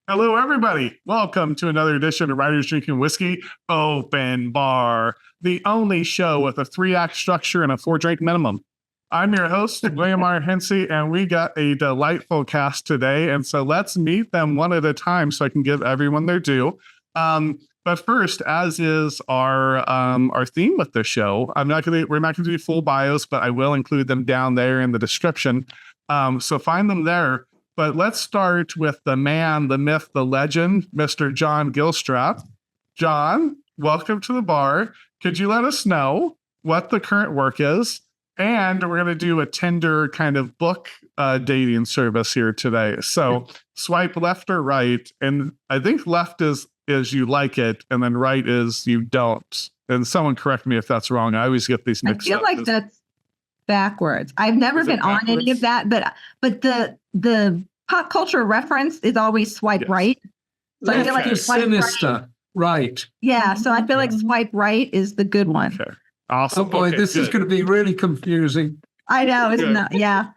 Hello, everybody. Welcome to another edition of Writers Drinking Whiskey Open Bar, the only show with a 3-act structure and a 4-drink minimum. I'm your host, William R. Hincy, and we got a delightful cast today. And so let's meet them one at a time so I can give everyone their due. But first, as is our theme with the show, we're not going to do full bios, but I will include them down there in the description. So find them there. But let's start with the man, the myth, the legend, Mr. John Gilstrap. John, welcome to the bar. Could you let us know what the current work is? And we're going to do a Tinder kind of book dating service here today. So swipe left or right. And I think left is you like it, and then right is you don't. And someone correct me if that's wrong. I always get these mixed up. I feel like that's backwards. I've never been on any of that, but the pop culture reference is always swipe right. So I feel like swipe sinister, right? Yeah, so I feel like swipe right is the good one. Okay. Awesome. Oh boy, this is going to be really confusing. I know, isn't it? Yeah.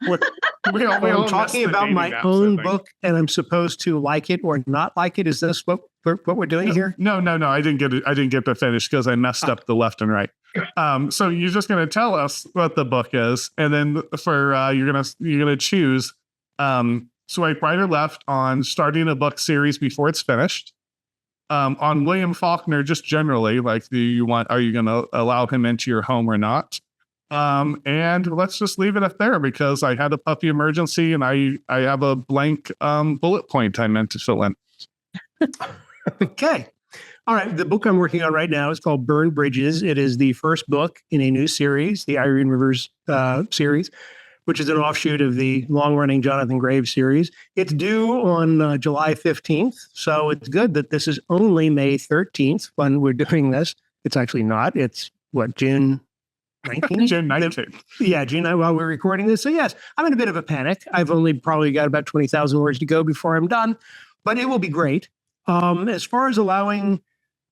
I'm talking about my own book, and I'm supposed to like it or not like it. Is this what we're doing here? No. I didn't get it. I didn't get to finish because I messed up the left and right. So you're just going to tell us what the book is, and then for you're gonna choose swipe right or left on starting a book series before it's finished. On William Faulkner, just generally, like, are you going to allow him into your home or not? And let's just leave it at there because I had a puppy emergency and I have a blank bullet point I meant to fill in. Okay. All right. The book I'm working on right now is called Burned Bridges. It is the first book in a new series, the Irene Rivers series, which is an offshoot of the long-running Jonathan Graves series. It's due on July 15th, so it's good that this is only May 13th when we're doing this. It's actually not. It's, June 19th? June 19th. Yeah, June while we're recording this. So yes, I'm in a bit of a panic. I've only probably got about 20,000 words to go before I'm done, but it will be great. As far as allowing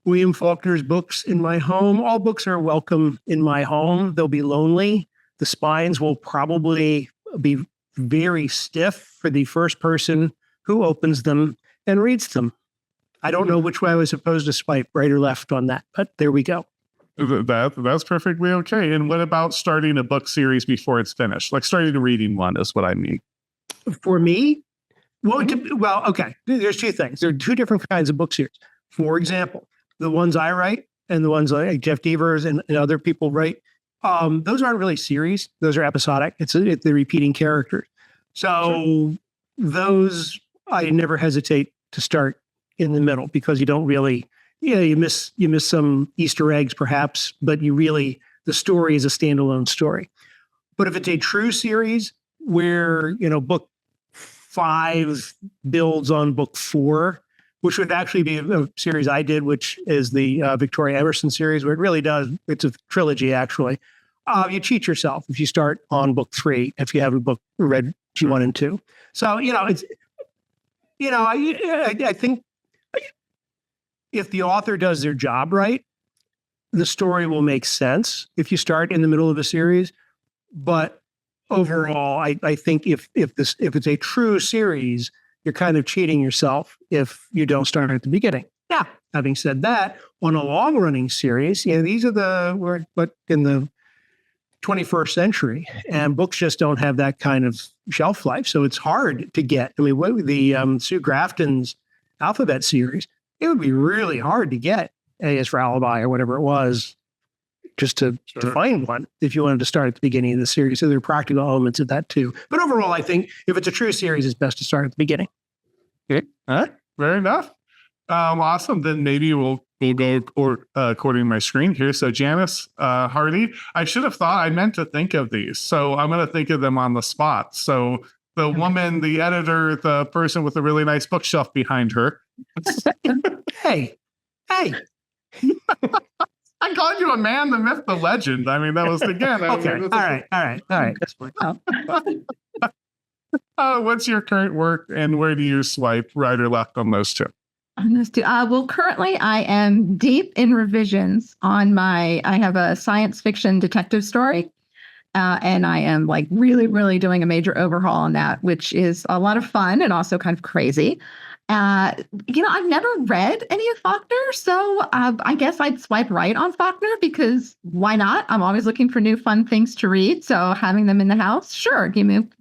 William Faulkner's books in my home, all books are welcome in my home. They'll be lonely. The spines will probably be very stiff for the first person who opens them and reads them. I don't know which way I was supposed to swipe, right or left on that, but there we go. That's perfectly okay. And what about starting a book series before it's finished? Like starting a reading one is what I mean. For me, okay. There's two things. There are two different kinds of book series. For example, the ones I write and the ones like Jeff Devers and other people write, those aren't really series. Those are episodic. It's the repeating characters. So those I never hesitate to start in the middle because you don't really, you miss some Easter eggs perhaps, but the story is a standalone story. But if it's a true series where, book 5 builds on book 4, which would actually be a series I did, which is the Victoria Emerson series, where it really does. It's a trilogy, actually. You cheat yourself if you start on book 3, if you haven't read 1 and 2. So, I think if the author does their job right, the story will make sense if you start in the middle of a series. But overall, I think if it's a true series, you're kind of cheating yourself if you don't start at the beginning. Now, having said that, on a long-running series, these are we're in the 21st century, and books just don't have that kind of shelf life, so it's hard to get. I mean, the Sue Grafton's Alphabet series, it would be really hard to get A is for Alibi or whatever it was, just to find one if you wanted to start at the beginning of the series. So there are practical elements of that too. But overall, I think if it's a true series, it's best to start at the beginning. Okay. All right. Fair enough. Awesome. Then maybe we'll go according to my screen here. So Janice Hardy, I should have thought, I meant to think of these. So I'm going to think of them on the spot. So the woman, the editor, the person with a really nice bookshelf behind her. Hey. I called you a man, the myth, the legend. I mean, that was again. Okay. All right. That's fine. What's your current work and where do you swipe right or left on those two? Well, currently I am deep in revisions on I have a science fiction detective story. And I am like really, really doing a major overhaul on that, which is a lot of fun and also kind of crazy. I've never read any of Faulkner, so I guess I'd swipe right on Faulkner because why not? I'm always looking for new fun things to read. So having them in the house, sure.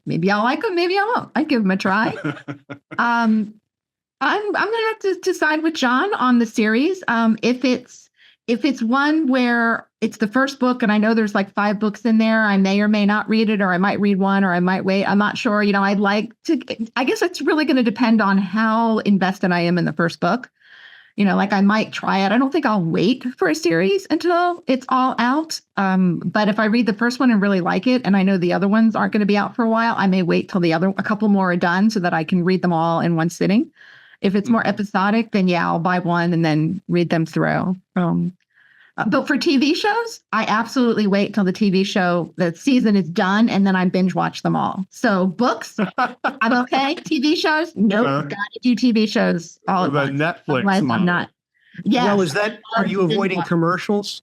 Maybe I'll like them, maybe I won't. I'd give them a try. I'm gonna have to decide with John on the series. If it's one where it's the first book and I know there's like 5 books in there, I may or may not read it, or I might read one, or I might wait. I'm not sure. I'd like to, I guess it's really going to depend on how invested I am in the first book. Like I might try it. I don't think I'll wait for a series until it's all out. But if I read the first one and really like it, and I know the other ones aren't going to be out for a while, I may wait till a couple more are done so that I can read them all in one sitting. If it's more episodic, then yeah, I'll buy one and then read them through. But for TV shows, I absolutely wait till the season is done, and then I binge watch them all. So books, I'm okay. TV shows, nope. Gotta do TV shows all at once. Netflix. Otherwise, I'm not. Yes. Well, are you avoiding commercials?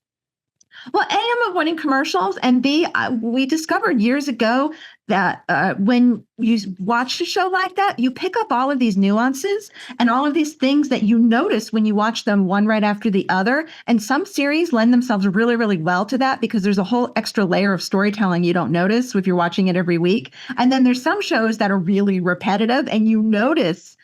Well, A, I'm avoiding commercials, and B, we discovered years ago that when you watch a show like that, you pick up all of these nuances and all of these things that you notice when you watch them one right after the other. And some series lend themselves really, really well to that because there's a whole extra layer of storytelling you don't notice if you're watching it every week. And then there's some shows that are really repetitive, and you notice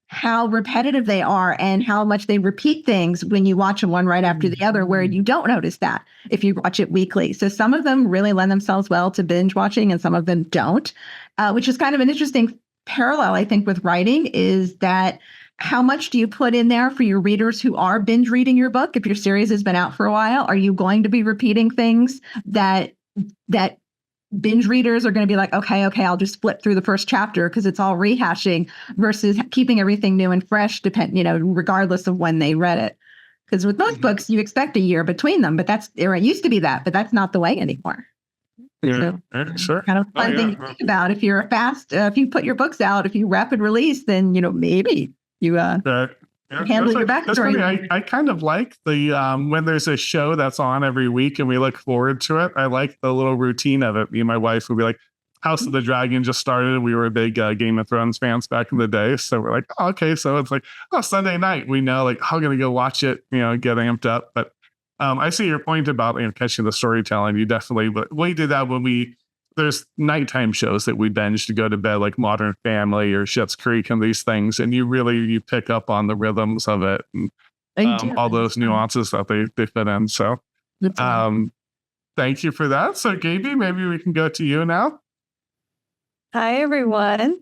how repetitive they are and how much they repeat things when you watch them one right after the other, where you don't notice that if you watch it weekly. So some of them really lend themselves well to binge watching and some of them don't, which is kind of an interesting parallel, I think, with writing, is that how much do you put in there for your readers who are binge reading your book? If your series has been out for a while, are you going to be repeating things that binge readers are going to be like, okay, I'll just flip through the first chapter because it's all rehashing, versus keeping everything new and fresh, regardless of when they read it. Because with most books, you expect a year between them, but it used to be that, but that's not the way anymore. Yeah, sure. Kind of fun thing to think about. If you're if you put your books out, if you rapid release, then, maybe you handle your backstory. I kind of like the when there's a show that's on every week and we look forward to it. I like the little routine of it. Me and my wife would be like, House of the Dragon just started. We were a big Game of Thrones fans back in the day. So we're like, oh, okay. So it's like, Sunday night, we know like, I'm going to go watch it, get amped up. But I see your point about catching the storytelling. You definitely, but we did that when there's nighttime shows that we binge to go to bed, like Modern Family or Schitt's Creek and these things. And you pick up on the rhythms of it and all those nuances that they fit in. So thank you for that. So Gabi, maybe we can go to you now. Hi, everyone.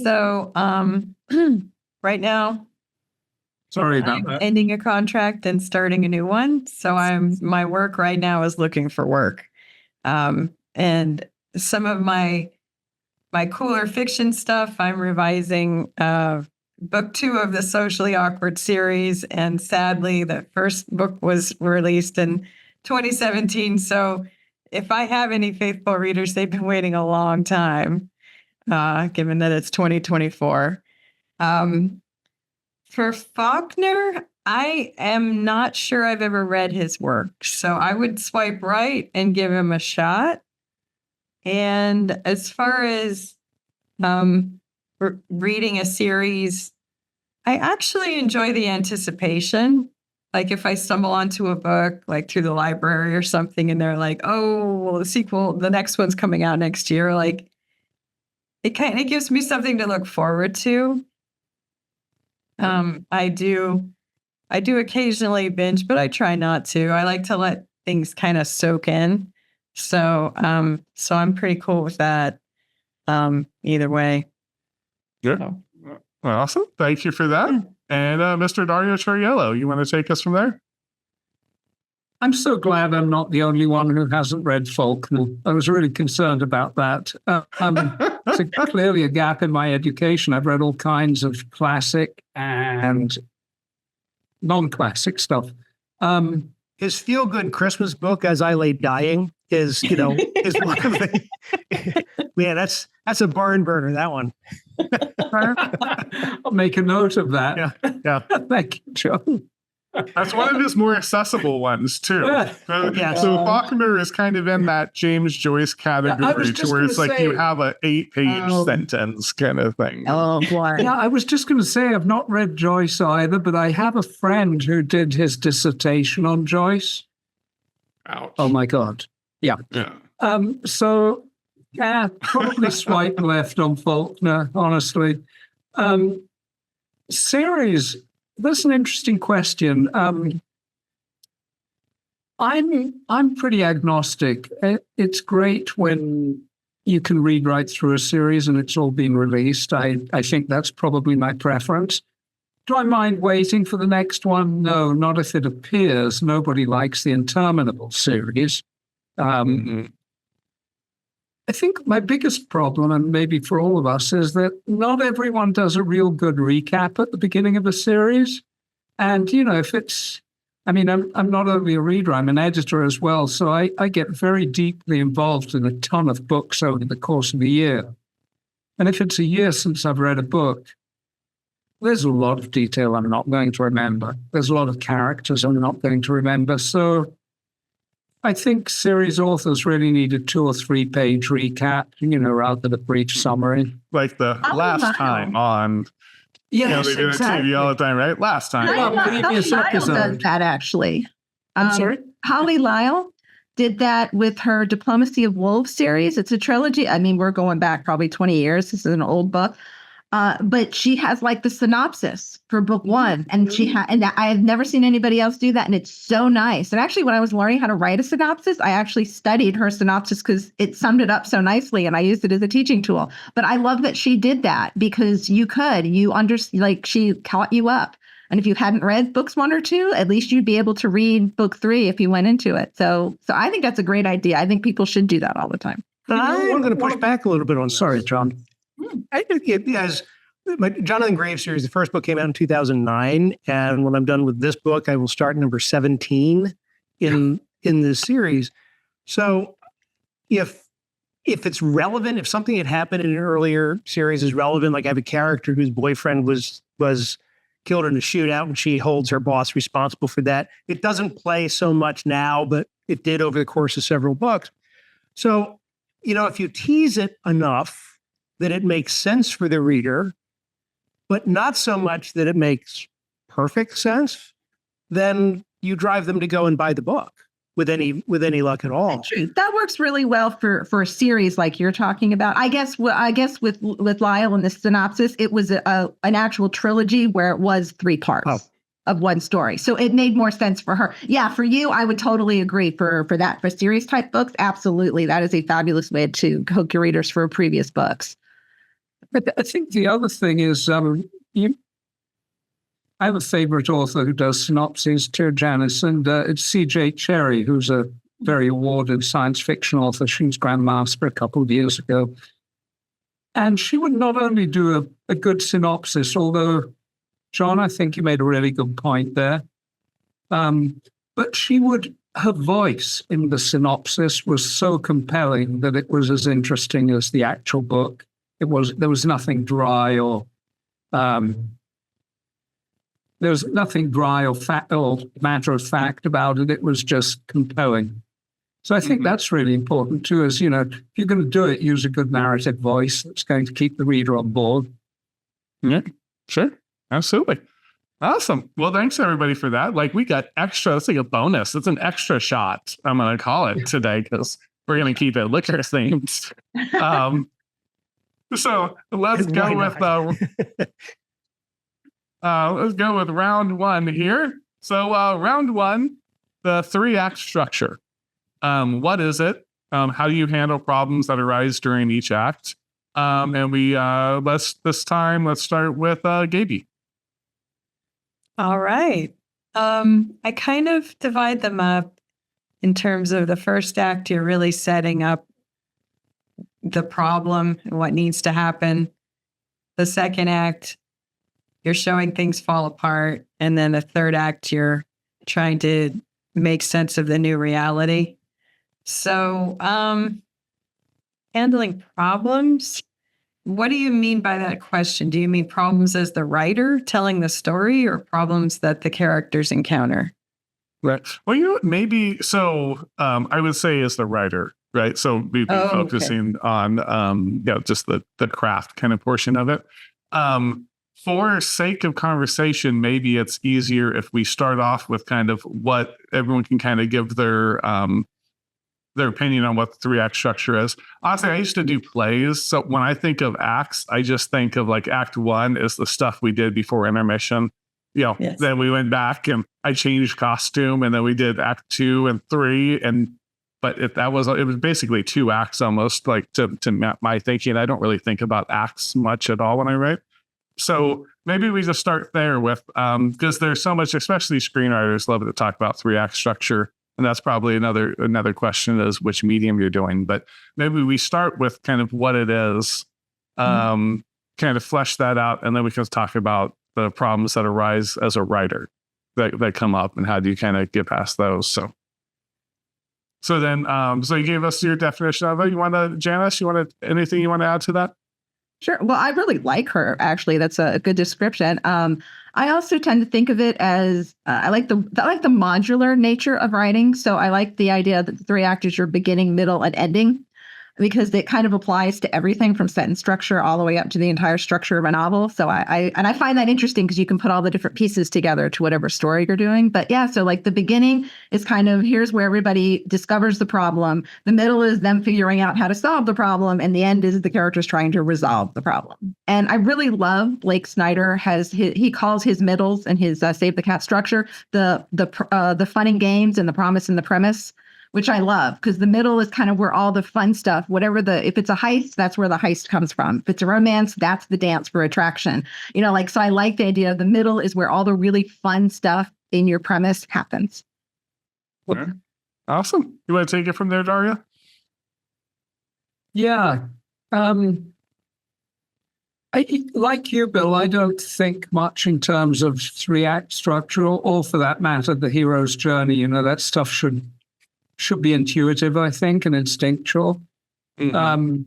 So right now, Sorry about I'm that. ending a contract and starting a new one. So my work right now is looking for work. And some of my cooler fiction stuff, I'm revising book 2 of the Socially Awkward series. And sadly, the first book was released in 2017. So if I have any faithful readers, they've been waiting a long time, given that it's 2024. For Faulkner, I am not sure I've ever read his work. So I would swipe right and give him a shot. And as far as reading a series, I actually enjoy the anticipation. Like if I stumble onto a book, like through the library or something, and they're like, oh, well, the next one's coming out next year. Like it kind of gives me something to look forward to. I do occasionally binge, but I try not to. I like to let things kind of soak in. So I'm pretty cool with that. Either way. Yeah. So. Awesome. Thank you for that. Yeah. And Mr. Dario Ciriello, you want to take us from there? I'm so glad I'm not the only one who hasn't read Faulkner. I was really concerned about that. It's clearly a gap in my education. I've read all kinds of classic and non-classic stuff. His feel-good Christmas book, As I Lay Dying, is one of the... Man, that's a barn burner, that one. I'll make a note of that. Yeah. Thank you, Joe. That's one of his more accessible ones too. Yes. So Faulkner is kind of in that James Joyce category, to where it's like you have an 8-page sentence kind of thing. Oh boy. Yeah, I was just going to say I've not read Joyce either, but I have a friend who did his dissertation on Joyce. Ouch. Oh my God. Yeah. So yeah, probably swipe left on Faulkner, honestly. Series, that's an interesting question. I'm pretty agnostic. It's great when you can read right through a series and it's all been released. I think that's probably my preference. Do I mind waiting for the next one? No, not if it appears. Nobody likes the interminable series. I think my biggest problem, and maybe for all of us, is that not everyone does a real good recap at the beginning of a series. And, if it's, I'm not only a reader, I'm an editor as well. So I get very deeply involved in a ton of books over the course of a year. And if it's a year since I've read a book, there's a lot of detail I'm not going to remember. There's a lot of characters I'm not going to remember. So I think series authors really need a 2 or 3 page recap, rather than a brief summary. Like the last time on, Yes, they do it on TV all the time, right? Last time. Previous Holly Lyle episode. does that actually. I'm sorry? Holly Lyle did that with her Diplomacy of Wolves series. It's a trilogy. We're going back probably 20 years. This is an old book. But she has like the synopsis for book 1, and and I have never seen anybody else do that, and it's so nice. And actually, when I was learning how to write a synopsis, I actually studied her synopsis because it summed it up so nicely, and I used it as a teaching tool. But I love that she did that because she caught you up. And if you hadn't read books 1 or 2, at least you'd be able to read book 3 if you went into it. So I think that's a great idea. I think people should do that all the time. I'm going to push back a little bit on this. Sorry, John. I think my Jonathan Graves series, the first book came out in 2009. And when I'm done with this book, I will start number 17 in this series. So if it's relevant, if something had happened in an earlier series is relevant, like I have a character whose boyfriend was killed in a shootout and she holds her boss responsible for that. It doesn't play so much now, but it did over the course of several books. So, if you tease it enough that it makes sense for the reader, but not so much that it makes perfect sense, then you drive them to go and buy the book with any luck at all. That works really well for a series like you're talking about. I guess with Lyle and the synopsis, it was an actual trilogy where it was 3 parts of one story. So it made more sense for her. Yeah, for you, I would totally agree for that. For series type books, absolutely. That is a fabulous way to hook your readers for previous books. But I think the other thing is, I have a favorite author who does synopses too, Janice, and it's C.J. Cherry, who's a very awarded science fiction author. She was Grand Master a couple of years ago. And she would not only do a good synopsis, although, John, I think you made a really good point there, but her voice in the synopsis was so compelling that it was as interesting as the actual book. There was nothing dry or matter of fact about it. It was just compelling. So I think that's really important too. Is if you're going to do it, use a good narrative voice that's going to keep the reader on board. Yeah, sure, absolutely, awesome. Well, thanks everybody for that. Like we got extra. It's like a bonus. It's an extra shot. I'm going to call it today because we're going to keep it liquor themed. So let's go with round 1 here. So round 1, the 3-act structure. What is it? How do you handle problems that arise during each act? And we let's start with Gabi. All right. I kind of divide them up in terms of the first act. You're really setting up the problem and what needs to happen. The second act, you're showing things fall apart. And then the third act, you're trying to make sense of the new reality. So handling problems what do you mean by that question? Do you mean problems as the writer telling the story, or problems that the characters encounter? Right. Well, maybe so. I would say as the writer, right? So we'd be Okay. focusing on, just the craft kind of portion of it. For sake of conversation, maybe it's easier if we start off with kind of what everyone can kind of give their opinion on what the 3-act structure is. Honestly, I used to do plays. So when I think of acts, I just think of like Act 1 is the stuff we did before intermission. Yes. Then we went back and I changed costume, and then we did Act 2 and 3. But if it was basically 2 acts almost, like to my thinking. I don't really think about acts much at all when I write. So maybe we just start there with, because there's so much, especially screenwriters love to talk about 3-act structure. And that's probably another question is which medium you're doing. But maybe we start with kind of what it is, kind of flesh that out. And then we can talk about the problems that arise as a writer that come up, and how do you kind of get past those. So then, so you gave us your definition of it. Janice, anything you want to add to that? Sure. Well, I really like her, actually. That's a good description. I also tend to think of it as I like the modular nature of writing. So I like the idea that the 3 acts is your beginning, middle, and ending, because it kind of applies to everything from sentence structure all the way up to the entire structure of a novel. So I find that interesting because you can put all the different pieces together to whatever story you're doing. But yeah, so like the beginning is kind of here's where everybody discovers the problem. The middle is them figuring out how to solve the problem. And the end is the characters trying to resolve the problem. And I really love Blake Snyder he calls his middles and his Save the Cat structure the fun and games and the promise and the premise, which I love, because the middle is kind of where all the fun stuff, if it's a heist, that's where the heist comes from. If it's a romance, that's the dance for attraction. So I like the idea of the middle is where all the really fun stuff in your premise happens. Okay. Awesome. You want to take it from there, Dario? Yeah. I, like you, Bill, I don't think much in terms of 3-act structure, or for that matter, the hero's journey. That stuff should be intuitive, I think, and instinctual. Mm-hmm.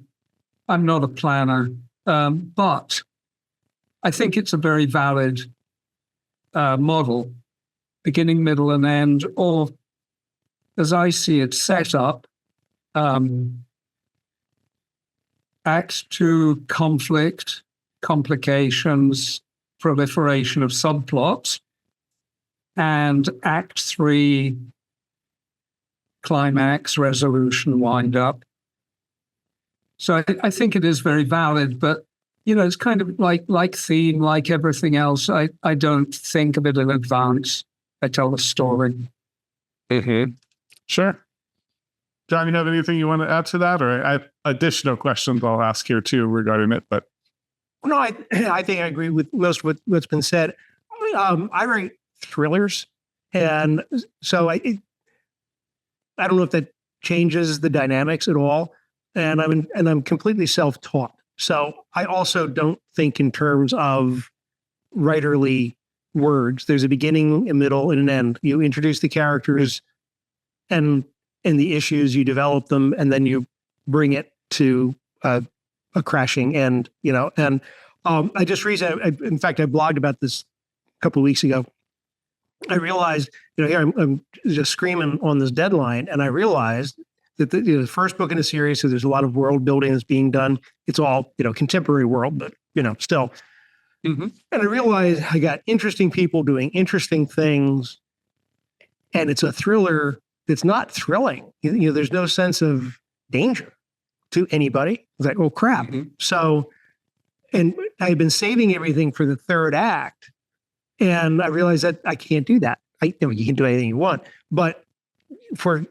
I'm not a planner, but I think it's a very valid model, beginning, middle, and end, or as I see it, set up, Act 2, conflict, complications, proliferation of subplots, and Act 3, climax, resolution, wind up. So I think it is very valid, but it's kind of like theme, like everything else. I don't think of it in advance. I tell the story. Mm-hmm. Sure. John, you have anything you want to add to that, or I have additional questions I'll ask here too regarding it? But no, I think I agree with most of what's been said. I write thrillers, and so I don't know if that changes the dynamics at all. And I'm completely self-taught. So I also don't think in terms of writerly words. There's a beginning, a middle, and an end. You introduce the characters and the issues, you develop them, and then you bring it to a crashing end, And I just recently, in fact, I blogged about this a couple of weeks ago. I realized, here I'm just screaming on this deadline, and I realized that the first book in a series, so there's a lot of world building that's being done. It's all, contemporary world, but, still. Mm-hmm. And I realized I got interesting people doing interesting things, and it's a thriller that's not thrilling. There's no sense of danger to anybody. It's like, oh, crap. Mm-hmm. So, and I've been saving everything for the 3rd act. And I realized that I can't do that. You can do anything you want, but for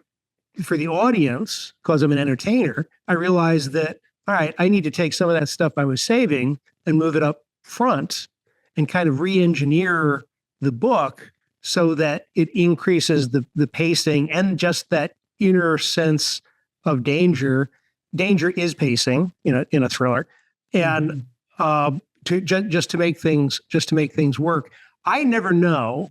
the audience, because I'm an entertainer, I realized that, all right, I need to take some of that stuff I was saving and move it up front and kind of re-engineer the book so that it increases the pacing and just that inner sense of danger. Danger is pacing in a thriller, and just to make things work. I never know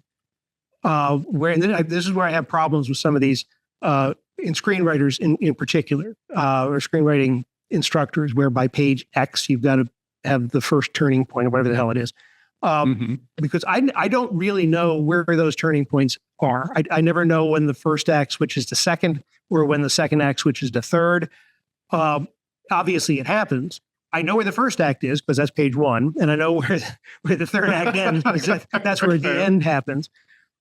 where, and this is where I have problems with some of these in screenwriters in particular, or screenwriting instructors where by page X, you've got to have the first turning point or whatever the hell it is. Because I don't really know where those turning points are. I never know when the first act switches to second or when the second act switches to third. Obviously, it happens. I know where the first act is because that's page 1, and I know where the third act ends because that's where the end happens.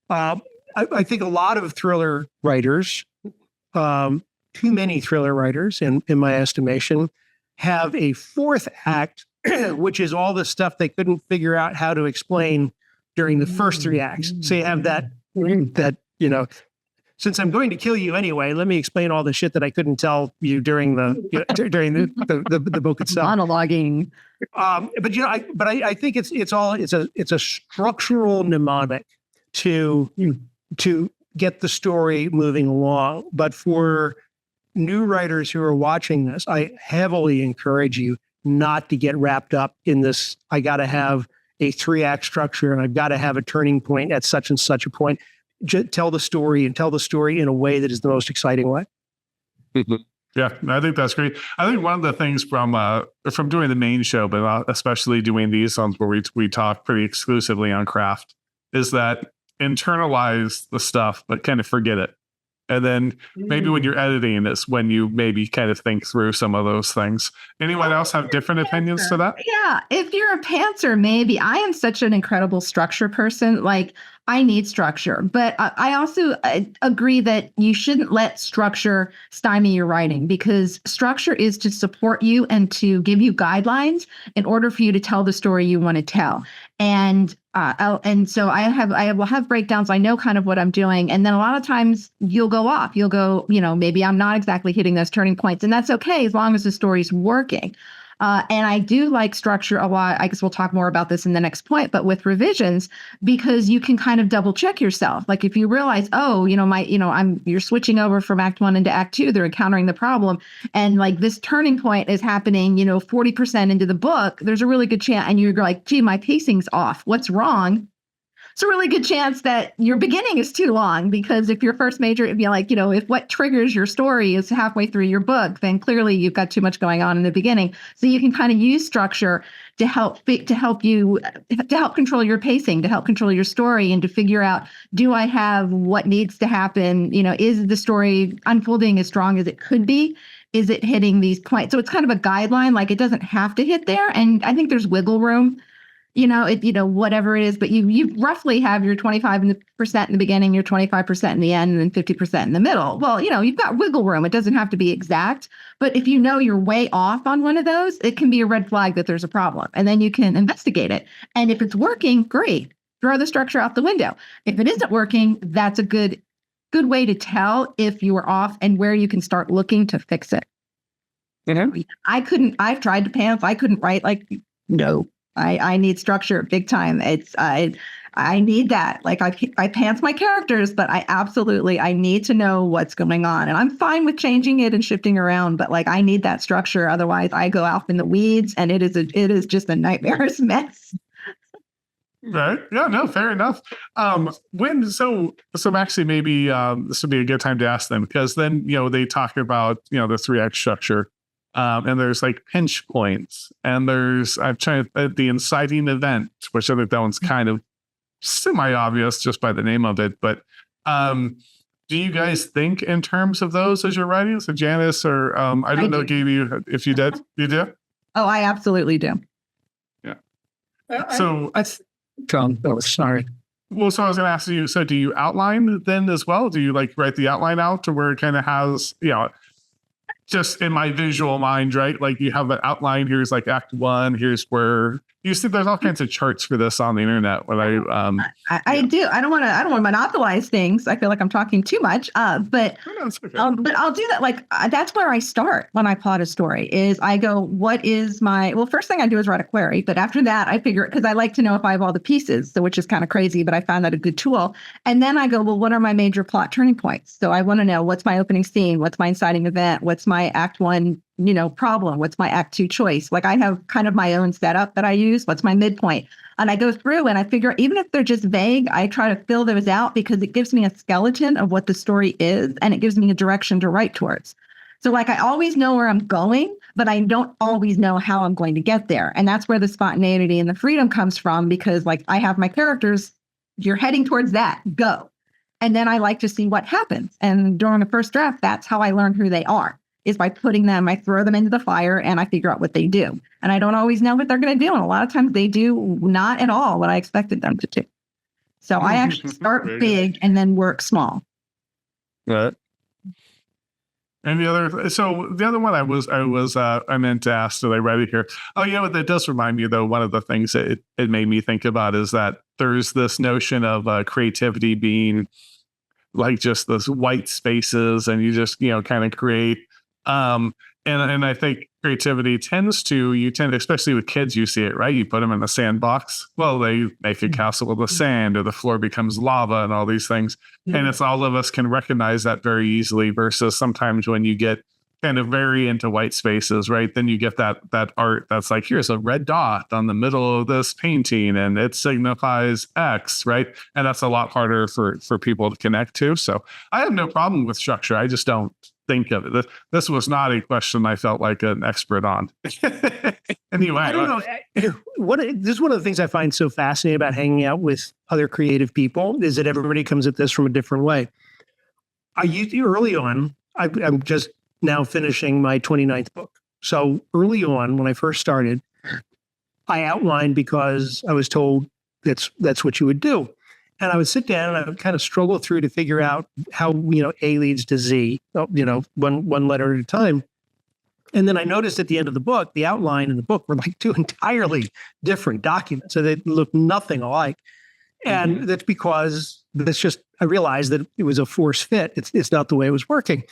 I think a lot of thriller writers, too many thriller writers, in my estimation, have a fourth act, which is all the stuff they couldn't figure out how to explain during the first 3 acts. So you have that, since I'm going to kill you anyway, let me explain all the shit that I couldn't tell you during the book itself. Monologuing. But I think it's a structural mnemonic to get the story moving along. But for new writers who are watching this, I heavily encourage you not to get wrapped up in this. I got to have a 3-act structure and I've got to have a turning point at such and such a point. Just tell the story in a way that is the most exciting way. Yeah, I think that's great. I think one of the things from doing the main show, but especially doing these ones where we talk pretty exclusively on craft, is that internalize the stuff, but kind of forget it. And then maybe when you're editing is when you maybe kind of think through some of those things. Anyone else have different opinions to that? Yeah. If you're a pantser, maybe. I am such an incredible structure person. Like, I need structure. But I also agree that you shouldn't let structure stymie your writing, because structure is to support you and to give you guidelines in order for you to tell the story you want to tell. And so I will have breakdowns. I know kind of what I'm doing. And then a lot of times you'll go off. You'll go, maybe I'm not exactly hitting those turning points. And that's okay as long as the story's working. And I do like structure a lot. I guess we'll talk more about this in the next point, but with revisions, because you can kind of double check yourself. Like if you realize, you're switching over from act 1 into act 2, they're encountering the problem. And like this turning point is happening, 40% into the book, there's a really good chance. And you're like, gee, my pacing's off. What's wrong? It's a really good chance that your beginning is too long, because if your first major, if what triggers your story is halfway through your book, then clearly you've got too much going on in the beginning. So you can kind of use structure to help control your pacing, to help control your story, and to figure out, do I have what needs to happen? Is the story unfolding as strong as it could be? Is it hitting these points? So it's kind of a guideline, like it doesn't have to hit there. And I think there's wiggle room. Whatever it is, but you roughly have your 25% in the beginning, your 25% in the end, and then 50% in the middle. Well, you've got wiggle room. It doesn't have to be exact, but if you're way off on one of those, it can be a red flag that there's a problem, and then you can investigate it. And if it's working, great. Throw the structure out the window. If it isn't working, that's a good way to tell if you are off and where you can start looking to fix it. I've tried to pants. I couldn't write no. I need structure big time. I need that. Like I pants my characters, but I need to know what's going on. And I'm fine with changing it and shifting around, but I need that structure. Otherwise I go off in the weeds and it is just a nightmarish mess. Right. Yeah, no, fair enough. So actually maybe this would be a good time to ask them, because then, they talk about, the 3-act structure. And there's pinch points, and there's the inciting event, which I think that one's kind of semi-obvious just by the name of it. But do you guys think in terms of those as you're writing? So Janice, or I don't know, Gabi, if you did, you do? Oh, I absolutely do. Yeah. So sorry. Well, so I was going to ask you. So do you outline then as well? Do you write the outline out to where it kind of has just in my visual mind, right? You have an outline. Here's act 1. Here's where you see. There's all kinds of charts for this on the internet. When I do. I don't want to monopolize things. I feel like I'm talking too much. But okay. But I'll do that. That's where I start when I plot a story. Is I go, what is my? Well, first thing I do is write a query. But after that, I figure, because I like to know if I have all the pieces. So which is kind of crazy, but I found that a good tool. And then I go, well, what are my major plot turning points? So I want to know, what's my opening scene? What's my inciting event? What's my act 1 problem? What's my act 2 choice? I have kind of my own setup that I use. What's my midpoint? And I go through and I figure, even if they're just vague, I try to fill those out, because it gives me a skeleton of what the story is, and it gives me a direction to write towards. So I always know where I'm going, but I don't always know how I'm going to get there. And that's where the spontaneity and the freedom comes from, because like I have my characters, you're heading towards that, go. And then I like to see what happens. And during the first draft, that's how I learn who they are, is by putting them, I throw them into the fire and I figure out what they do. And I don't always know what they're going to do. And a lot of times they do not at all what I expected them to do. So I actually start big and then work small. Right. And the other one I meant to ask, did I read it here? Oh, yeah, that does remind me though. One of the things that it made me think about is that there's this notion of creativity being like just those white spaces, and you just kind of create. And I think creativity tends to, especially with kids, you see it, right? You put them in a sandbox. Well, they make a castle with the sand, or the floor becomes lava and all these things. And it's all of us can recognize that very easily, versus sometimes when you get kind of very into white spaces, right? Then you get that art that's like, here's a red dot on the middle of this painting and it signifies X, right? And that's a lot harder for people to connect to. So I have no problem with structure. I just don't think of it. This was not a question I felt like an expert on. Anyway, I don't know. This is one of the things I find so fascinating about hanging out with other creative people, is that everybody comes at this from a different way. I used early on, I'm just now finishing my 29th book. So early on, when I first started, I outlined because I was told that's what you would do. And I would sit down and I would kind of struggle through to figure out how, A leads to Z, one letter at a time. And then I noticed at the end of the book, the outline and the book were like two entirely different documents. So they look nothing alike. And that's because I realized that it was a force fit. It's not the way it was working.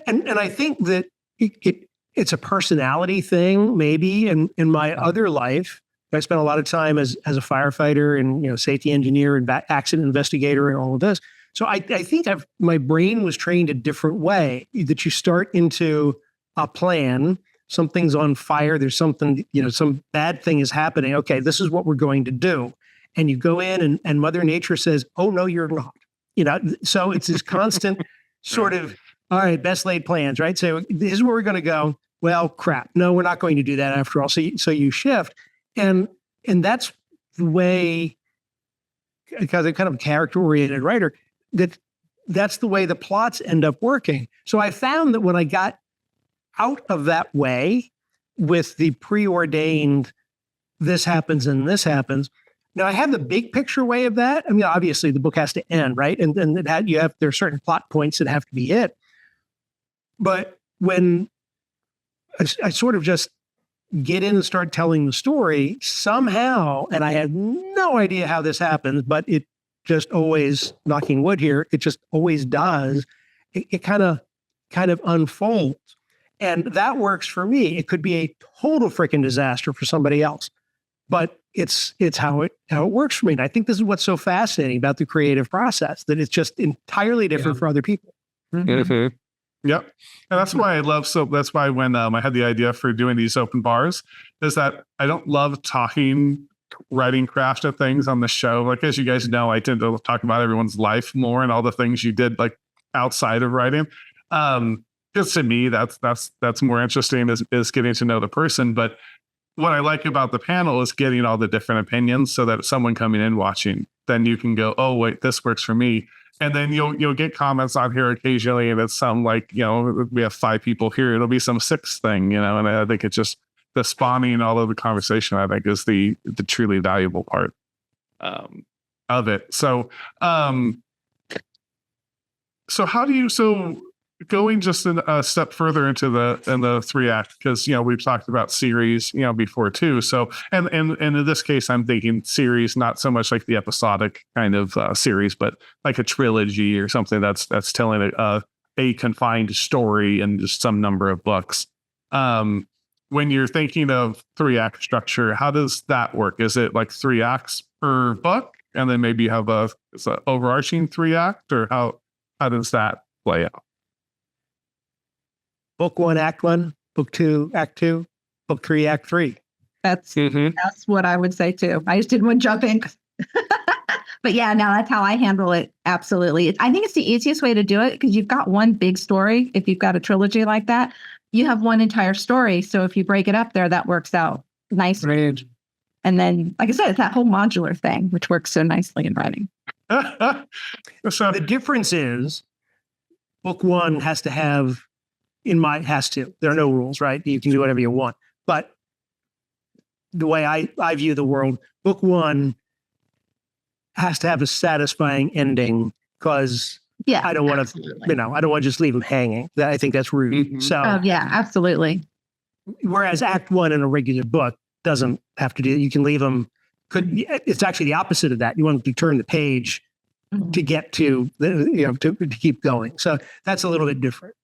And I think that it's a personality thing, maybe. And in my other life, I spent a lot of time as a firefighter and safety engineer and accident investigator and all of this. So I think my brain was trained a different way. That you start into a plan, something's on fire, there's something, some bad thing is happening. Okay, this is what we're going to do, and you go in and Mother Nature says, "Oh no, you're not." So it's this constant sort of, all right, best laid plans, right? So this is where we're going to go. Well, crap, no, we're not going to do that after all. So you shift. And that's the way, because I'm kind of a character-oriented writer, that's the way the plots end up working. So I found that when I got out of that way with the preordained, this happens and this happens. Now I have the big picture way of that. I mean, obviously the book has to end, right? And then there are certain plot points that have to be hit. But when I sort of just get in and start telling the story somehow, and I had no idea how this happens, but it just always, knocking wood here, it just always does. It kind of unfolds. And that works for me. It could be a total freaking disaster for somebody else, but it's how it works for me. And I think this is what's so fascinating about the creative process, that it's just entirely different for other people. Mm-hmm. Yep. And that's why that's why when I had the idea for doing these open bars, is that I don't love writing craft of things on the show. Like, as you guys know, I tend to talk about everyone's life more and all the things you did like outside of writing. Because to me, that's more interesting is getting to know the person. But what I like about the panel is getting all the different opinions, so that someone coming in watching, then you can go, oh wait, this works for me. And then you'll get comments on here occasionally, and it's some like, we have 5 people here, it'll be some 6th thing, and I think it's just the spawning all of the conversation, I think, is the truly valuable part of it. So going just a step further into the 3-act, because we've talked about series before too. So and in this case, I'm thinking series, not so much like the episodic kind of series, but like a trilogy or something that's telling a confined story in just some number of books. When you're thinking of 3-act structure, how does that work? Is it like 3 acts per book, and then maybe you have an overarching 3-act, or how does that play out? Book 1, Act 1, Book 2, Act 2, Book 3, Act 3. That's what I would say too. I just didn't want to jump in. But yeah, no, that's how I handle it. Absolutely. I think it's the easiest way to do it, because you've got one big story if you've got a trilogy like that. you have one entire story. So if you break it up there, that works out nicely. Great. And then, like I said, it's that whole modular thing, which works so nicely in writing. So The difference is book one has to have, there are no rules, right? You can do whatever you want. But the way I view the world, book one has to have a satisfying ending because Yeah. I don't want to, absolutely. I don't want to just leave them hanging. I think that's rude. Mhm. So, Oh, yeah, absolutely. whereas Act One in a regular book doesn't have to do. You can leave them. It's actually the opposite of that. You want to turn the page to get to to keep going. So that's a little bit different.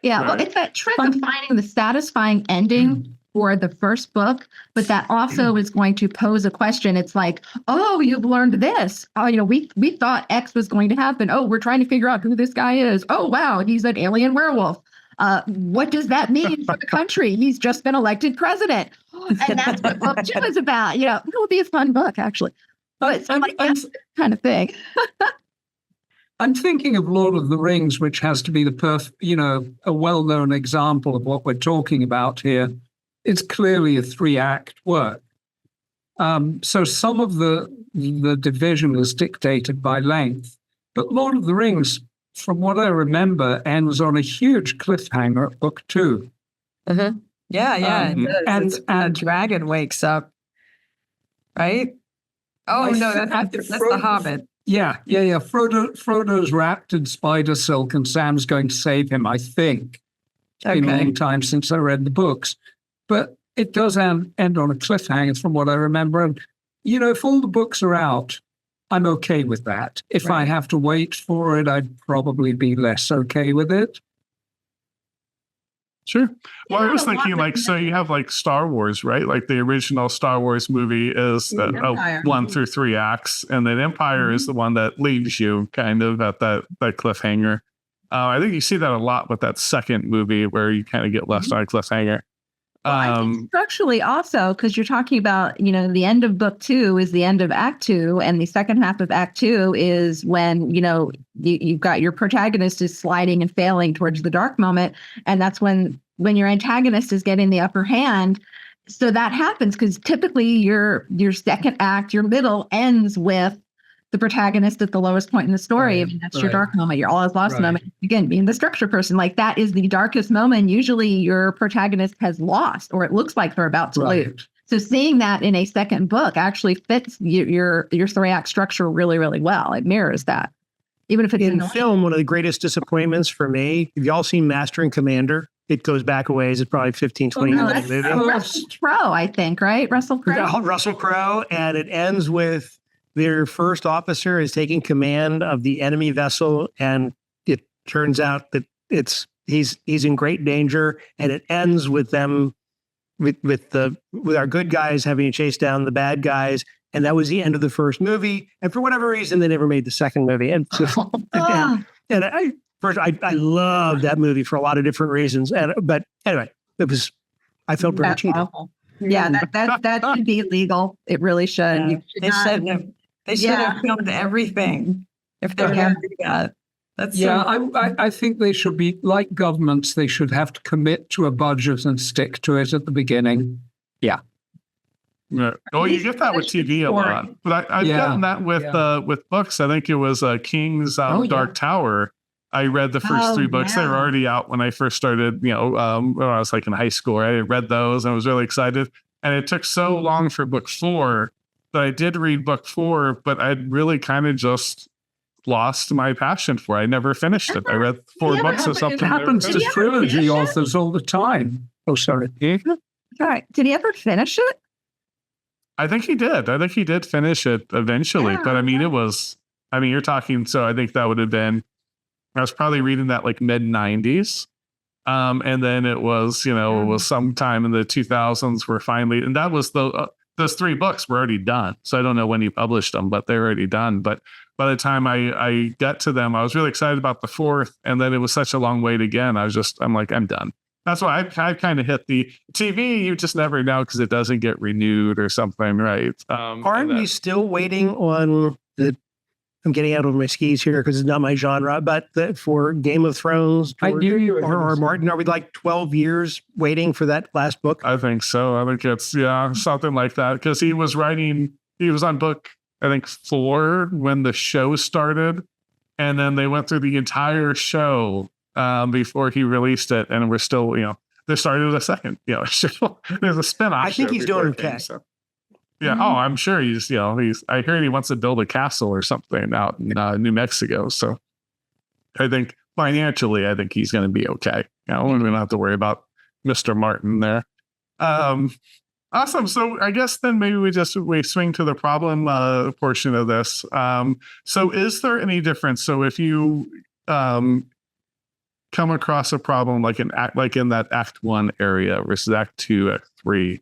Yeah, well, Right. it's that trick of finding the satisfying ending for the first book, but that also is going to pose a question. It's like, oh, you've learned this. Oh, we thought X was going to happen. Oh, we're trying to figure out who this guy is. Oh, wow, he's an alien werewolf. What does that mean for the country? He's just been elected president. And that's what book two is about. It will be a fun book, actually. But it's like that kind of thing. I'm thinking of Lord of the Rings, which has to be a well-known example of what we're talking about here. It's clearly a 3-act work. So some of the division is dictated by length, but Lord of the Rings, from what I remember, ends on a huge cliffhanger at book 2. Yeah, yeah. Um, it does. and- It's- and- the dragon wakes up, right? Oh I no, think that's the Frodo- Hobbit. Yeah. Frodo's wrapped in spider silk, and Sam's going to save him. I think. It's been a Okay. long time since I read the books, but it does end on a cliffhanger, from what I remember. And if all the books are out, I'm okay with that. If I Right. have to wait for it, I'd probably be less okay with it. Sure. Well, I have was a lot thinking, of- so you have like Star Wars, right? Like the original Star Wars movie is Empire. 1 through 3 acts, and then Empire is the one that leaves you kind of at that cliffhanger. I think you see that a lot with that second movie where you kind of get left on a cliffhanger. Well, I think structurally also, because you're talking about, the end of book 2 is the end of act 2, and the second half of act 2 is when, you've got your protagonist is sliding and failing towards the dark moment. And that's when your antagonist is getting the upper hand. So that happens because typically your second act, your middle ends with the protagonist at the lowest point in the story. I mean, that's your Right. dark moment, your all is lost Right. moment. Again, being the structure person, like that is the darkest moment. Usually your protagonist has lost, or it looks like they're about to lose. So seeing that in a second book actually fits your 3-act structure really, really well. It mirrors that. Even if it's In annoying. film, one of the greatest disappointments for me, have y'all seen Master and Commander? It goes back a ways. It's probably 15, 20 No, years that's movie. Russell Crowe, I think, right? Russell Crowe. Russell Crowe, and it ends with their first officer is taking command of the enemy vessel, and it turns out that he's in great danger, and it ends with them with our good guys having to chase down the bad guys, and that was the end of the first movie. And for whatever reason, they never made the second movie. And Oh, and I love that movie for a lot of different reasons. But anyway, I felt very that's cheated. awful. Yeah, that should be legal. It really should. You should They not- should have. They should Yeah. have filmed everything if they're going to do that. That's Yeah, so, I think they should be like governments. They should have to commit to a budget and stick to it at the beginning. Yeah. Well, you get that with TV a lot, but I've Yeah. gotten that with books. I think it was King's Dark Tower. I read the first 3 books. They were yeah. already out when I first started, when I was like in high school. I read those and I was really excited. And it took so long for book 4 that I did read book 4, but I'd really kind of just lost my passion for it. I never finished it. I read 4 Yeah, books or but it something. It happens to Did you ever trilogy finish it? authors all the time. Oh, sorry. All right. Did he ever finish it? I think he did. I think he did finish it eventually. Yeah. But I mean, you're talking, so I think that would have been, I was probably reading that like mid 90s. And then it was, it was sometime in the 2000s where finally, and that was those 3 books were already done. So I don't know when he published them, but they're already done. But by the time I got to them, I was really excited about the 4th. And then it was such a long wait again. I'm like, I'm done. That's why I kind of hit the TV. You just never know because it doesn't get renewed or something, right? Aren't we still waiting on the I'm getting out over my skis here because it's not my genre, but for Game of Thrones I knew you were or gonna say- Martin, are we like 12 years waiting for that last book? I think so. I think it's something like that, because he was on book, I think 4 when the show started, and then they went through the entire show before he released it, and we're still, they started a second, show. There's a spinoff. I think show he's before doing it came, okay. so. Yeah. Oh, I'm sure he's. I heard he wants to build a castle or something out in New Mexico. So I think financially, he's going to be okay. We don't have to worry about Mr. Martin there. Awesome. So I guess then maybe we swing to the problem portion of this. So is there any difference? So if you come across a problem like in that Act 1 area versus Act 2, Act 3.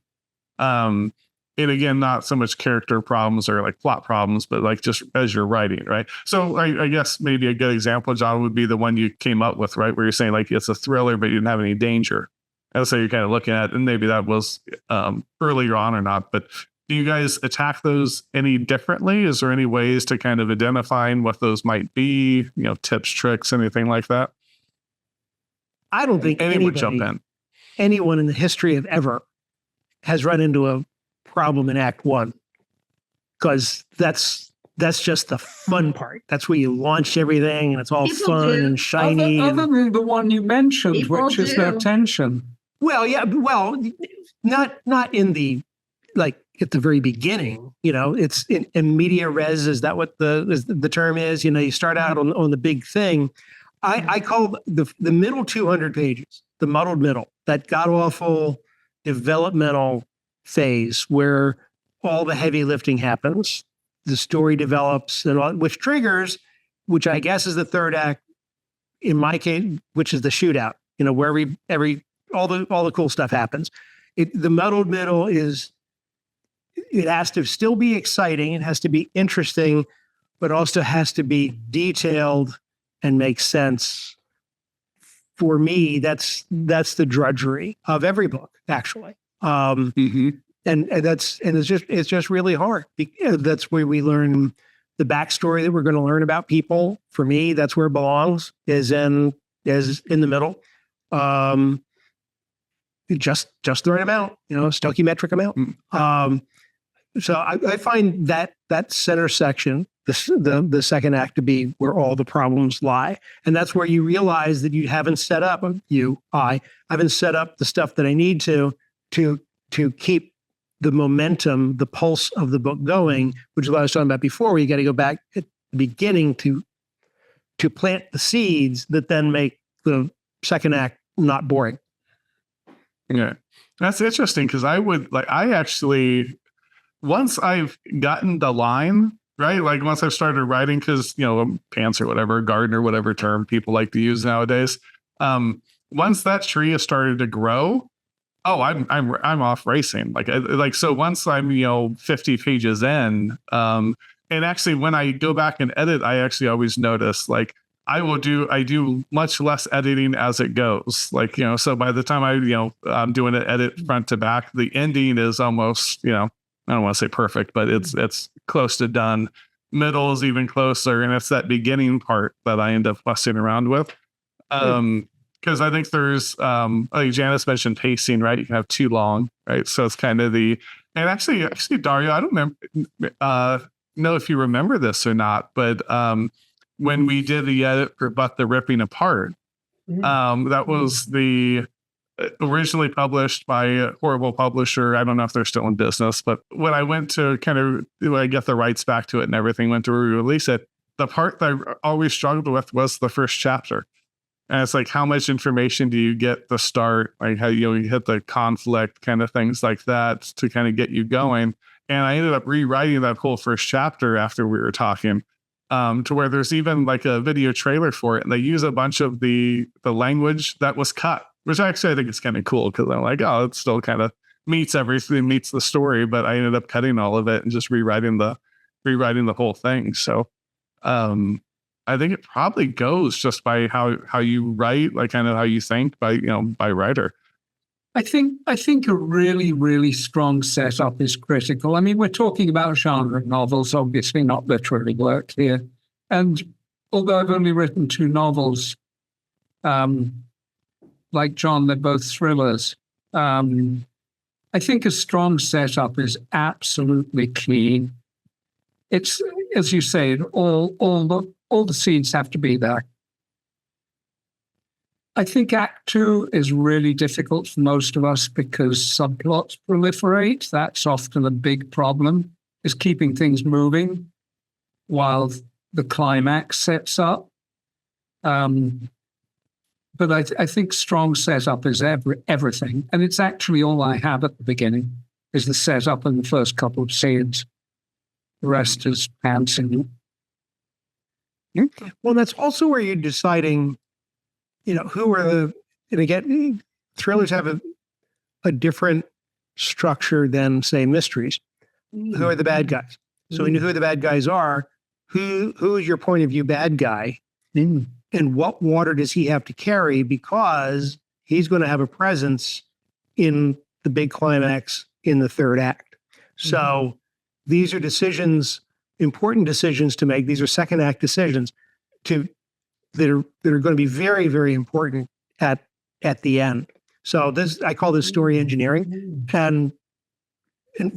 And again, not so much character problems or like plot problems, but like just as you're writing, right? So I guess maybe a good example, John, would be the one you came up with, right? Where you're saying like it's a thriller, but you didn't have any danger. And so you're kind of looking at, and maybe that was earlier on or not, but do you guys attack those any differently? Is there any ways to kind of identifying what those might be, tips, tricks, anything like that? I don't think Anyone jump in. anyone in the history of ever has run into a problem in Act 1, because that's just the fun part. That's where you launch everything and it's all People fun do. and shiny. Other than the one you mentioned, People which is the do. tension. Not in the, like at the very beginning, it's in media res. Is that what the term is? You start out on the big thing. I call the middle 200 pages, the muddled middle, that god awful developmental phase where all the heavy lifting happens, the story develops, and all, which triggers, which I guess is the third act in my case, which is the shootout. Where all the cool stuff happens. The muddled middle is, it has to still be exciting. It has to be interesting, but also has to be detailed and make sense. For me, that's the drudgery of every book, actually. And it's just really hard. That's where we learn the backstory that we're going to learn about people. For me, that's where it belongs, is in the middle. Just the right amount, stoichiometric amount. So I find that center section, the second act, to be where all the problems lie. And that's where you realize that you haven't set up, I haven't set up the stuff that I need to keep the momentum, the pulse of the book going, which is what I was talking about before, where you got to go back at the beginning to plant the seeds that then make the second act not boring. Yeah, that's interesting, because I actually, once I've gotten the line, right? Like once I've started writing, because, pants or whatever, garden or whatever term people like to use nowadays. Once that tree has started to grow, I'm off racing. So once I'm, 50 pages in, and actually when I go back and edit, I actually always notice, like, I do much less editing as it goes. So by the time I'm doing an edit front to back, the ending is almost, I don't want to say perfect, but it's close to done. Middle is even closer. And it's that beginning part that I end up fussing around with. Because I think there's, like Janice mentioned pacing, right? You can have too long, right? So it's kind of and actually Dario, I don't know if you remember this or not, but when we did the edit for But the Ripping Apart, that was originally published by a horrible publisher. I don't know if they're still in business, but when I went to I get the rights back to it and everything, went to re-release it, the part that I always struggled with was the first chapter. And it's like, how much information do you get to start? Like how you hit the conflict, kind of things like that to kind of get you going. And I ended up rewriting that whole first chapter after we were talking, to where there's even like a video trailer for it. And they use a bunch of the language that was cut, which actually I think is kind of cool, because I'm like, it still kind of meets everything, meets the story. But I ended up cutting all of it and just rewriting the whole thing. So I think it probably goes just by how you write, like kind of how you think by writer. I think a really, really strong setup is critical. I mean, we're talking about genre novels, obviously not literary work here. And although I've only written 2 novels, like John, they're both thrillers. I think a strong setup is absolutely key. It's, as you say, all the scenes have to be there. I think Act 2 is really difficult for most of us because subplots proliferate. That's often a big problem, is keeping things moving while the climax sets up. But I think strong setup is everything. And it's actually all I have at the beginning, is the setup in the first couple of scenes. The rest is pantsing. Well, that's also where you're deciding, who are the, and again, thrillers have a different structure than, say, mysteries. Who are the bad guys? So we know who the bad guys are. Who is your point of view bad guy? And what water does he have to carry? Because he's going to have a presence in the big climax in the third act. So these are decisions, important decisions to make. These are second act decisions that are going to be very, very important at the end. So I call this story engineering. And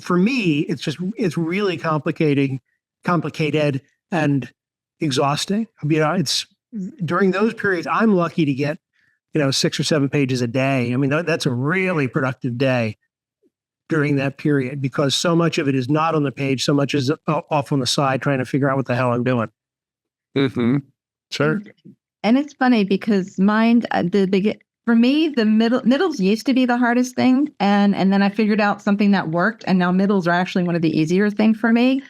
for me, it's really complicated and exhausting. It's during those periods, I'm lucky to get, 6 or 7 pages a day. I mean, that's a really productive day during that period, because so much of it is not on the page, so much is off on the side trying to figure out what the hell I'm doing. Sure. And it's funny because for me, the middles used to be the hardest thing. And then I figured out something that worked. And now middles are actually one of the easier things for me,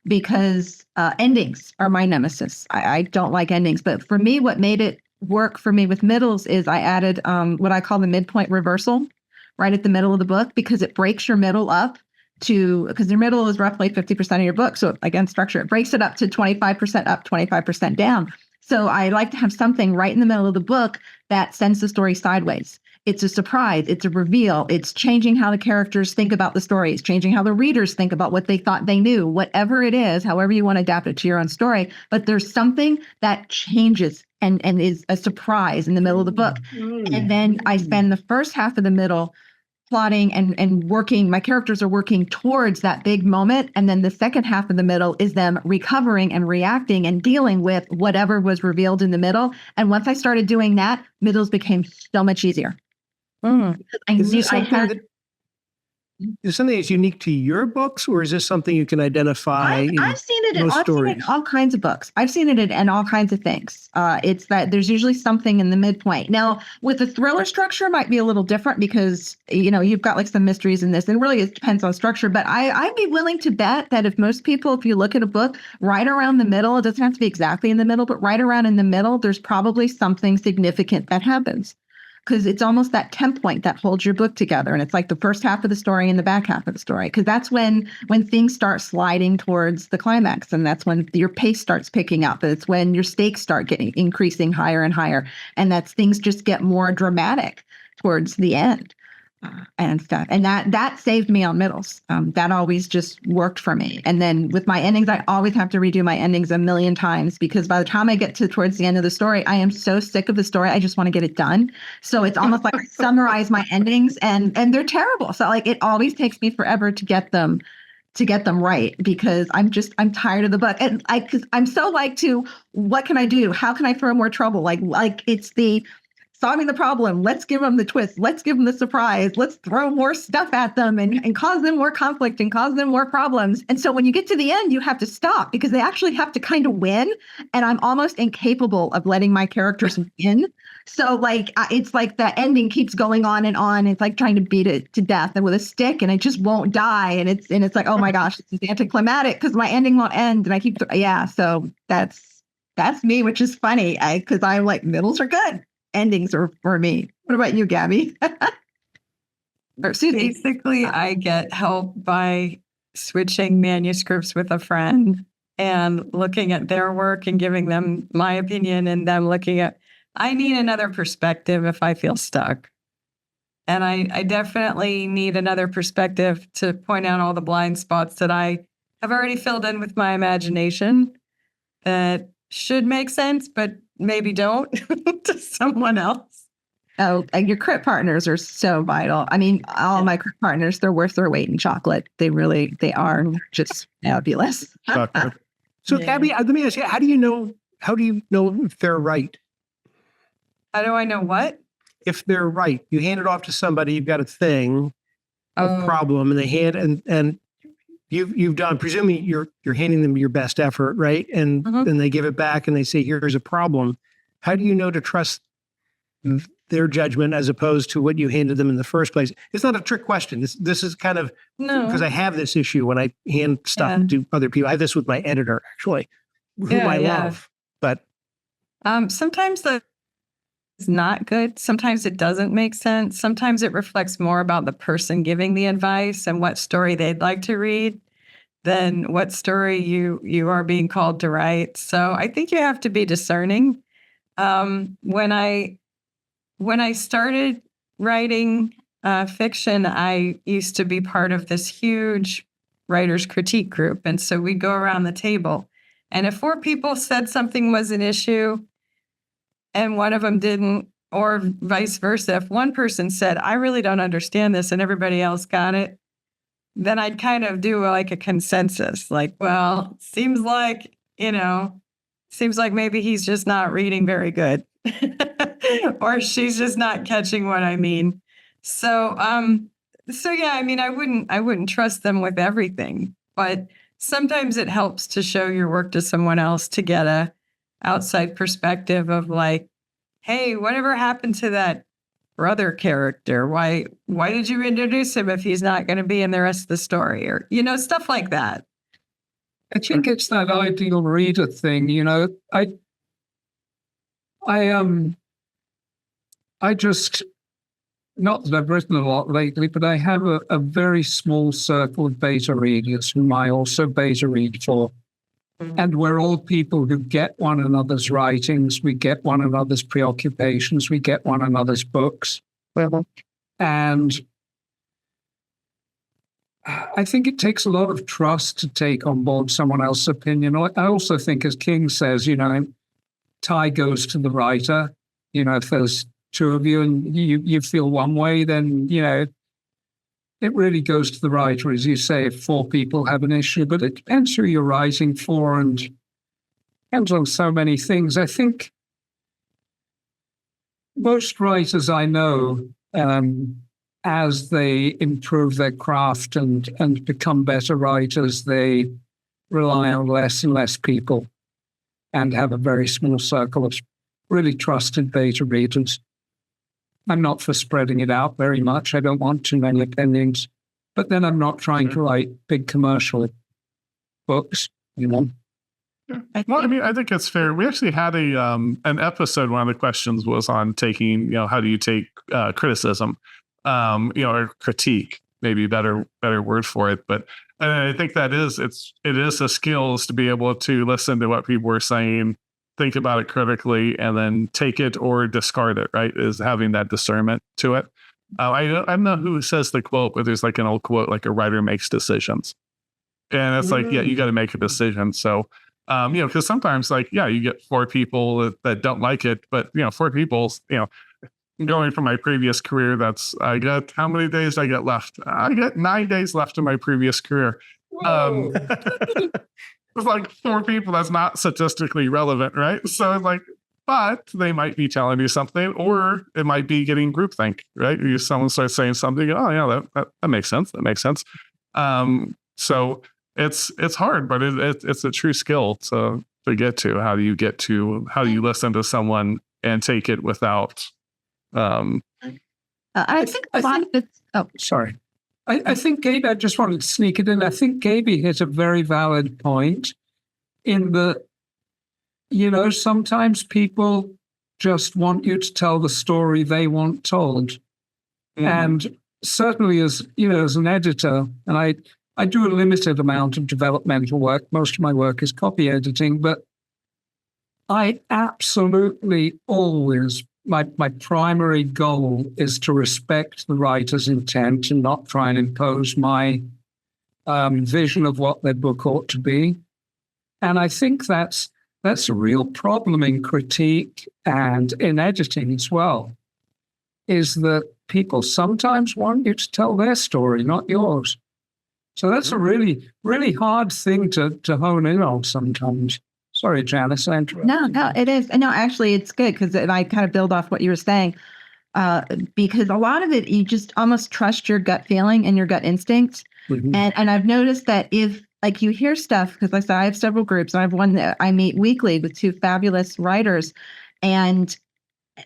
because endings are my nemesis. I don't like endings. But for me, what made it work for me with middles is I added what I call the midpoint reversal right at the middle of the book, because it breaks your middle up because your middle is roughly 50% of your book. So again, structure, it breaks it up to 25% up, 25% down. So I like to have something right in the middle of the book that sends the story sideways. It's a surprise. It's a reveal. It's changing how the characters think about the story. It's changing how the readers think about what they thought they knew, whatever it is, however you want to adapt it to your own story. But there's something that changes and is a surprise in the middle of the book. And then I spend the first half of the middle plotting and working. My characters are working towards that big moment. And then the second half of the middle is them recovering and reacting and dealing with whatever was revealed in the middle. And once I started doing that, middles became so much easier. Is this something that's unique to your books, or is this something you can identify? I've seen it in all kinds of books. I've seen it in all kinds of things. It's that there's usually something in the midpoint. Now, with the thriller structure, might be a little different because, you've got like some mysteries in this, and really it depends on structure. But I'd be willing to bet that if you look at a book right around the middle, it doesn't have to be exactly in the middle, but right around in the middle, there's probably something significant that happens. Because it's almost that temp point that holds your book together. And it's like the first half of the story and the back half of the story. Because that's when things start sliding towards the climax. And that's when your pace starts picking up. It's when your stakes start increasing higher and higher. And that's things just get more dramatic towards the end. And stuff. And that saved me on middles. That always just worked for me. And then with my endings, I always have to redo my endings a million times, because by the time I get towards the end of the story, I am so sick of the story. I just want to get it done. So it's almost like I summarize my endings, and they're terrible. So like it always takes me forever to get them right, because I'm tired of the book. And because I'm so what can I do? How can I throw more trouble? Like it's the solving the problem. Let's give them the twist. Let's give them the surprise. Let's throw more stuff at them and cause them more conflict and cause them more problems. And so when you get to the end, you have to stop, because they actually have to kind of win. And I'm almost incapable of letting my characters win. So it's like the ending keeps going on and on. It's like trying to beat it to death and with a stick, and it just won't die. And it's like, oh my gosh, this is anticlimactic because my ending won't end. And I keep, so that's me, which is funny, because I'm like, middles are good. Endings are for me. What about you, Gabi? Or Susie? Basically, I get help by switching manuscripts with a friend and looking at their work and giving them my opinion, and them looking at, I need another perspective if I feel stuck. And I definitely need another perspective to point out all the blind spots that I have already filled in with my imagination that should make sense, but maybe don't to someone else. Oh, and your crit partners are so vital. I mean, all my crit partners, they're worth their weight in chocolate. They are just fabulous. Chocolate. So, Yeah. Gabby, let me ask you: How do you know if they're right? How do I know what? If they're right, you hand it off to somebody. You've got a thing, a problem, and they hand and you've done. Presumably, you're handing them your best effort, right? And then they give it back and they say, "Here's a problem." How do you know to trust their judgment as opposed to what you handed them in the first place? It's not a trick question. This is kind of No. because I have this issue when I hand stuff to other people. I have this with my editor, actually, whom I love. But sometimes it's not good. Sometimes it doesn't make sense. Sometimes it reflects more about the person giving the advice and what story they'd like to read than what story you are being called to write. So I think you have to be discerning. When I started writing fiction, I used to be part of this huge writers' critique group. And so we'd go around the table. And if 4 people said something was an issue and one of them didn't, or vice versa, if one person said, I really don't understand this, and everybody else got it, then I'd kind of do like a consensus, like, well, seems like maybe he's just not reading very good. Or she's just not catching what I mean. So yeah, I mean, I wouldn't trust them with everything, but sometimes it helps to show your work to someone else to get a outside perspective of like, hey, whatever happened to that brother character? Why did you introduce him if he's not going to be in the rest of the story? Or, stuff like that. I think it's that ideal reader thing. I just, not that I've written a lot lately, but I have a very small circle of beta readers whom I also beta read for. And we're all people who get one another's writings, we get one another's preoccupations, we get one another's books. And I think it takes a lot of trust to take on board someone else's opinion. I also think, as King says, tie goes to the writer. If there's 2 of you and you feel one way, then, it really goes to the writer. As you say, if 4 people have an issue, but it depends who you're writing for and depends on so many things. I think most writers I know, as they improve their craft and become better writers, they rely on less and less people and have a very small circle of really trusted beta readers. I'm not for spreading it out very much. I don't want too many opinions. But then I'm not trying to write big commercial books, Well, I think it's fair. We actually had an episode. One of the questions was on taking, how do you take criticism, or critique, maybe better word for it. But I think it is a skill to be able to listen to what people are saying, think about it critically, and then take it or discard it, right? Is having that discernment to it. I don't know who says the quote, but there's like an old quote, like a writer makes decisions. And it's like, yeah, you got to make a decision. So, because sometimes you get 4 people that don't like it, but, 4 people, going from my previous career, I got, how many days I got left? I got 9 days left in my previous career. It's like 4 people. That's not statistically relevant, right? So it's like, but they might be telling you something, or it might be getting groupthink, right? Someone starts saying something. Oh, yeah, that makes sense. That makes sense. So it's hard, but it's a true skill to get to. How do you listen to someone and take it without? I think a lot of it's. Oh, sorry. I think Gabi, I just wanted to sneak it in. I think Gabi hit a very valid point in that, sometimes people just want you to tell the story they want told. Mm-hmm. And certainly as an editor, and I do a limited amount of developmental work. Most of my work is copy editing, but I absolutely always, my primary goal is to respect the writer's intent and not try and impose my vision of what their book ought to be. And I think that's that's a real problem in critique and in editing as well, is that people sometimes want you to tell their story, not yours. So that's a really, really hard thing to hone in on sometimes. Sorry, Janice, I interrupted. No, it is. No, actually, it's good because I kind of build off what you were saying. Because a lot of it, you just almost trust your gut feeling and your gut instincts. Mhm. And I've noticed that if like you hear stuff, because like I said, I have several groups, and I have one that I meet weekly with two fabulous writers, and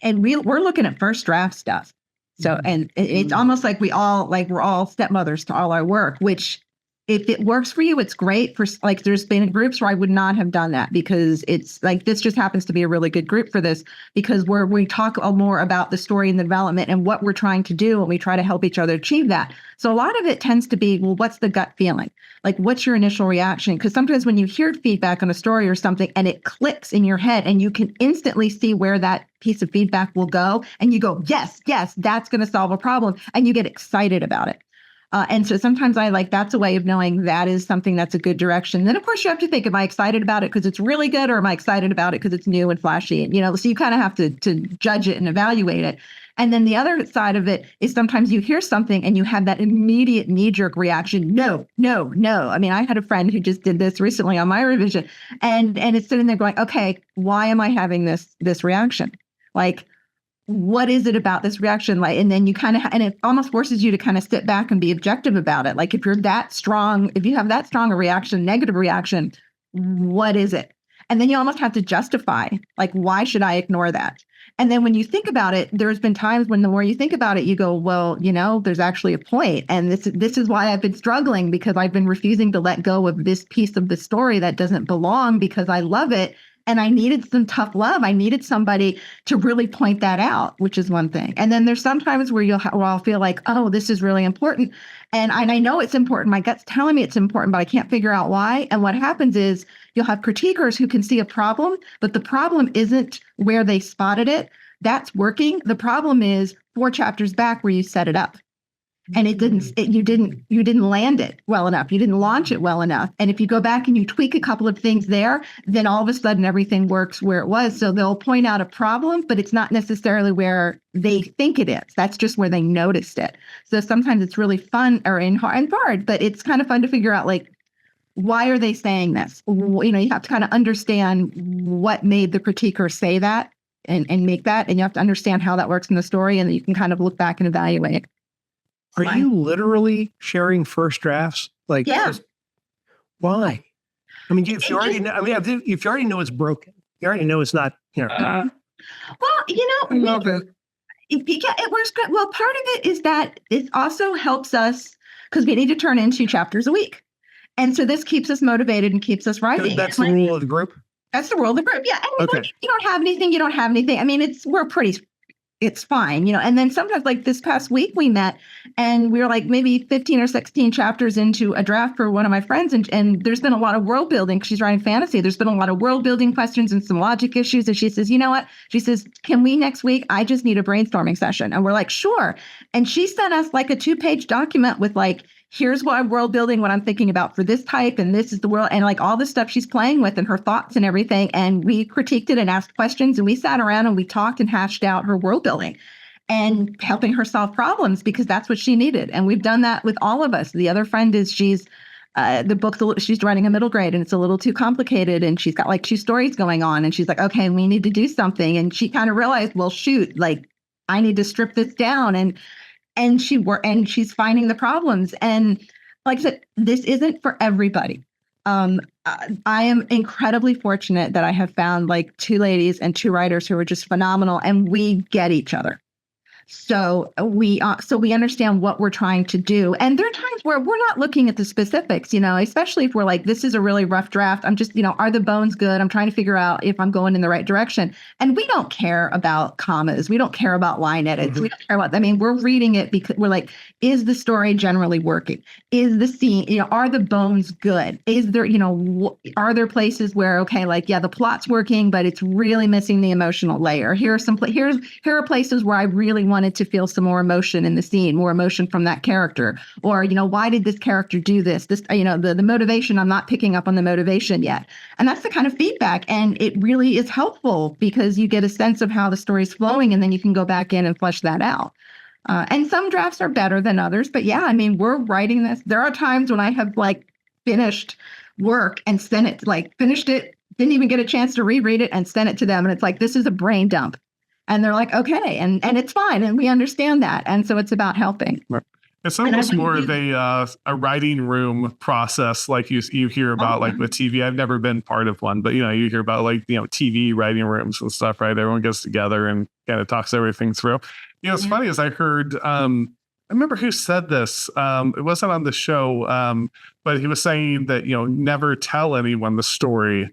we're looking at first draft stuff. So, and it's almost like we're all stepmothers to all our work, which if it works for you, it's great. For like, there's been groups where I would not have done that because it's like, this just happens to be a really good group for this because we talk more about the story and the development and what we're trying to do. And we try to help each other achieve that. So a lot of it tends to be, well, what's the gut feeling? Like, what's your initial reaction? Because sometimes when you hear feedback on a story or something and it clicks in your head and you can instantly see where that piece of feedback will go and you go, yes, that's going to solve a problem. And you get excited about it. And so sometimes that's a way of knowing that is something that's a good direction. Then, of course, you have to think, am I excited about it because it's really good or am I excited about it because it's new and flashy? And, so you kind of have to judge it and evaluate it. And then the other side of it is sometimes you hear something and you have that immediate knee-jerk reaction. No. I mean, I had a friend who just did this recently on my revision and it's sitting there going, okay, why am I having this reaction? Like, what is it about this reaction? Like, and then you and it almost forces you to kind of sit back and be objective about it. Like if you have that strong a reaction, negative reaction, what is it? And then you almost have to justify, like, why should I ignore that? And then when you think about it, there's been times when the more you think about it, you go, well, there's actually a point. And this is why I've been struggling because I've been refusing to let go of this piece of the story that doesn't belong because I love it. And I needed some tough love. I needed somebody to really point that out, which is one thing. And then there's sometimes where I'll feel like, oh, this is really important. And I know it's important. My gut's telling me it's important, but I can't figure out why. And what happens is you'll have critiquers who can see a problem, but the problem isn't where they spotted it. That's working. The problem is 4 chapters back where you set it up. And you didn't land it well enough. You didn't launch it well enough. And if you go back and you tweak a couple of things there, then all of a sudden everything works where it was. So they'll point out a problem, but it's not necessarily where they think it is. That's just where they noticed it. So sometimes it's really fun and hard, but it's kind of fun to figure out, like, why are they saying this? You have to kind of understand what made the critiquer say that and make that. And you have to understand how that works in the story. And then you can kind of look back and evaluate. Are you literally sharing first drafts? Like, yeah. Why? I mean, if you already know it's broken, you already know it's not, Well, I love it. It works good. Well, part of it is that it also helps us because we need to turn in 2 chapters a week. And so this keeps us motivated and keeps us writing. That's the rule of the group? That's the rule of the group. Yeah. And okay. You don't have anything. I mean, it's fine, And then sometimes, like this past week, we met and we were like maybe 15 or 16 chapters into a draft for one of my friends. And there's been a lot of world building. She's writing fantasy. There's been a lot of world building questions and some logic issues. And she says, you know what? She says, can we next week? I just need a brainstorming session. And we're like, sure. And she sent us like a 2-page document with like, here's what I'm world building, what I'm thinking about for this type, and this is the world, and like all the stuff she's playing with and her thoughts and everything. And we critiqued it and asked questions, and we sat around and we talked and hashed out her world building and helping her solve problems because that's what she needed. And we've done that with all of us. The other friend is she's writing a middle grade and it's a little too complicated, and she's got like 2 stories going on, and she's like, okay, we need to do something. And she kind of realized, well, shoot, like I need to strip this down. And she's finding the problems. And like I said, this isn't for everybody. I am incredibly fortunate that I have found like 2 ladies and 2 writers who are just phenomenal, and we get each other. So we understand what we're trying to do. And there are times where we're not looking at the specifics, especially if we're like, this is a really rough draft. I'm just, are the bones good? I'm trying to figure out if I'm going in the right direction. And we don't care about commas. We don't care about line edits. Mm-hmm. We don't care about, we're reading it because we're like, is the story generally working? Is the scene, are the bones good? Is there, are there places where, okay, like, yeah, the plot's working, but it's really missing the emotional layer. Here are places where I really want wanted to feel some more emotion in the scene, more emotion from that character, or, why did this character do this? This, the motivation, I'm not picking up on the motivation yet. And that's the kind of feedback. And it really is helpful because you get a sense of how the story's flowing, and then you can go back in and flesh that out. And some drafts are better than others, but yeah, I mean, we're writing this. There are times when I have finished work and sent it, finished it, didn't even get a chance to reread it and sent it to them. And it's like, this is a brain dump. And they're like, okay. And it's fine. And we understand that. And so it's about helping. Right. It's almost more of a writing room process, like you hear about, like with TV. I've never been part of one, but you hear about TV writing rooms and stuff, right? Everyone gets together and kind of talks everything through. It's funny, as I heard, I remember who said this. It wasn't on the show, but he was saying that never tell anyone the story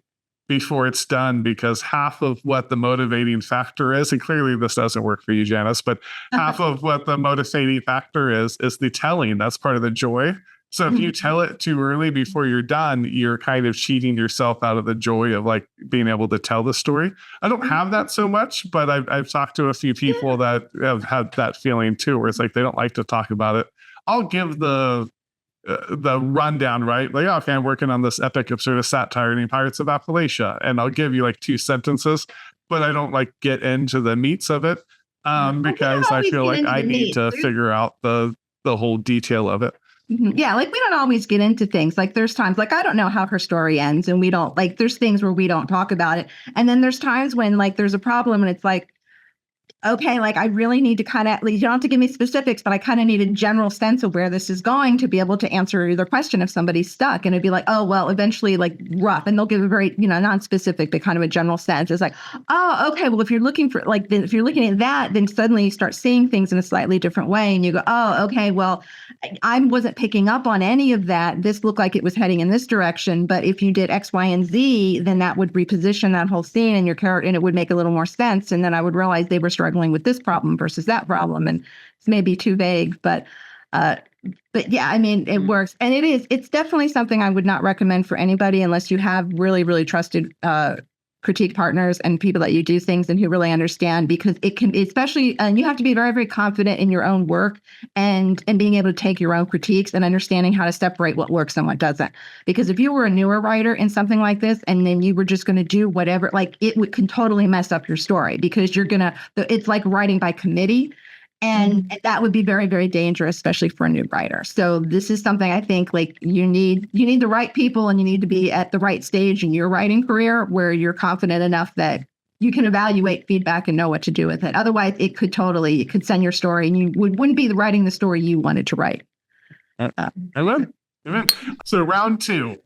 before it's done, because half of what the motivating factor is, and clearly this doesn't work for you, Janice, but half of what the motivating factor is the telling. That's part of the joy. So if you tell it too early before you're done, you're kind of cheating yourself out of the joy of being able to tell the story. I don't have that so much, but I've talked to a few people that have had that feeling too, where it's like they don't like to talk about it. I'll give the rundown, right? Okay, I'm working on this epic absurdist satire named Pirates of Appalachia, and I'll give you 2 sentences, but I don't get into the meats of it because I feel like I need to figure out the whole detail of it. Yeah, we don't always get into things. There's times I don't know how her story ends, and we don't there's things where we don't talk about it. And then there's times when there's a problem and it's okay, I really need to kind of, you don't have to give me specifics, but I kind of need a general sense of where this is going to be able to answer their question if somebody's stuck. And it'd be oh, well, eventually rough. And they'll give a very, non-specific, but kind of a general sense. It's oh, okay, well, if you're looking for if you're looking at that, then suddenly you start seeing things in a slightly different way. And you go, oh, okay, well, I wasn't picking up on any of that. This looked like it was heading in this direction. But if you did X, Y, and Z, then that would reposition that whole scene and your character, and it would make a little more sense. And then I would realize they were struggling with this problem versus that problem, and it's maybe too vague, but yeah, I mean, it works, and it's definitely something I would not recommend for anybody unless you have really, really trusted critique partners and people that you do things and who really understand, because it can, especially, and you have to be very, very confident in your own work and being able to take your own critiques and understanding how to separate what works and what doesn't. Because if you were a newer writer in something like this, and then you were just going to do whatever, can totally mess up your story, because it's like writing by committee. And that would be very, very dangerous, especially for a new writer. So this is something I think you need the right people, and you need to be at the right stage in your writing career where you're confident enough that you can evaluate feedback and know what to do with it. Otherwise, it could send your story, and you wouldn't be writing the story you wanted to write. Amen. So round 2,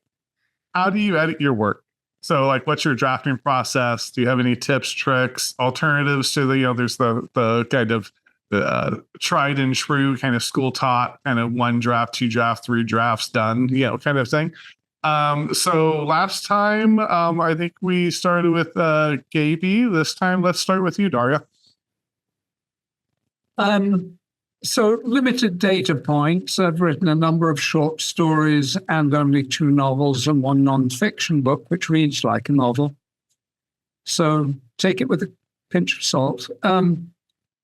how do you edit your work? So what's your drafting process? Do you have any tips, tricks, alternatives to there's the kind of tried and true kind of school taught kind of 1 draft, 2 draft, 3 drafts done, kind of thing. So last time, I think we started with Gabi. This time, let's start with you, Dario. So limited data points. I've written a number of short stories and only 2 novels and 1 nonfiction book, which reads like a novel. So take it with a pinch of salt.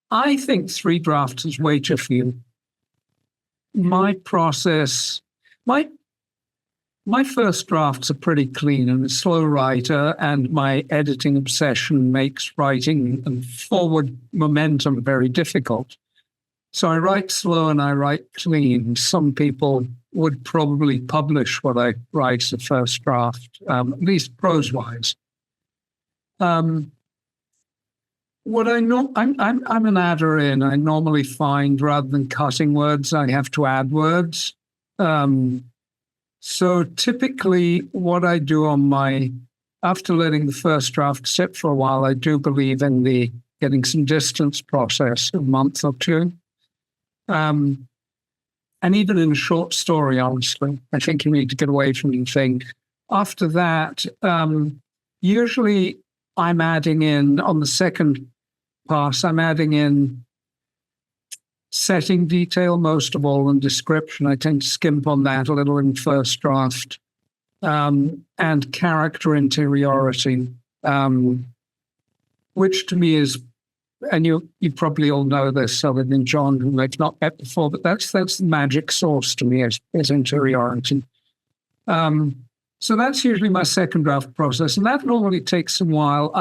I think 3 drafts is way too few. My process, my first drafts are pretty clean. I'm a slow writer, and my editing obsession makes writing and forward momentum very difficult. So I write slow and I write clean. Some people would probably publish what I write as a first draft, at least prose-wise. What I know, I'm an adder in. I normally find rather than cutting words, I have to add words. So typically what I do after letting the first draft sit for a while, I do believe in the getting some distance process, a month or 2. And even in a short story, honestly, I think you need to get away from the thing. After that, usually I'm adding in, on the second pass, I'm adding in setting detail most of all, and description. I tend to skimp on that a little in first draft, and character interiority, which to me is and you probably all know this other than John, who I've not met before, but that's the magic sauce to me is interiority. So that's usually my second draft process, and that normally takes a while.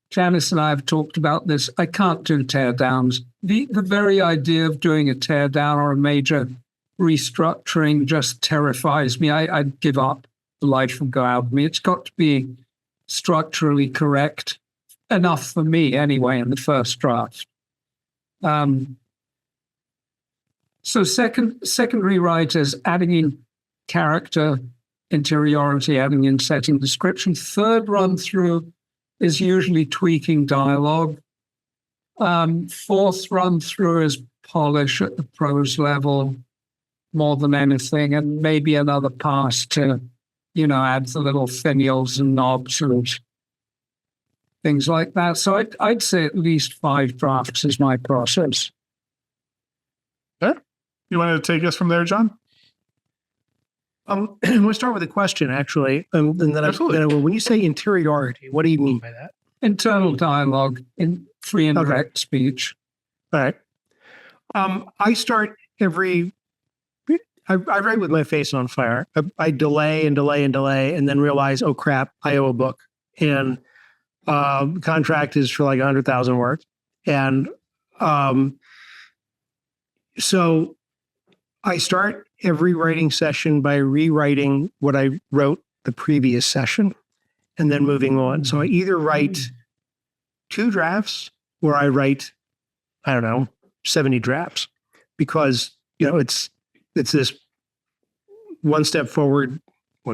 Janice and I have talked about this. I can't do teardowns. The very idea of doing a teardown or a major restructuring just terrifies me. I'd give up. The life will go out of me. It's got to be structurally correct enough for me anyway in the first draft. So second rewrite is adding in character, interiority, adding in setting description. Third run through is usually tweaking dialogue. Fourth run through is polish at the prose level more than anything, and maybe another pass to, add the little finials and knobs and things like that. So I'd say at least 5 drafts is my process. Okay. You want to take us from there, John? We'll start with a question, actually. And then when you say interiority, what do you mean by that? Internal dialogue in free and direct speech. All right. I start I write with my face on fire. I delay and delay and delay and then realize, oh crap, I owe a book. And the contract is for like 100,000 words. And so I start every writing session by rewriting what I wrote the previous session and then moving on. So I either write 2 drafts or I write, 70 drafts because, it's this 1 step forward,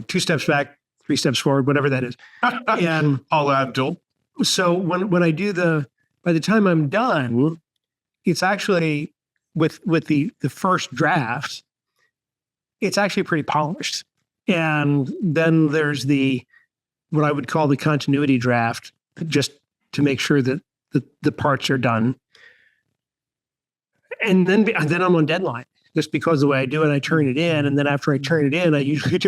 2 steps back, 3 steps forward, whatever that is. And All Abdul. so when I do by the time I'm done, it's actually with the first draft, it's actually pretty polished. And then there's what I would call the continuity draft, just to make sure that the parts are done. And then I'm on deadline, just because the way I do it, I turn it in. And then after I turn it in, I usually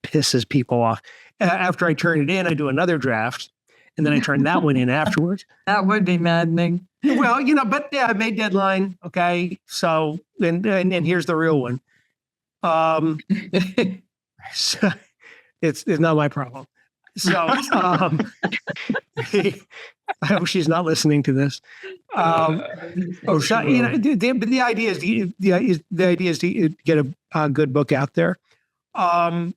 pisses people off. After I turn it in, I do another draft. And then I turn that one in afterwards. That would be maddening. Well, but yeah, I made deadline. Okay. So, and here's the real one. So it's not my problem. So, I hope she's not listening to this. The idea is to get a good book out there. I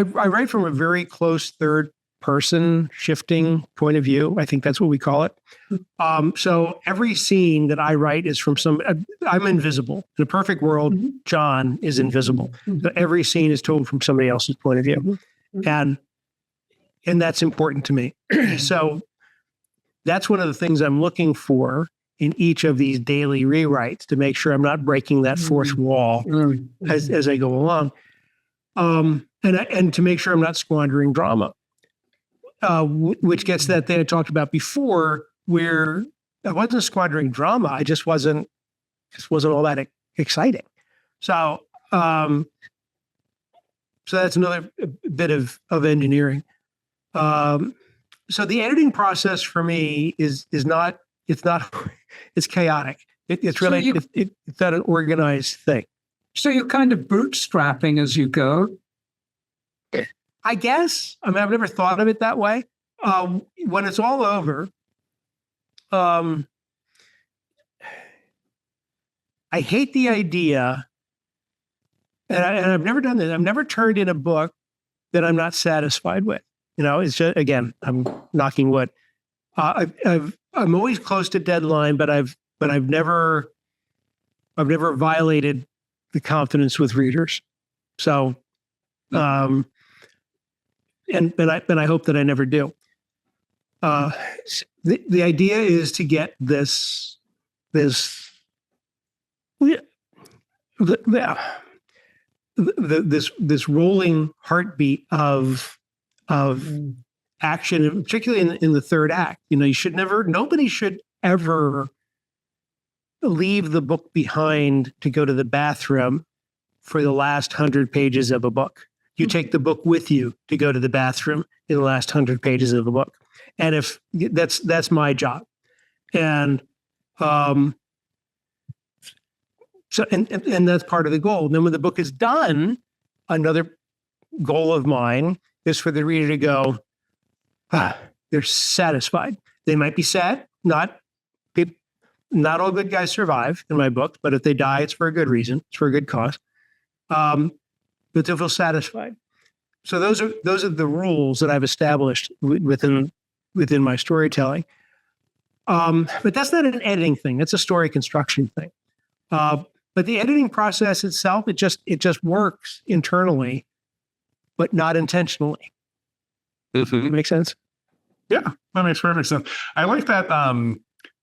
write from a very close third person shifting point of view. I think that's what we call it. So every scene that I write is from I'm invisible. In a perfect world, John is invisible. So every scene is told from somebody else's point of view. And that's important to me. So that's one of the things I'm looking for in each of these daily rewrites, to make sure I'm not breaking that fourth wall as I go along. And to make sure I'm not squandering drama, which gets that thing I talked about before, where I wasn't squandering drama. I just wasn't all that exciting. So that's another bit of engineering. So the editing process for me is not it's chaotic. It's really it's not an organized thing. So you're kind of bootstrapping as you go. I guess. I mean, I've never thought of it that way. When it's all over, I hate the idea, and I've never done this. I've never turned in a book that I'm not satisfied with. It's just, again, I'm knocking wood. I'm always close to deadline, but I've never violated the confidence with readers. So, and I hope that I never do. The idea is to get this rolling heartbeat of action, particularly in the third act. Nobody should ever leave the book behind to go to the bathroom for the last 100 pages of a book. You take the book with you to go to the bathroom in the last 100 pages of the book. And if that's my job. And so that's part of the goal. And then when the book is done, another goal of mine is for the reader to go, they're satisfied. They might be sad. Not all good guys survive in my book, but if they die, it's for a good reason. It's for a good cause. But they'll feel satisfied. So those are the rules that I've established within my storytelling. But that's not an editing thing. That's a story construction thing. But the editing process itself, it just works internally, but not intentionally. Make sense? Yeah, that makes perfect sense. I like that.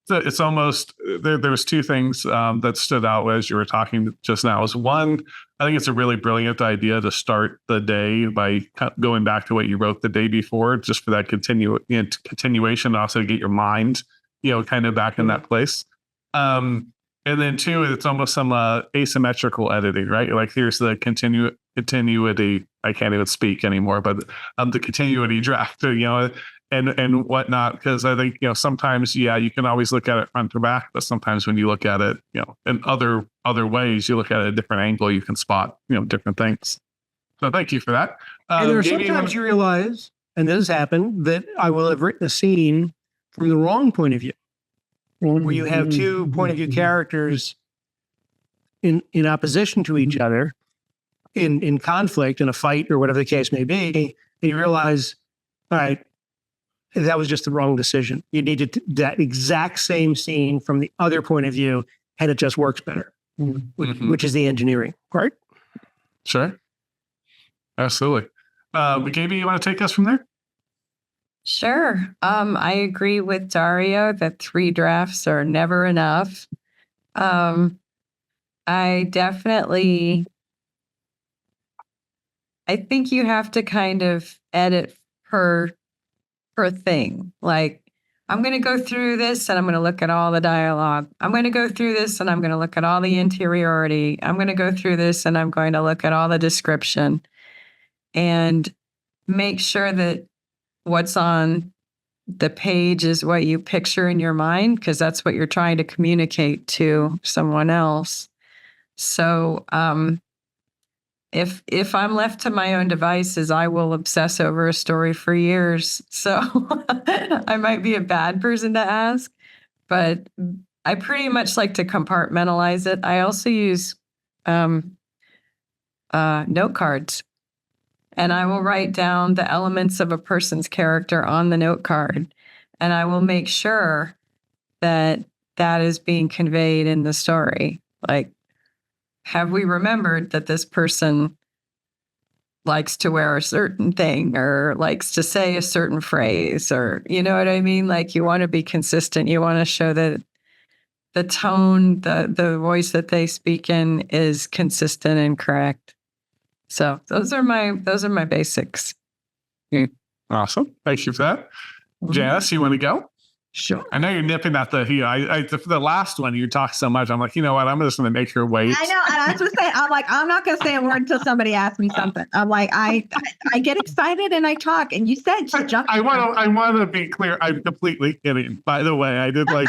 So it's almost there was two things that stood out as you were talking just now. Was one, I think it's a really brilliant idea to start the day by going back to what you wrote the day before, just for that continuation, also to get your mind, kind of back in that place. And then two, it's almost some asymmetrical editing, right? Like here's the continuity. I can't even speak anymore, but the continuity draft, and whatnot. Because I think sometimes, you can always look at it front to back, but sometimes when you look at it, in other ways, you look at it at a different angle, you can spot different things. So thank you for that. And there are sometimes you realize, and this has happened, that I will have written a scene from the wrong point of view, where you have two point of view characters in opposition to each other, in conflict, in a fight, or whatever the case may be, and you realize, all right, that was just the wrong decision. You needed that exact same scene from the other point of view, and it just works better, which is the engineering part. Sure. Absolutely. Gabi, you want to take us from there? Sure. I agree with Dario that 3 drafts are never enough. I think you have to kind of edit per thing. Like, I'm going to go through this and I'm going to look at all the dialogue. I'm going to go through this and I'm going to look at all the interiority. I'm going to go through this and I'm going to look at all the description and make sure that what's on the page is what you picture in your mind, because that's what you're trying to communicate to someone else. So if I'm left to my own devices, I will obsess over a story for years. So I might be a bad person to ask, but I pretty much like to compartmentalize it. I also use note cards. And I will write down the elements of a person's character on the note card. And I will make sure that that is being conveyed in the story. Like, have we remembered that this person likes to wear a certain thing or likes to say a certain phrase, or, you know what I mean? Like, you want to be consistent. You want to show that the tone, the voice that they speak in is consistent and correct. So those are my basics. Awesome. Thank you for that. Janice, you want to go? Sure. I know you're nipping at the last one. You talk so much. I'm like, you know what? I'm just going to make her wait. I know. And I was going to say, I'm not going to say a word until somebody asks me something. I'm like, I get excited and I talk. And you said, I want to be clear. I'm completely kidding. By the way, I did I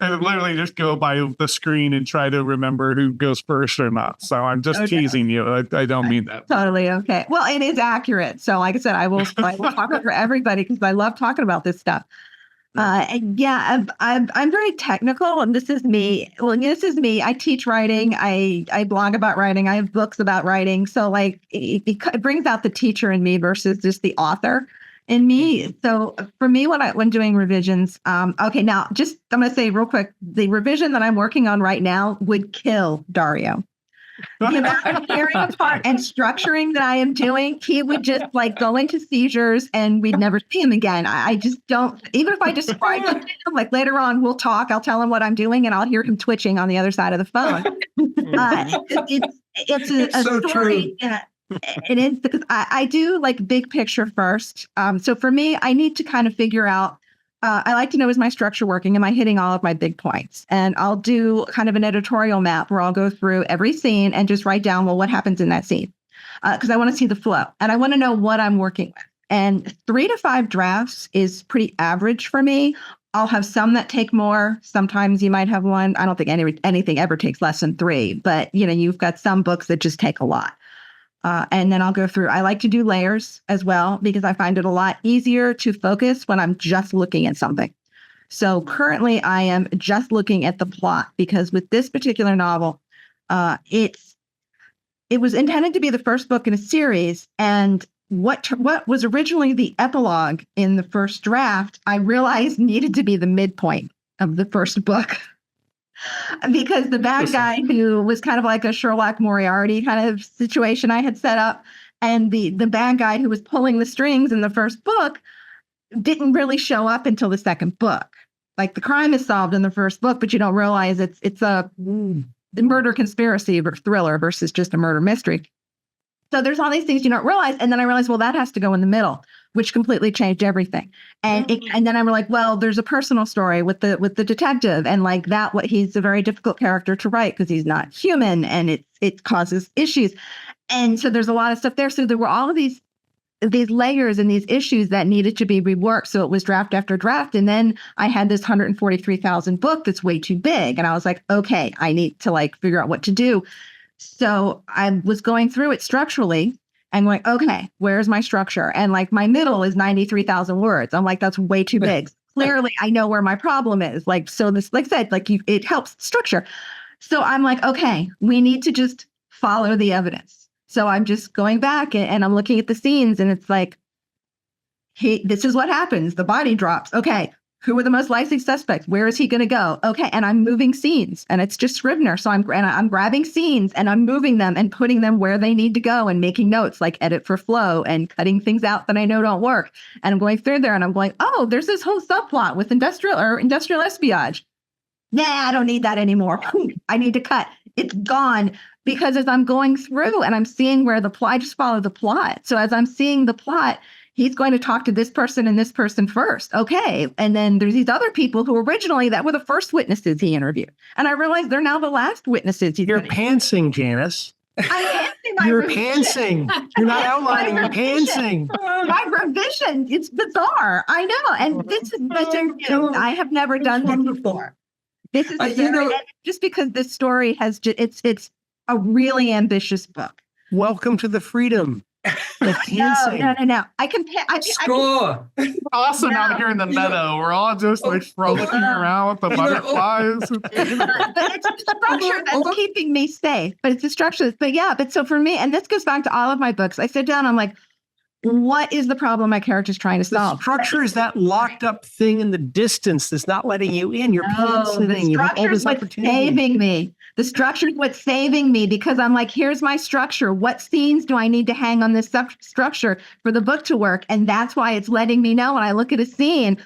literally just go by the screen and try to remember who goes first or not. So I'm just teasing you. I don't mean that. Totally okay. Well, it is accurate. So like I said, I will talk for everybody because I love talking about this stuff. I'm very technical, and this is me. Well, this is me. I teach writing. I blog about writing. I have books about writing. So like it brings out the teacher in me versus just the author in me. So for me, when doing revisions, okay, now just I'm going to say real quick, the revision that I'm working on right now would kill Dario. The amount of tearing apart and structuring that I am doing, he would just like go into seizures and we'd never see him again. I just don't, even if I describe it to him, like later on we'll talk, I'll tell him what I'm doing and I'll hear him twitching on the other side of the phone. It's a so story. It is because I do like big picture first. So for me, I need to kind of figure out, I like to know, is my structure working? Am I hitting all of my big points? And I'll do kind of an editorial map where I'll go through every scene and just write down, well, what happens in that scene? because I want to see the flow and I want to know what I'm working with. And 3 to 5 drafts is pretty average for me. I'll have some that take more. Sometimes you might have one. I don't think anything ever takes less than 3, but you've got some books that just take a lot. And then I'll go through. I like to do layers as well because I find it a lot easier to focus when I'm just looking at something. So currently I am just looking at the plot because with this particular novel, it was intended to be the first book in a series. And what was originally the epilogue in the first draft, I realized needed to be the midpoint of the first book. Because the bad guy who was kind of like a Sherlock Moriarty kind of situation I had set up, and the bad guy who was pulling the strings in the first book didn't really show up until the second book. Like the crime is solved in the first book, but you don't realize it's a murder conspiracy thriller versus just a murder mystery. So there's all these things you don't realize. And then I realized, well, that has to go in the middle, which completely changed everything. And then I'm like, well, there's a personal story with the detective, and like that, he's a very difficult character to write because he's not human, and it causes issues. And so there's a lot of stuff there. So there were all of these layers and these issues that needed to be reworked. So it was draft after draft. And then I had this 143,000 book that's way too big. And I was like, okay, I need to like figure out what to do. So I was going through it structurally and going, okay, where's my structure? And like my middle is 93,000 words. I'm like, that's way too big. Clearly, I know where my problem is. Like, so this, like I said, like it helps structure. So I'm like, okay, we need to just follow the evidence. So I'm just going back and I'm looking at the scenes, and it's like, hey, this is what happens. The body drops. Okay. Who are the most likely suspects? Where is he going to go? Okay. And I'm moving scenes, and it's just Scrivener. So I'm grabbing scenes and I'm moving them and putting them where they need to go and making notes like edit for flow and cutting things out that I know don't work. And I'm going through there and I'm going, oh, there's this whole subplot with industrial espionage. Nah, I don't need that anymore. I need to cut. It's gone. Because as I'm going through and I'm seeing where the plot, I just follow the plot. So as I'm seeing the plot, he's going to talk to this person and this person first. Okay. And then there's these other people who originally that were the first witnesses he interviewed. And I realized they're now the last witnesses. You're pantsing, Janice. You're pantsing. You're not outlining, you're pantsing. My revision. It's bizarre. I know. And this is I have never done this before. This is just because this story has it's a really ambitious book. Welcome to the freedom of pantsing. No. I can Score. Awesome out here in the meadow. We're all just like frolicking around with the butterflies. But it's the structure that's keeping me safe. But it's the structure. But so for me, and this goes back to all of my books, I sit down, I'm like, what is the problem my character's trying to solve? The structure is that locked up thing in the distance that's not letting you in. You're pantsing. You have all this opportunity. Saving me. The structure is what's saving me because I'm like, here's my structure. What scenes do I need to hang on this structure for the book to work? And that's why it's letting me know when I look at a scene,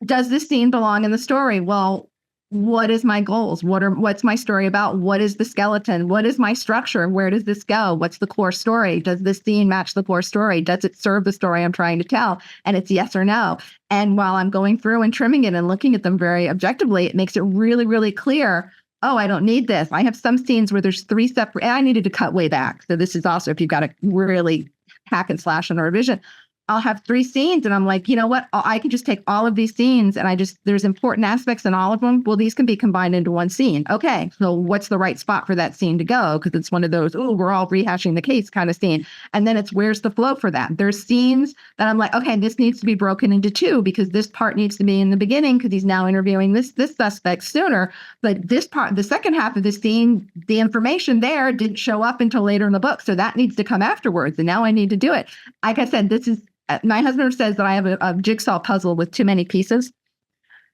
does this scene belong in the story? Well, what is my goals? What's my story about? What is the skeleton? What is my structure? Where does this go? What's the core story? Does this scene match the core story? Does it serve the story I'm trying to tell? And it's yes or no. And while I'm going through and trimming it and looking at them very objectively, it makes it really, really clear. Oh, I don't need this. I have some scenes where there's 3 separate, and I needed to cut way back. So this is also, if you've got to really hack and slash on a revision, I'll have 3 scenes and I'm like, you know what? I can just take all of these scenes and there's important aspects in all of them. Well, these can be combined into one scene. Okay. So what's the right spot for that scene to go? Because it's one of those, oh, we're all rehashing the case kind of scene. And then it's where's the flow for that? There's scenes that I'm like, okay, this needs to be broken into 2 because this part needs to be in the beginning because he's now interviewing this suspect sooner. But this part, the second half of the scene, the information there didn't show up until later in the book. So that needs to come afterwards. And now I need to do it. Like I said, my husband says that I have a jigsaw puzzle with too many pieces.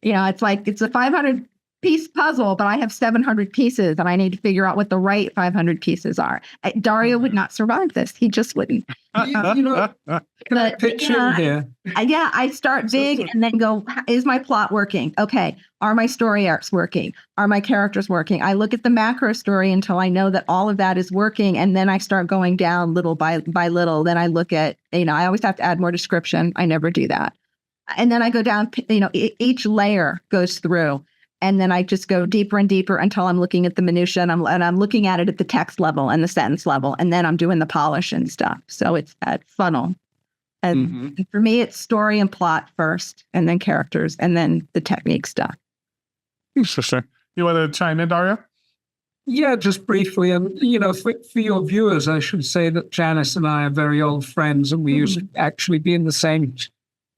It's like it's a 500-piece puzzle, but I have 700 pieces, and I need to figure out what the right 500 pieces are. Dario would not survive this; he just wouldn't. Can I pitch in here? I start big and then go, is my plot working? Okay. Are my story arcs working? Are my characters working? I look at the macro story until I know that all of that is working. And then I start going down little by little. Then I look at, I always have to add more description. I never do that. And then I go down, each layer goes through. And then I just go deeper and deeper until I'm looking at the minutia and I'm looking at it at the text level and the sentence level. And then I'm doing the polish and stuff. So it's that funnel. And for me, it's story and plot first, and then characters, and then the technique stuff. For sure. You want to chime in, Dario? Yeah, just briefly. And, for your viewers, I should say that Janice and I are very old friends, and we used to actually be in the same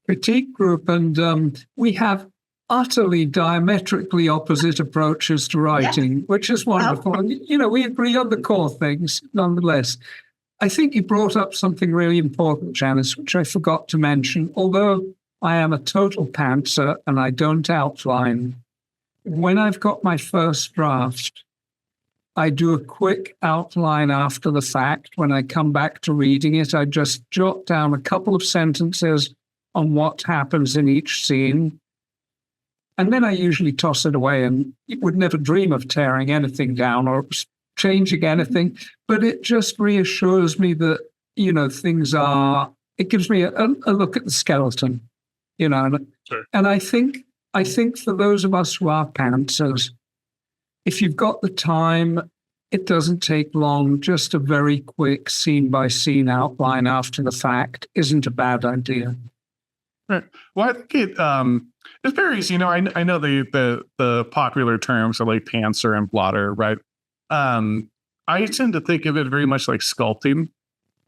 critique group. And we have utterly diametrically opposite approaches to writing, which is wonderful. And, we agree on the core things, nonetheless. I think you brought up something really important, Janice, which I forgot to mention. Although I am a total pantser and I don't outline, when I've got my first draft, I do a quick outline after the fact. When I come back to reading it, I just jot down a couple of sentences on what happens in each scene. And then I usually toss it away, and you would never dream of tearing anything down or changing anything. But it just reassures me that, things are, it gives me a look at the skeleton, Sure. And I think for those of us who are pantsers, if you've got the time, it doesn't take long. Just a very quick scene-by-scene outline after the fact isn't a bad idea. Right. Well, I think it varies. I know the popular terms are like pantser and blotter, right? I tend to think of it very much like sculpting.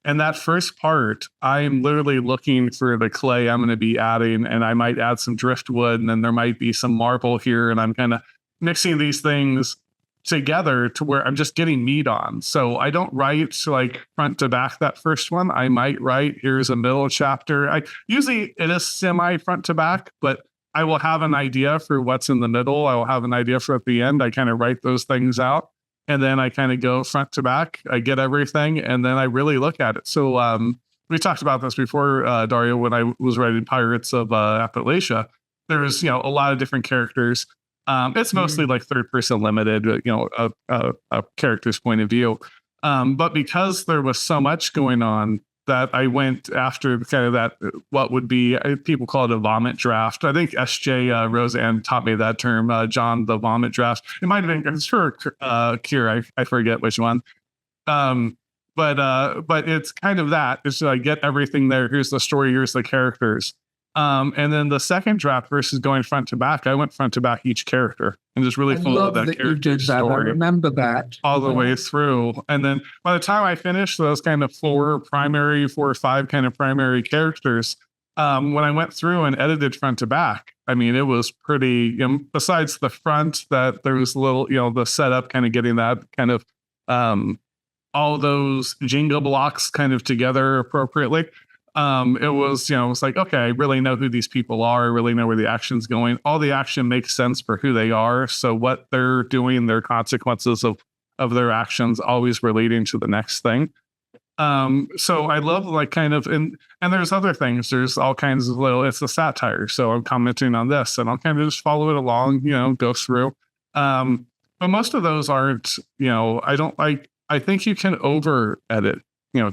And that first part, I'm literally looking for the clay I'm going to be adding, and I might add some driftwood, and then there might be some marble here, and I'm kind of mixing these things together to where I'm just getting meat on. So I don't write like front to back that first one. I might write, here's a middle chapter. Usually it is semi front to back, but I will have an idea for what's in the middle. I will have an idea for at the end. I kind of write those things out. And then I kind of go front to back. I get everything, and then I really look at it. So we talked about this before, Dario, when I was writing Pirates of Appalachia. There's a lot of different characters. It's mostly like third person limited, a character's point of view. But because there was so much going on, that I went after kind of that, what would be, people call it a vomit draft. I think SJ Roseanne taught me that term, John, the vomit draft. It might have been, sure, Kier, I forget which one. But it's kind of that. It's like, get everything there. Here's the story, here's the characters. And then the second draft versus going front to back, I went front to back each character and just really followed that character story. I remember that all the way through. And then by the time I finished those kind of four or five kind of primary characters, when I went through and edited front to back, I mean, it was pretty, besides the front, that there was a little, the setup kind of getting that kind of all those Jenga blocks kind of together appropriately. It was like, okay, I really know who these people are. I really know where the action's going. All the action makes sense for who they are. So what they're doing, their consequences of their actions, always relating to the next thing. So I love like kind of, and there's other things. There's all kinds of it's a satire. So I'm commenting on this, and I'll kind of just follow it along, go through. But most of those aren't, I think you can over edit.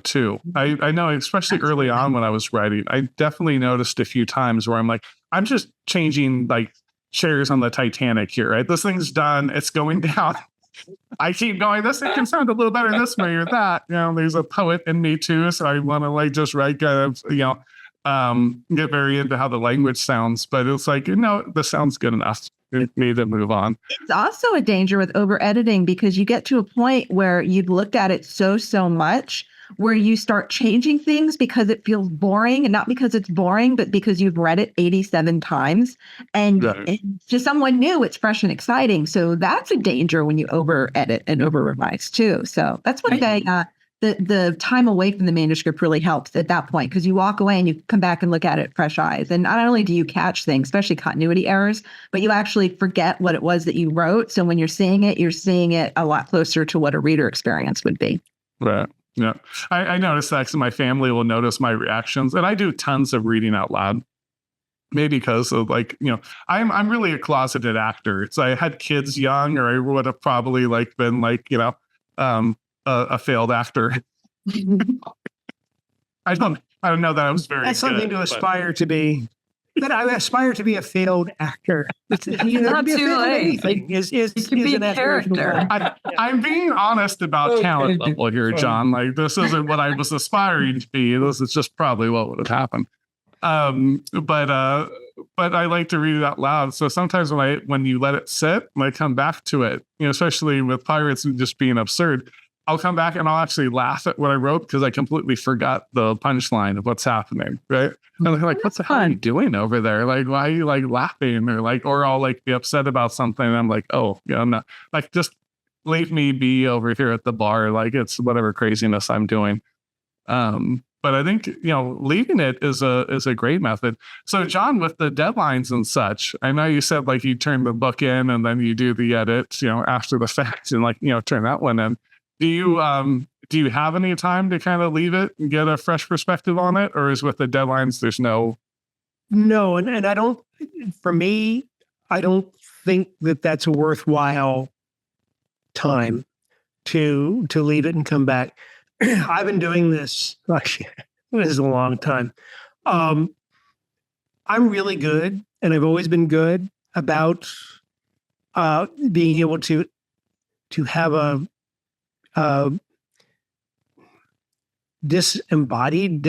Too. I know, especially early on when I was writing, I definitely noticed a few times where I'm like, I'm just changing like chairs on the Titanic here, right? This thing's done. It's going down. I keep going, it can sound a little better this way or that. There's a poet in me too. So I want to like just write kind of, get very into how the language sounds, but it's like, this sounds good enough. We need to move on. It's also a danger with over editing, because you get to a point where you've looked at it so much where you start changing things because it feels boring, and not because it's boring, but because you've read it 87 times. And to someone new, it's fresh and exciting. So that's a danger when you over edit and over revise too. So that's what the time away from the manuscript really helps at that point, because you walk away and you come back and look at it fresh eyes. And not only do you catch things, especially continuity errors, but you actually forget what it was that you wrote. So when you're seeing it a lot closer to what a reader experience would be. Right. Yeah. I noticed that, because my family will notice my reactions, and I do tons of reading out loud. Maybe because of I'm really a closeted actor. So I had kids young, or I would have probably been a failed actor. I don't know that I was very That's something good, to aspire to be. But I aspire to be a failed actor. Not to be a too failed late. anything is You can be an a aspirational character. goal. I'm being honest about talent level here, John. Like, this isn't what I was aspiring to be. This is just probably what would have happened. But I like to read it out loud. So sometimes when you let it sit, when I come back to it, especially with pirates just being absurd, I'll come back and I'll actually laugh at what I wrote because I completely forgot the punchline of what's happening. Right? And I'm like, what the hell are you doing over there? Like, why are you like laughing or I'll like be upset about something. And I'm like, oh, I'm not, like, just leave me be over here at the bar. Like, it's whatever craziness I'm doing. But I think, leaving it is a great method. So John, with the deadlines and such, I know you said like you turn the book in and then you do the edits, after the fact and like, turn that one in. Do you have any time to kind of leave it and get a fresh perspective on it? Or is with the deadlines, there's no? No. And I don't, for me, I don't think that that's a worthwhile time to leave it and come back. I've been doing this, actually, this is a long time. I'm really good, and I've always been good about being able to have a disembodied,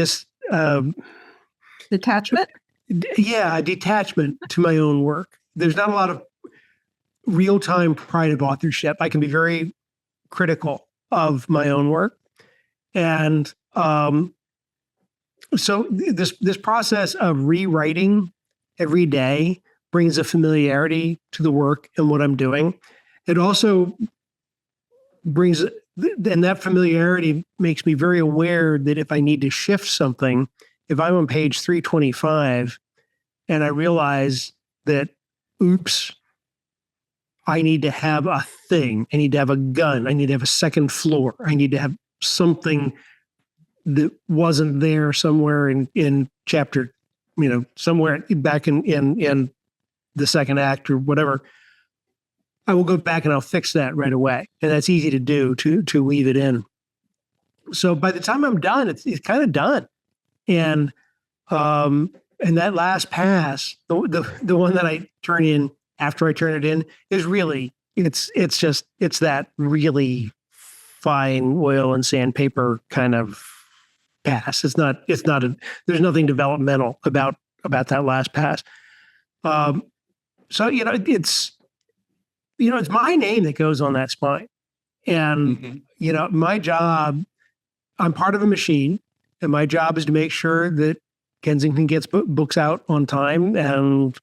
Detachment? detachment to my own work. There's not a lot of real-time pride of authorship. I can be very critical of my own work. And so this process of rewriting every day brings a familiarity to the work and what I'm doing. It also brings, and that familiarity makes me very aware that if I need to shift something, if I'm on page 325 and I realize that, oops, I need to have a thing, I need to have a gun, I need to have a second floor, I need to have something that wasn't there somewhere in chapter, somewhere back in the second act or whatever, I will go back and I'll fix that right away. And that's easy to do, to weave it in. So by the time I'm done, it's kind of done. And that last pass, the one that I turn in after I turn it in is really, it's that really fine oil and sandpaper kind of pass. There's nothing developmental about that last pass. So, it's my name that goes on that spine. And, my job, I'm part of a machine, and my job is to make sure that Kensington gets books out on time, and,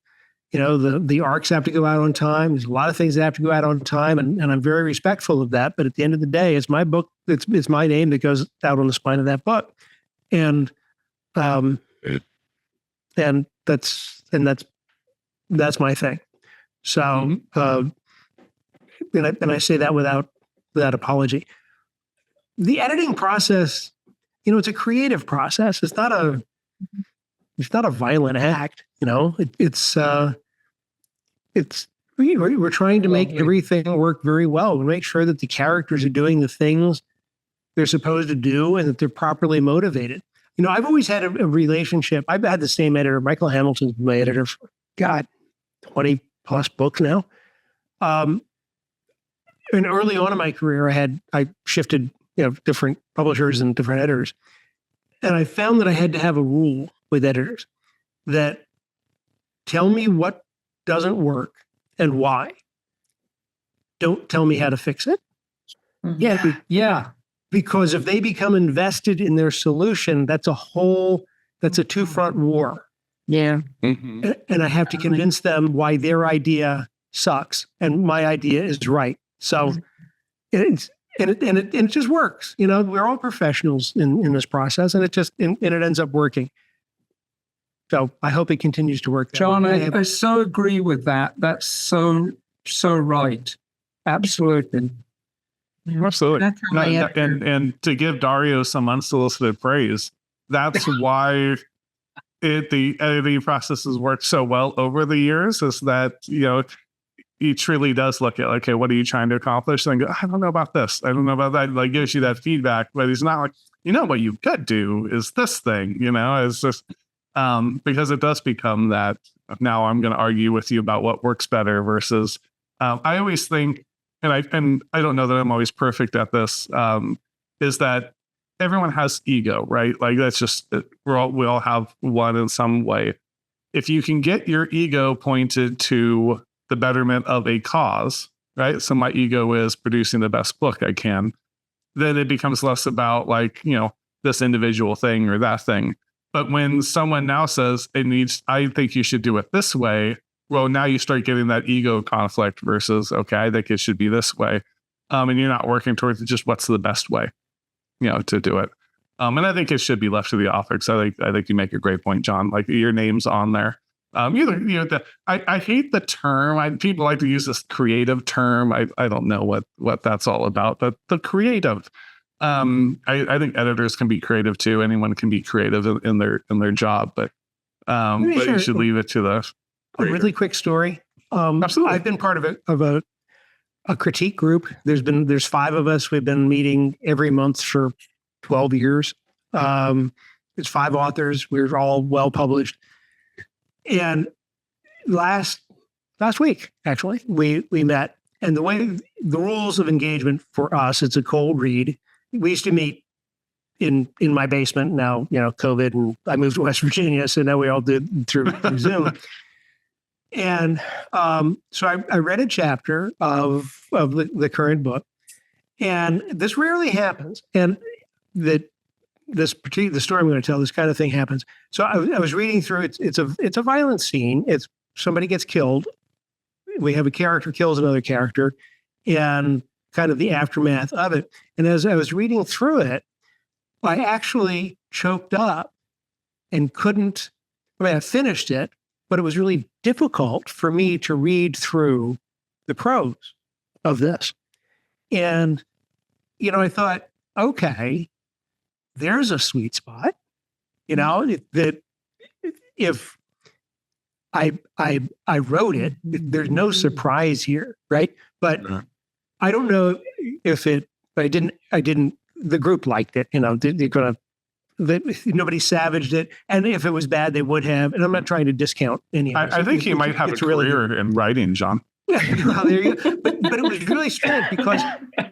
the arcs have to go out on time. There's a lot of things that have to go out on time, and I'm very respectful of that. But at the end of the day, it's my book. It's my name that goes out on the spine of that book. And that's my thing. So, and I say that without apology. The editing process, it's a creative process. It's not a violent act. We're trying to make everything work very well and make sure that the characters are doing the things they're supposed to do and that they're properly motivated. I've always had a relationship. I've had the same editor. Michael Hamilton's been my editor for, 20 plus books now. And early on in my career, I shifted, different publishers and different editors. And I found that I had to have a rule with editors that tell me what doesn't work and why. Don't tell me how to fix it. Yeah. Because if they become invested in their solution, that's a two-front war. Yeah. Mm-hmm. And I have to convince them why their idea sucks and my idea is right. So it just works. We're all professionals in this process, and it ends up working. So I hope it continues to work. John, I so agree with that. That's so right. Absolutely. Absolutely. That's how I edit. And to give Dario some unsolicited praise, that's why the editing process has worked so well over the years, is that, he truly does look at, okay, what are you trying to accomplish? And go, I don't know about this. I don't know about that. Like, gives you that feedback, but he's not like, what you could do is this thing, it's just, because it does become that now I'm going to argue with you about what works better versus I always think, and I don't know that I'm always perfect at this, is that everyone has ego, right? Like that's just, we all have one in some way. If you can get your ego pointed to the betterment of a cause, right? So my ego is producing the best book I can, then it becomes less about like, this individual thing or that thing. But when someone now says I think you should do it this way, well, now you start getting that ego conflict versus, okay, I think it should be this way. And you're not working towards just what's the best way, to do it. And I think it should be left to the author. So I think you make a great point, John. Like your name's on there. I hate the term. People like to use this creative term. I don't know what that's all about. But the creative, I think editors can be creative too. Anyone can be creative in their job, but you should leave it to the creator. A really quick story. Absolutely. I've been part of a critique group. There's 5 of us. We've been meeting every month for 12 years. There's 5 authors. We're all well published. And last week, actually, we met. And the rules of engagement for us, it's a cold read. We used to meet in my basement. Now, COVID, and I moved to West Virginia, so now we all did through Zoom. And so I read a chapter of the current book, and this rarely happens. And the story I'm going to tell, this kind of thing happens. So I was reading through. It's a violent scene. It's somebody gets killed. We have a character kills another character, and kind of the aftermath of it. And as I was reading through it, I actually choked up and couldn't. I finished it, but it was really difficult for me to read through the prose of this. And I thought, okay, there's a sweet spot, that if I wrote it, there's no surprise here, right? But I don't know if I didn't, the group liked it, nobody savaged it. And if it was bad, they would have, and I'm not trying to discount any of it. I think you might have a career in writing, John. Well, there you go. But it was really strange because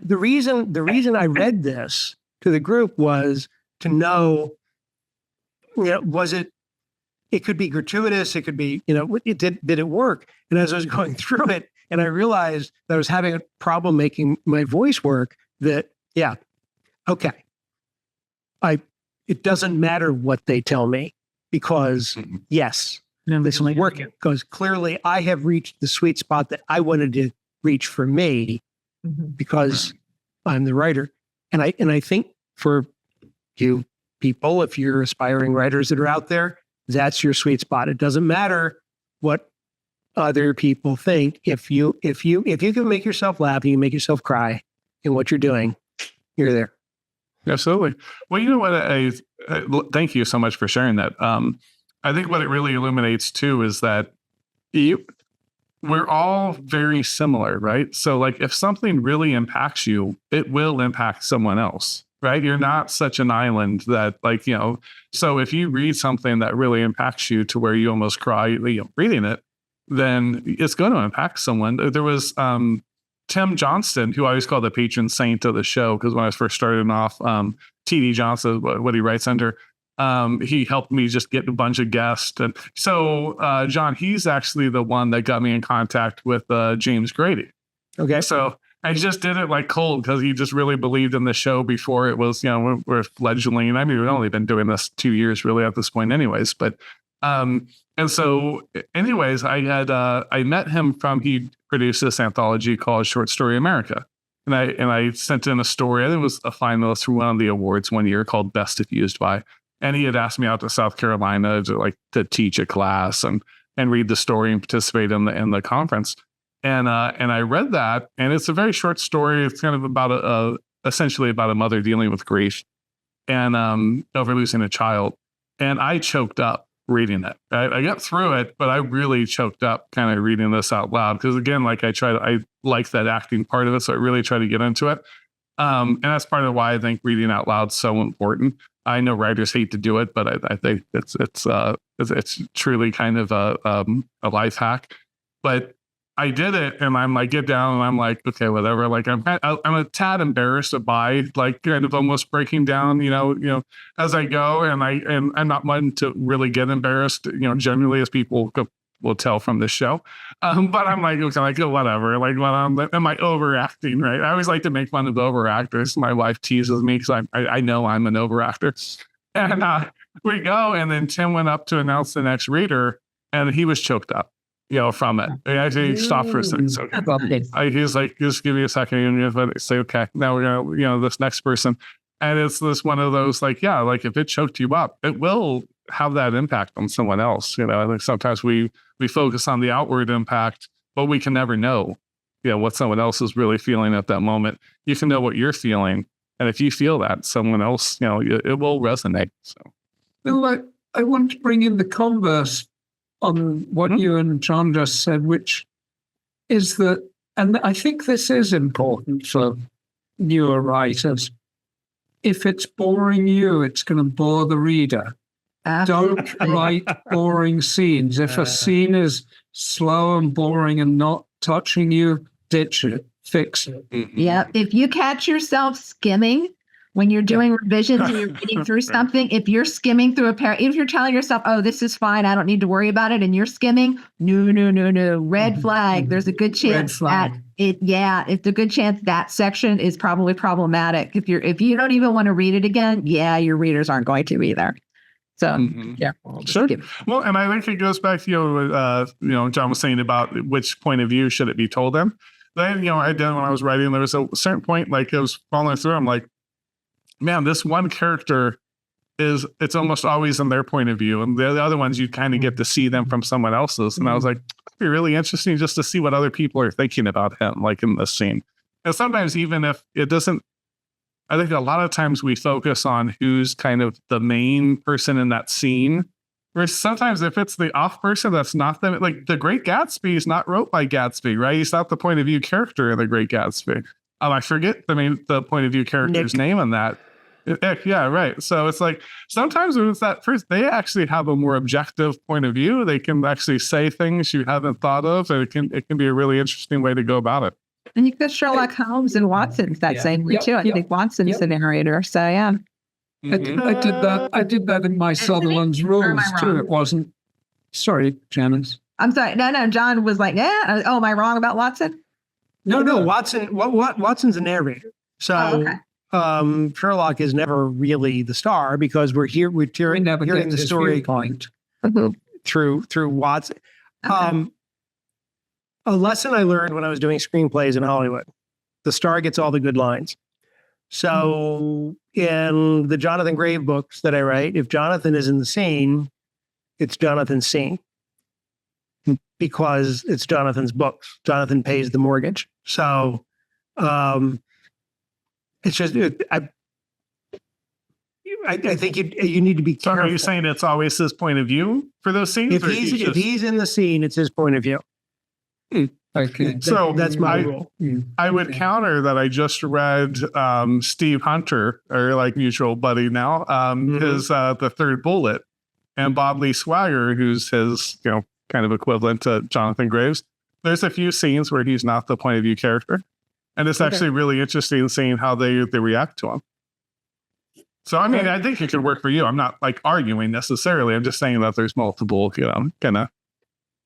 the reason I read this to the group was to know, was it could be gratuitous, it could be, did it work? And as I was going through it, and I realized that I was having a problem making my voice work, that, okay, it doesn't matter what they tell me because yes, this is working because clearly I have reached the sweet spot that I wanted to reach for me because I'm the writer. And I think for you people, if you're aspiring writers that are out there, that's your sweet spot. It doesn't matter what other people think. If you can make yourself laugh, you can make yourself cry in what you're doing, you're there. Absolutely. Well, you know what? I thank you so much for sharing that. I think what it really illuminates too is that we're all very similar, right? So like if something really impacts you, it will impact someone else, right? You're not such an island that so if you read something that really impacts you to where you almost cry reading it, then it's going to impact someone. There was Tim Johnston, who I always call the patron saint of the show, because when I was first starting off, T.D. Johnson, what he writes under, he helped me just get a bunch of guests. And so, John, he's actually the one that got me in contact with James Grady. Okay. So I just did it like cold because he just really believed in the show before it was, we're fledgling. I mean, we've only been doing this 2 years really at this point anyways. But, and so anyways, I met him he produced this anthology called Short Story America. And I sent in a story. I think it was a finalist for one of the awards one year called Best If Used By. And he had asked me out to South Carolina to teach a class and read the story and participate in the conference. And I read that, and it's a very short story. It's kind of about essentially about a mother dealing with grief and over losing a child. And I choked up reading it. I got through it, but I really choked up kind of reading this out loud because again, like I like that acting part of it, so I really try to get into it. And that's part of why I think reading out loud is so important. I know writers hate to do it, but I think it's truly kind of a life hack. But I did it, and I'm like, get down, and I'm like, okay, whatever. Like I'm a tad embarrassed by like kind of almost breaking down, as I go, and I'm not one to really get embarrassed, generally, as people will tell from this show. But I'm like, okay, oh, whatever. Like, am I overacting? Right? I always like to make fun of overactors. My wife teases me because I know I'm an overactor, and we go, and then Tim went up to announce the next reader, and he was choked up. From it. He actually stopped for a second. So he's like, just give me a second. And say, okay, now we're going to, this next person. And it's this one of those, like, yeah, like if it choked you up, it will have that impact on someone else. I think sometimes we focus on the outward impact, but we can never know, what someone else is really feeling at that moment. You can know what you're feeling. And if you feel that, someone else, it will resonate. So, Well, I want to bring in the converse on what you and John just said, which is that, and I think this is important for newer writers, if it's boring you, it's going to bore the reader. Don't write boring scenes. If a scene is slow and boring and not touching you, ditch it, fix it. Yeah. If you catch yourself skimming when you're doing revisions and you're reading through something, if you're skimming through if you're telling yourself, oh, this is fine, I don't need to worry about it, and you're skimming, no, red flag. There's a good chance that it's a good chance that section is probably problematic. If you don't even want to read it again, your readers aren't going to either. So, sure. Well, and I think it goes back to, John was saying about which point of view should it be told them. Then, I did when I was writing, there was a certain point, like it was following through. I'm like, man, this one character it's almost always in their point of view. And the other ones, you kind of get to see them from someone else's. And I was like, it'd be really interesting just to see what other people are thinking about him, like in this scene. And sometimes even if it doesn't, I think a lot of times we focus on who's kind of the main person in that scene. Whereas sometimes if it's the off person, that's not them. Like The Great Gatsby is not wrote by Gatsby, right? He's not the point of view character in The Great Gatsby. I forget the point of view character's name on that. Yeah, right. So it's like sometimes when it's that first, they actually have a more objective point of view. They can actually say things you haven't thought of, and it can be a really interesting way to go about it. And you got Sherlock Holmes and Watson's that same way too. I think Watson's the narrator. So yeah. I did that in my Sutherland's Rules too. It wasn't. Sorry, Janice. I'm sorry. No. John was like, yeah. Oh, am I wrong about Watson? No. Watson. Watson's a narrator. So Sherlock is never really the star because we're hearing the story point through Watson. Okay. A lesson I learned when I was doing screenplays in Hollywood: the star gets all the good lines. So in the Jonathan Grave books that I write, if Jonathan is in the scene, it's Jonathan's scene because it's Jonathan's books. Jonathan pays the mortgage. So it's just, I think you need to be careful. So are you saying it's always his point of view for those scenes? If he's in the scene, it's his point of view. Okay. So that's my rule. I would counter that. I just read Steve Hunter, our like mutual buddy now, his The Third Bullet, and Bob Lee Swagger, who's his kind of equivalent to Jonathan Graves. There's a few scenes where he's not the point of view character, and it's actually really interesting seeing how they react to him. So I mean, I think it could work for you. I'm not like arguing necessarily. I'm just saying that there's multiple, kind of.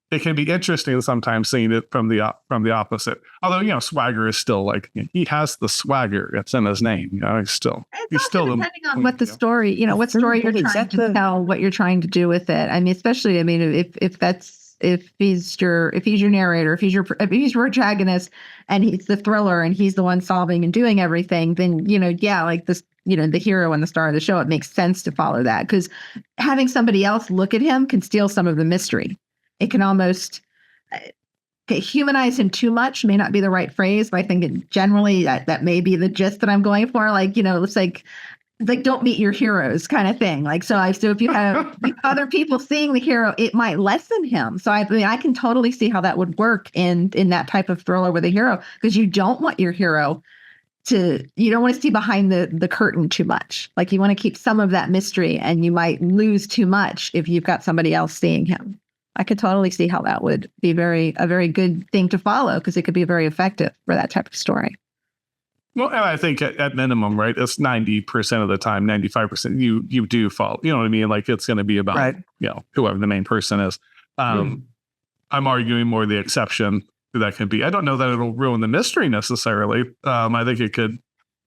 It can be interesting sometimes seeing it from the opposite. Although swagger is still like he has the swagger that's in his name. He's still depending on what the story, what story you're trying to tell, what you're trying to do with it. I mean, especially, if he's your narrator, if he's your protagonist, and he's the thriller, and he's the one solving and doing everything, then like this. The hero and the star of the show, it makes sense to follow that because having somebody else look at him can steal some of the mystery. It can almost humanize him too much, may not be the right phrase, but I think generally that may be the gist that I'm going for. Like, it's like don't meet your heroes kind of thing. Like, so if you have other people seeing the hero, it might lessen him. So I can totally see how that would work in that type of thriller with a hero, because you don't want your hero you don't want to see behind the curtain too much. Like you want to keep some of that mystery, and you might lose too much if you've got somebody else seeing him. I could totally see how that would be a very good thing to follow, because it could be very effective for that type of story. Well, and I think at minimum, right, it's 90% of the time, 95%, you do follow. You know what I mean? Like it's going to be about, Right. Whoever the main person is. I'm arguing more the exception that can be. I don't know that it'll ruin the mystery necessarily. I think it could,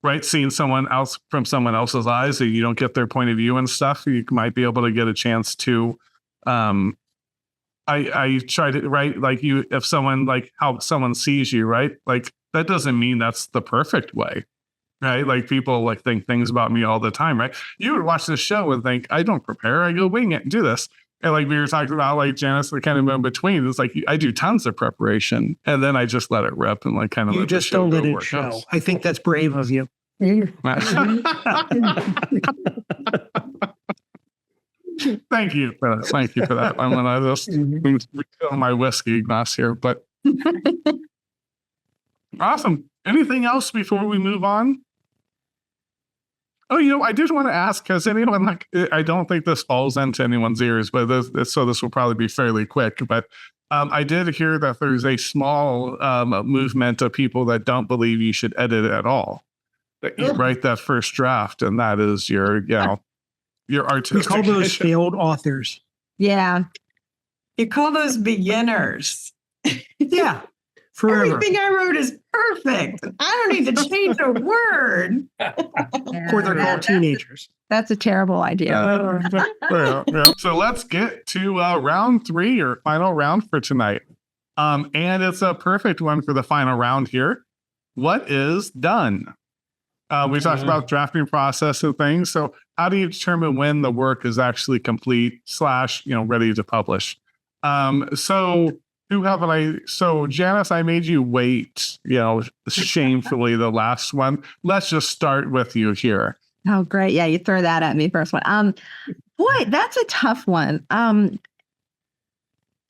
right, seeing someone else from someone else's eyes, and you don't get their point of view and stuff, you might be able to get a chance to, I try to, right, like if someone, like how someone sees you, right, like that doesn't mean that's the perfect way, right? Like people like think things about me all the time, right? You would watch this show and think, I don't prepare, I go wing it and do this. And like we were talking about, like Janice, the kind of in between, it's like I do tons of preparation and then I just let it rip and like kind of You let the just show don't let go it where show. goes. I think that's brave of you. Thank you for that. Thank you for that. I'm gonna just refill my whiskey glass here, but awesome. Anything else before we move on? Oh, I did want to ask, because anyone, like, I don't think this falls into anyone's ears, but this will probably be fairly quick. But I did hear that there's a small movement of people that don't believe you should edit at all. That you write that first draft, and that is your artistic. We call those vision. failed authors. Yeah. You call those beginners. Yeah. Forever. Everything I wrote is perfect. I don't need to change a word. Or they're called teenagers. That's a terrible idea. Yeah. So let's get to round 3, or final round for tonight. And it's a perfect one for the final round here. What is done? We talked about drafting process and things. So how do you determine when the work is actually complete / ready to publish? So Janice, I made you wait, shamefully the last one. Let's just start with you here. Oh, great. Yeah, you throw that at me first one. Boy, that's a tough one.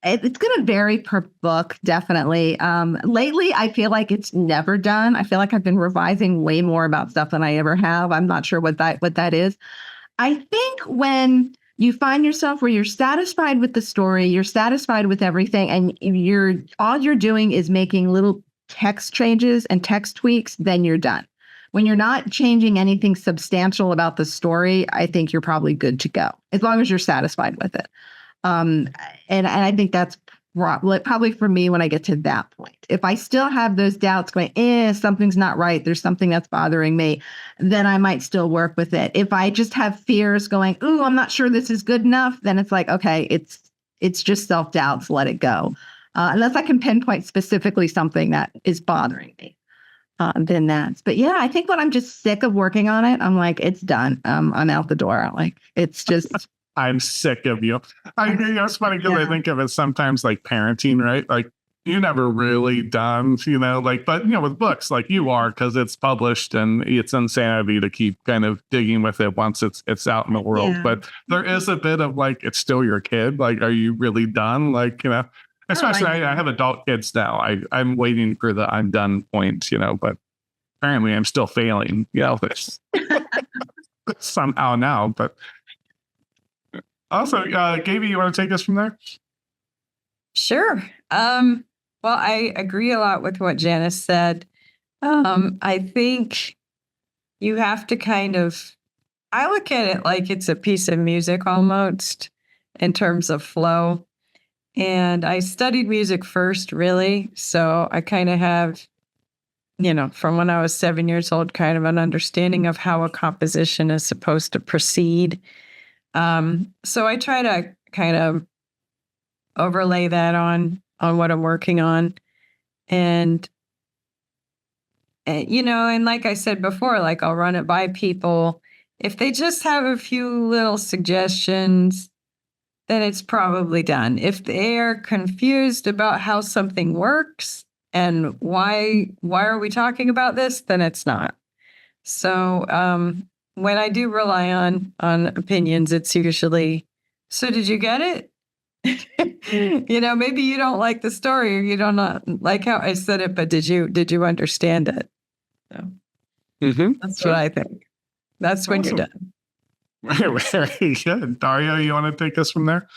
It's going to vary per book, definitely. Lately, I feel like it's never done. I feel like I've been revising way more about stuff than I ever have. I'm not sure what that is. I think when you find yourself where you're satisfied with the story, you're satisfied with everything, and all you're doing is making little text changes and text tweaks, then you're done. When you're not changing anything substantial about the story, I think you're probably good to go, as long as you're satisfied with it. And I think that's probably for me when I get to that point. If I still have those doubts going, something's not right, there's something that's bothering me, then I might still work with it. If I just have fears going, I'm not sure this is good enough, then it's like, okay, it's just self-doubts, let it go. Unless I can pinpoint specifically something that is bothering me, then that's. But yeah, I think when I'm just sick of working on it, I'm like, it's done. I'm out the door. Like, it's just... I'm sick of you. It's funny because I think of it sometimes like parenting, right? Like you're never really done, but with books, like you are, because it's published and it's insanity to keep kind of digging with it once it's out in the world. Yeah. But there is a bit of like, it's still your kid. Like, are you really done? Like, especially I have adult kids now. I'm waiting for the I'm done point, but apparently I'm still failing, somehow now, but. Also, Gabi, you want to take us from there? Sure. Well, I agree a lot with what Janice said. I think you have to I look at it like it's a piece of music almost in terms of flow. And I studied music first, really. So I kind of have, from when I was 7 years old, kind of an understanding of how a composition is supposed to proceed. So I try to kind of overlay that on what I'm working on. And like I said before, like I'll run it by people. If they just have a few little suggestions, then it's probably done. If they are confused about how something works and why are we talking about this, then it's not. So, when I do rely on opinions, it's usually, so did you get it? Maybe you don't like the story or you don't like how I said it, but did you understand it? So. Mm-hmm. That's what I think. That's when you're Awesome. done. Very good. Dario, you want to take us from there?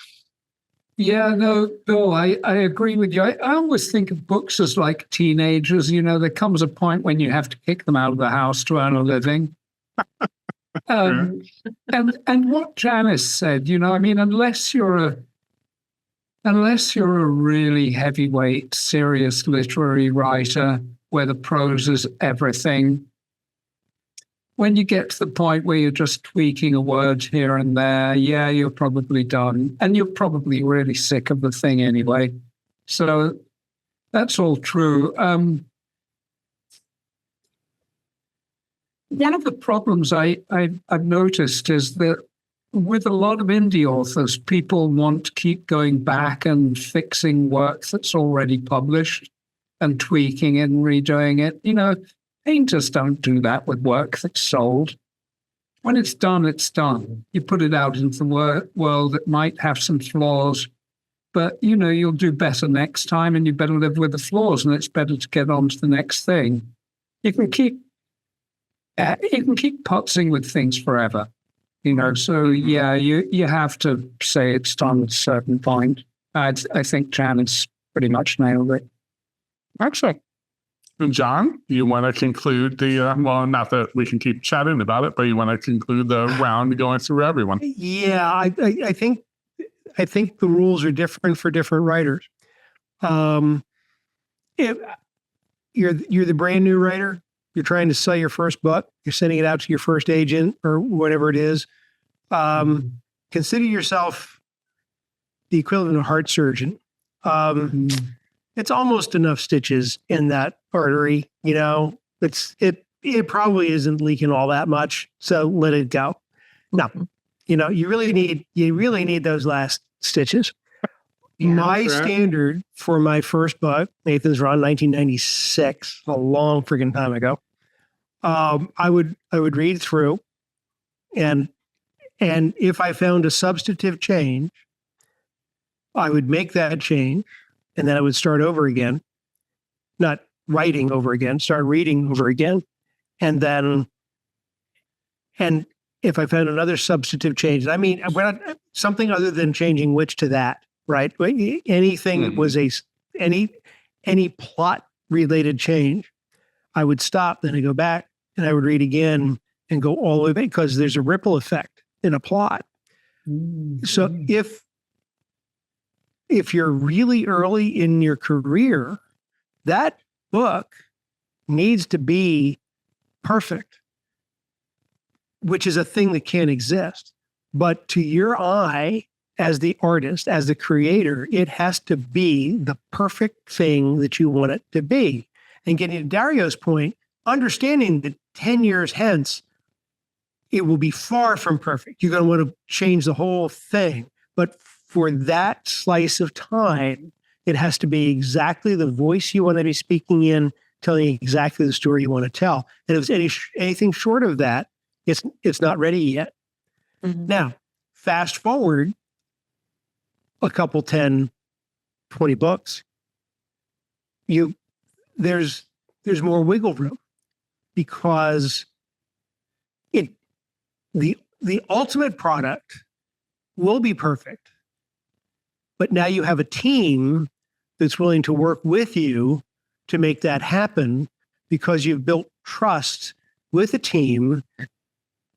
Yeah, no, Bill, I agree with you. I always think of books as like teenagers. There comes a point when you have to kick them out of the house to earn a living. And what Janice said, unless you're a really heavyweight, serious literary writer where the prose is everything, when you get to the point where you're just tweaking a word here and there, yeah, you're probably done. And you're probably really sick of the thing anyway. So that's all true. One of the problems I've noticed is that with a lot of indie authors, people want to keep going back and fixing work that's already published and tweaking it and redoing it. Painters don't do that with work that's sold. When it's done, it's done. You put it out into the world. It might have some flaws, but you'll do better next time, and you better live with the flaws, and it's better to get on to the next thing. You can keep putzing with things forever, So yeah, you have to say it's done at a certain point. I think Janice pretty much nailed it. Excellent. And John, you want to conclude the, not that we can keep chatting about it, but you want to conclude the round going through everyone. Yeah, I think the rules are different for different writers. If you're the brand new writer, you're trying to sell your first book, you're sending it out to your first agent or whatever it is. Consider yourself the equivalent of a heart surgeon. It's almost enough stitches in that artery, it probably isn't leaking all that much. So let it go. No, you really need those last stitches. Yeah, my standard for my first book, Nathan's Run, 1996, a long freaking time ago. I would read through, and if I found a substantive change, I would make that change, and then I would start over again, not writing over again, start reading over again, and if I found another substantive change, something other than changing which to that, right? Anything that was any plot related change, I would stop, then I go back and I would read again and go all the way back, because there's a ripple effect in a plot. So if you're really early in your career, that book needs to be perfect, which is a thing that can't exist. But to your eye, as the artist, as the creator, it has to be the perfect thing that you want it to be. And getting to Dario's point, understanding that 10 years hence, it will be far from perfect. You're going to want to change the whole thing. But for that slice of time, it has to be exactly the voice you want to be speaking in, telling exactly the story you want to tell. And if it's anything short of that, it's not ready yet. Mm-hmm. Now, fast forward a couple, 10, 20 books, there's more wiggle room, because the ultimate product will be perfect. But now you have a team that's willing to work with you to make that happen, because you've built trust with a team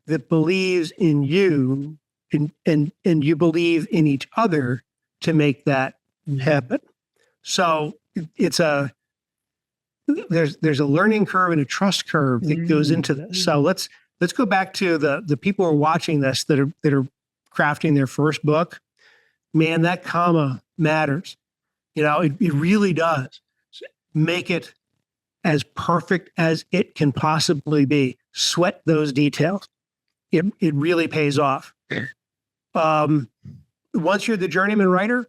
that believes in you and you believe in each other to make that happen. So there's a learning curve and a trust curve that goes into this. So let's go back to the people who are watching this that are crafting their first book. Man, that comma matters. It really does. Make it as perfect as it can possibly be. Sweat those details. It really pays off. Once you're the journeyman writer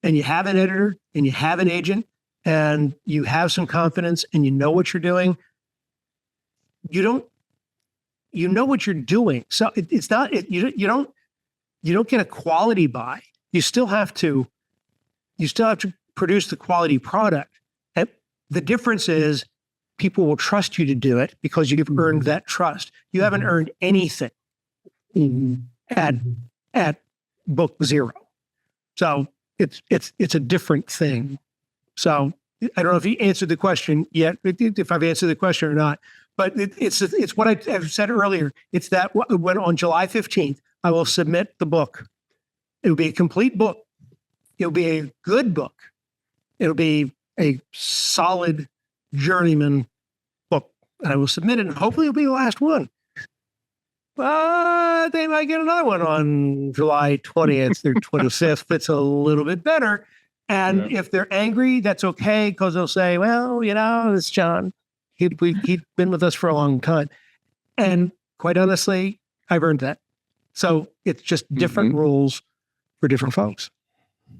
and you have an editor and you have an agent and you have some confidence and you know what you're doing, you know what you're doing. So it's not, you don't get a quality buy. You still have to produce the quality product. And the difference is people will trust you to do it because you've earned that trust. You haven't earned anything at book 0. So it's a different thing. So I don't know if you answered the question yet, if I've answered the question or not, but it's what I've said earlier. It's that when on July 15th, I will submit the book. It will be a complete book. It'll be a good book. It'll be a solid journeyman book. And I will submit it, and hopefully it'll be the last one. But they might get another one on July 20th or 25th that's a little bit better. And if they're angry, that's okay, because they'll say, well, it's John. He'd been with us for a long time. And quite honestly, I've earned that. So it's just different rules for different folks.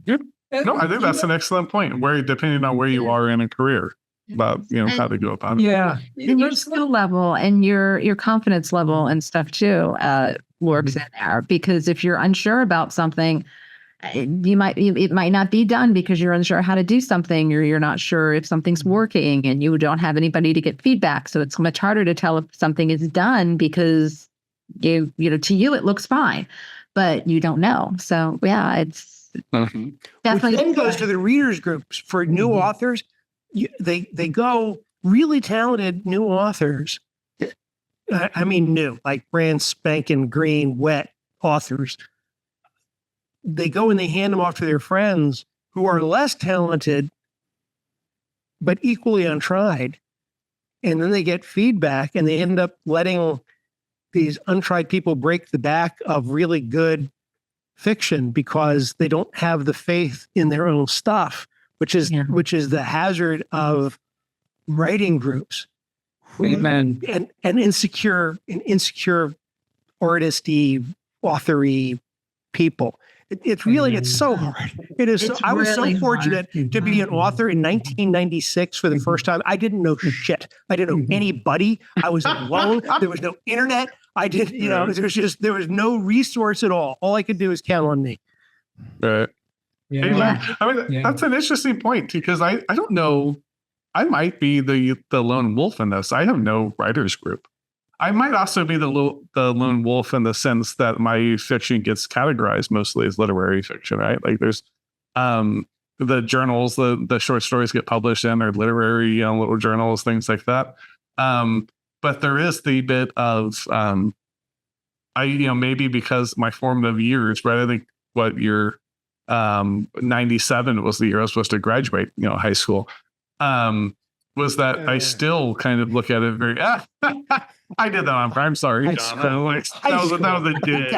Yep. No, I think that's an excellent point. Where depending on where you are in a career, about how to go about it. Yeah. And your skill level and your confidence level and stuff too works in there. Because if you're unsure about something, it might not be done because you're unsure how to do something, or you're not sure if something's working, and you don't have anybody to get feedback. So it's much harder to tell if something is done because to you it looks fine, but you don't know. So yeah, it's definitely. Which then goes to the readers groups for new authors. They go really talented new authors. I mean, new, like brand spanking green, wet authors. They go and they hand them off to their friends who are less talented, but equally untried. And then they get feedback, and they end up letting these untried people break the back of really good fiction because they don't have the faith in their own stuff, which is the hazard of writing groups. Amen. And insecure artisty, authory people. It's so hard. It is. I was so fortunate to be an author in 1996 for the first time. I didn't know shit. I didn't know anybody. I was alone. There was no internet. I didn't, there was no resource at all. All I could do is count on me. Right. Yeah. I mean, that's an interesting point, because I don't know. I might be the lone wolf in this. I have no writers group. I might also be the lone wolf in the sense that my fiction gets categorized mostly as literary fiction, right? Like there's the journals, the short stories get published in, or literary little journals, things like that. But there is the bit of maybe because my formative years, right? I think what year 97 was the year I was supposed to graduate, high school. Was that I still kind of look at it very I did that on. I'm sorry, John. That was a dig.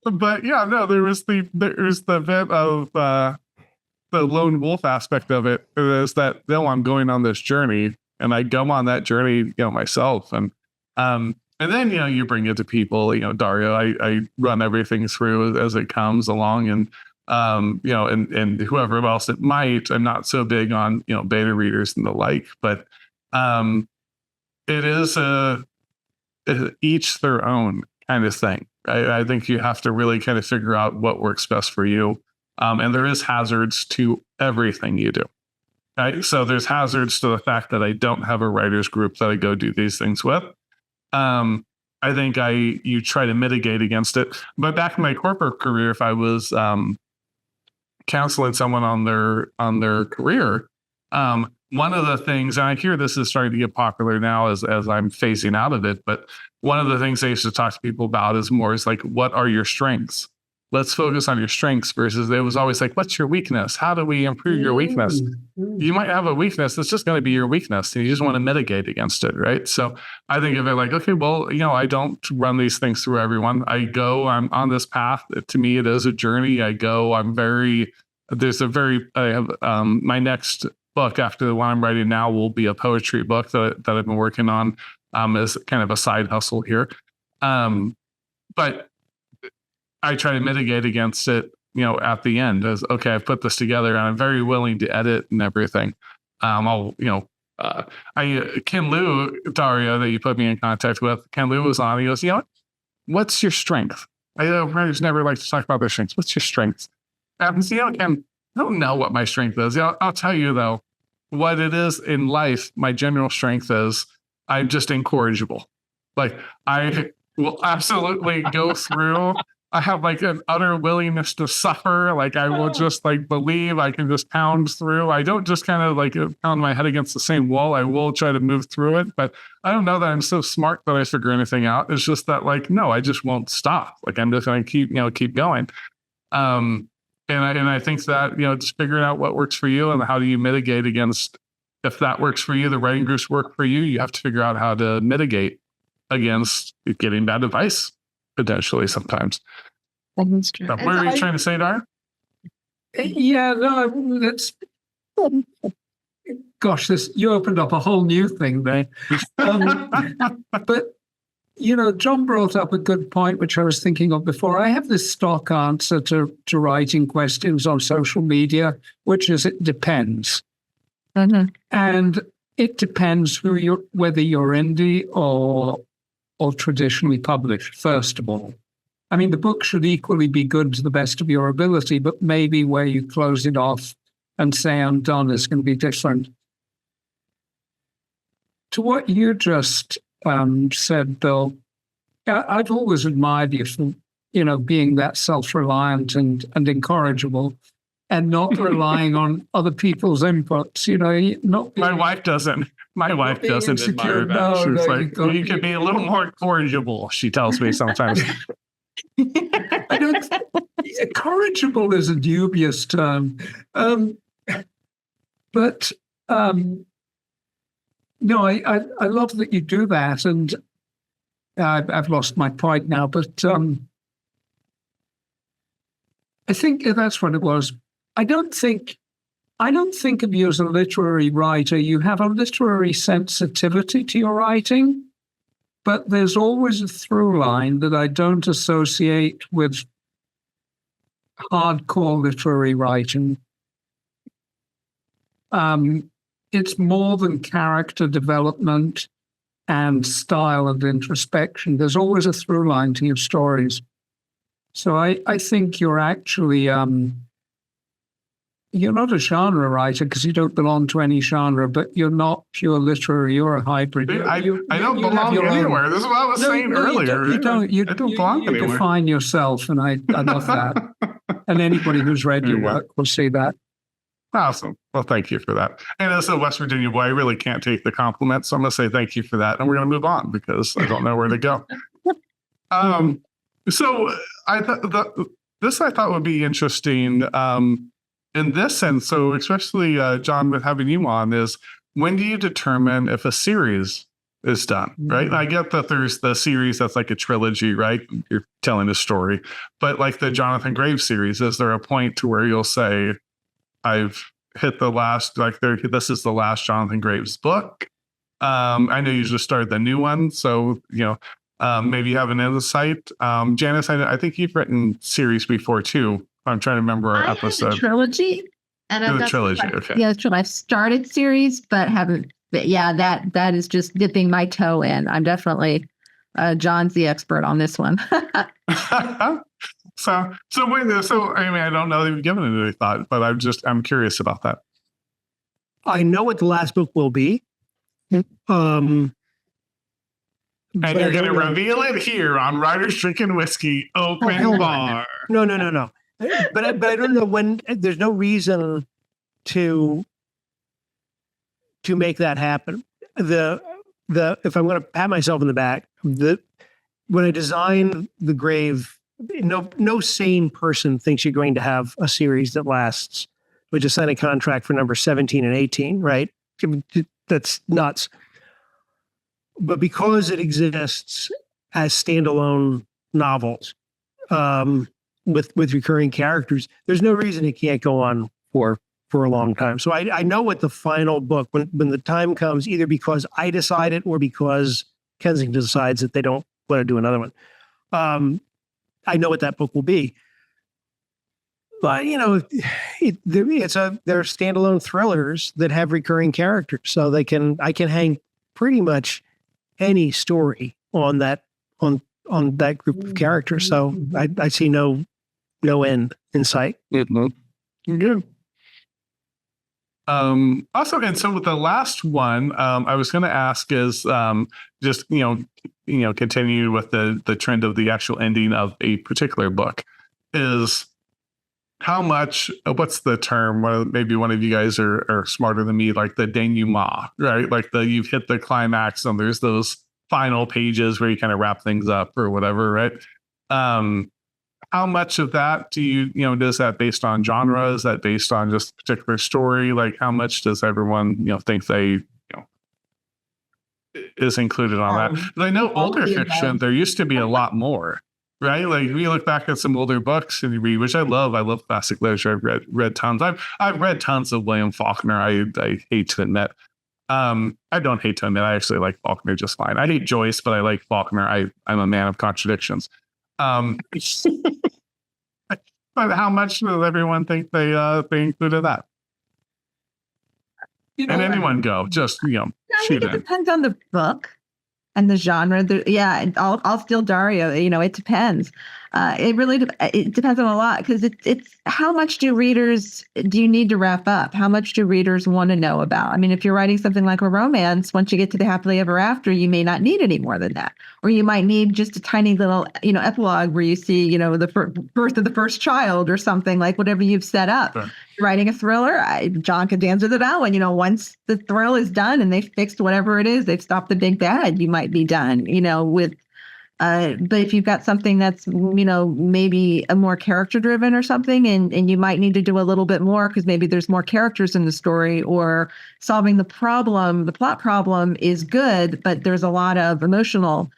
But yeah, no, there's the bit of the lone wolf aspect of it. Is that I'm going on this journey, and I go on that journey, myself, and then you bring it to people. Dario, I run everything through as it comes along, and and whoever else it might. I'm not so big on beta readers and the like, but it is each their own kind of thing. I think you have to really kind of figure out what works best for you. And there is hazards to everything you do. Right? So there's hazards to the fact that I don't have a writers group that I go do these things with. I think you try to mitigate against it. But back in my corporate career, if I was counseling someone on their career, one of the things, and I hear this is starting to get popular now as I'm phasing out of it, but one of the things I used to talk to people about is like, what are your strengths? Let's focus on your strengths, versus it was always like, what's your weakness? How do we improve your weakness? You might have a weakness that's just going to be your weakness, and you just want to mitigate against it, right? So I think of it like, okay, well, I don't run these things through everyone. I'm on this path. To me, it is a journey. I have my next book after the one I'm writing now will be a poetry book that I've been working on as kind of a side hustle here. But I try to mitigate against it, at the end as, okay, I've put this together and I'm very willing to edit and everything. Ken Liu, Dario, that you put me in contact with, Ken Liu was on. He goes, what's your strength? I know writers never like to talk about their strengths. What's your strength? Ken, I don't know what my strength is. I'll tell you though, what it is in life, my general strength is I'm just incorrigible. Like I will absolutely go through. I have like an utter willingness to suffer. Like I will just like believe I can just pound through. I don't just kind of like pound my head against the same wall. I will try to move through it, but I don't know that I'm so smart that I figure anything out. It's just that like, no, I just won't stop. Like I'm just going to keep going. And I think that, just figuring out what works for you and how do you mitigate against, if that works for you, the writing groups work for you, you have to figure out how to mitigate against getting bad advice potentially sometimes. That's true. What are you trying to say, Dario? Yeah, no, that's, gosh, you opened up a whole new thing there. But, John brought up a good point, which I was thinking of before. I have this stock answer to writing questions on social media, which is it depends. Mhm. And it depends whether you're indie or traditionally published, first of all. I mean, the book should equally be good to the best of your ability, but maybe where you close it off and say I'm done is going to be different. To what you just said, Bill, I've always admired you for, being that self-reliant and incorrigible and not relying on other people's inputs, not being, My wife doesn't. My wife being doesn't insecure. admire that. No, She's no, like, you could be a little more incorrigible, she tells me sometimes. I don't. Incorrigible is a dubious term, but no, I love that you do that, and I've lost my point now. But I think that's what it was. I don't think of you as a literary writer. You have a literary sensitivity to your writing, but there's always a through line that I don't associate with hardcore literary writing. It's more than character development and style and introspection. There's always a through line to your stories. So I think you're actually, you're not a genre writer because you don't belong to any genre, but you're not pure literary. You're a hybrid. I don't belong anywhere. This is what I was saying earlier. You don't belong anywhere. You define yourself, and I love that. And anybody who's read your work will see that. Awesome. Well, thank you for that. And as a West Virginia boy, I really can't take the compliment, so I'm going to say thank you for that. And we're going to move on because I don't know where to go. So I thought this would be interesting in this sense. So especially John, with having you on, is when do you determine if a series is done, right? Mm-hmm. I get that there's the series that's like a trilogy, right? You're telling a story, but like the Jonathan Graves series, is there a point to where you'll say, I've hit the last, this is the last Jonathan Graves book. I know you just started the new one, so maybe you have an insight. Janice, I think you've written series before too. I'm trying to remember our episode. Trilogy, and I've got trilogy. Okay. Yeah, it's true. I've started series, but haven't. But yeah, that is just dipping my toe in. I'm definitely John's the expert on this one. So I mean, I don't know that you've given it any thought, but I'm curious about that. I know what the last book will be. And you're going to reveal it here on Writers Drinking Whiskey Open Bar. No. But I don't know when. There's no reason to make that happen. If I'm going to pat myself in the back, when I designed the Grave, no sane person thinks you're going to have a series that lasts. We just signed a contract for number 17 and 18, right? That's nuts. But because it exists as standalone novels with recurring characters, there's no reason it can't go on for a long time. So I know what the final book, when the time comes, either because I decide it or because Kensington decides that they don't want to do another one. I know what that book will be. But, they're standalone thrillers that have recurring characters. So I can hang pretty much any story on that group of characters. So I see no end in sight. Mm-hmm. Good. Also, and so with the last one, I was going to ask is just continue with the trend of the actual ending of a particular book is how much. What's the term? Well, maybe one of you guys are smarter than me. Like the denouement, right? Like you've hit the climax, and there's those final pages where you kind of wrap things up or whatever, right? How much of that do does that based on genre? Is that based on just a particular story? Like how much does everyone, think they, is included on that? But I know older fiction, there used to be a lot more, right? Like we look back at some older books and you read, which I love classic literature. I've read tons. I've read tons of William Faulkner. I hate to admit. I don't hate to admit, I actually like Faulkner just fine. I hate Joyce, but I like Faulkner. I'm a man of contradictions. But how much does everyone think they included that? And anyone go, just I shoot think it in. depends on the book and the genre. And I'll steal Dario. It depends. It really it depends on a lot because it's how much do you need to wrap up? How much do readers want to know about? I mean, if you're writing something like a romance, once you get to the happily ever after, you may not need any more than that, or you might need just a tiny little epilogue where you see the birth of the first child or something, like whatever you've set up. Sure. Writing a thriller, John could answer that one. Once the thrill is done and they've fixed whatever it is, they've stopped the big bad, you might be done. With but if you've got something that's, maybe a more character driven or something, and you might need to do a little bit more because maybe there's more characters in the story, or solving the plot problem is good, but there's a lot of emotional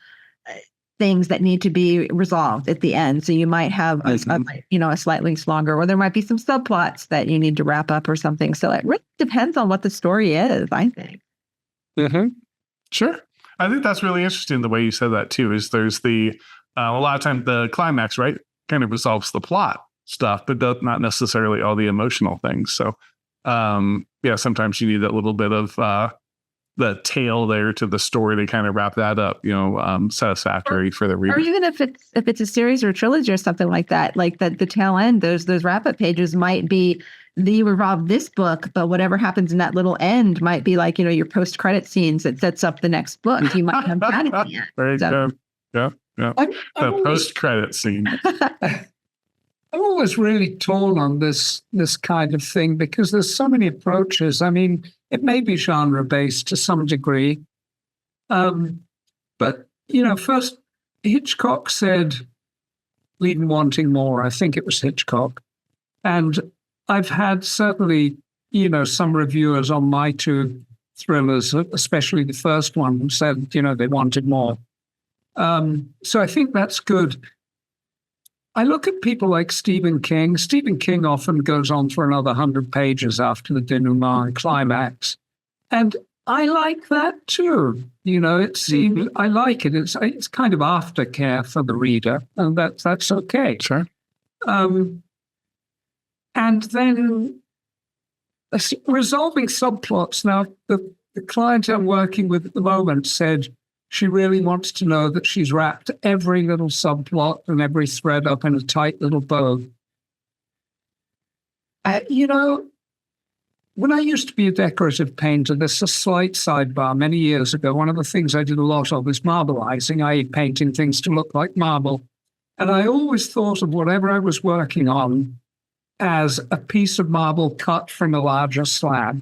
things that need to be resolved at the end. So you might have a slightly longer, or there might be some subplots that you need to wrap up or something. So it really depends on what the story is, I think. Mm-hmm. Sure. I think that's really interesting the way you said that too, is there's a lot of times the climax, right, kind of resolves the plot stuff, but not necessarily all the emotional things. So sometimes you need that little bit of the tail there to the story to kind of wrap that up, satisfactory for the reader. Or even if it's a series or a trilogy or something like that, like the tail end, those wrap-up pages might be you revolve this book, but whatever happens in that little end might be like, your post-credit scenes that sets up the next book. You might have that at the end. Very good. Yeah. The post-credit scene. I'm always really torn on this kind of thing because there's so many approaches. I mean, it may be genre-based to some degree. But, first, Hitchcock said, leaving wanting more. I think it was Hitchcock. And I've had certainly, some reviewers on my two thrillers, especially the first one, who said, they wanted more. So I think that's good. I look at people like Stephen King. Stephen King often goes on for another 100 pages after the denouement climax. And I like that too. I like it. It's kind of aftercare for the reader, and that's okay. Sure. And then resolving subplots. Now, the client I'm working with at the moment said she really wants to know that she's wrapped every little subplot and every thread up in a tight little bow. When I used to be a decorative painter, there's a slight sidebar. Many years ago, one of the things I did a lot of was marbleizing, i.e. painting things to look like marble. And I always thought of whatever I was working on as a piece of marble cut from a larger slab.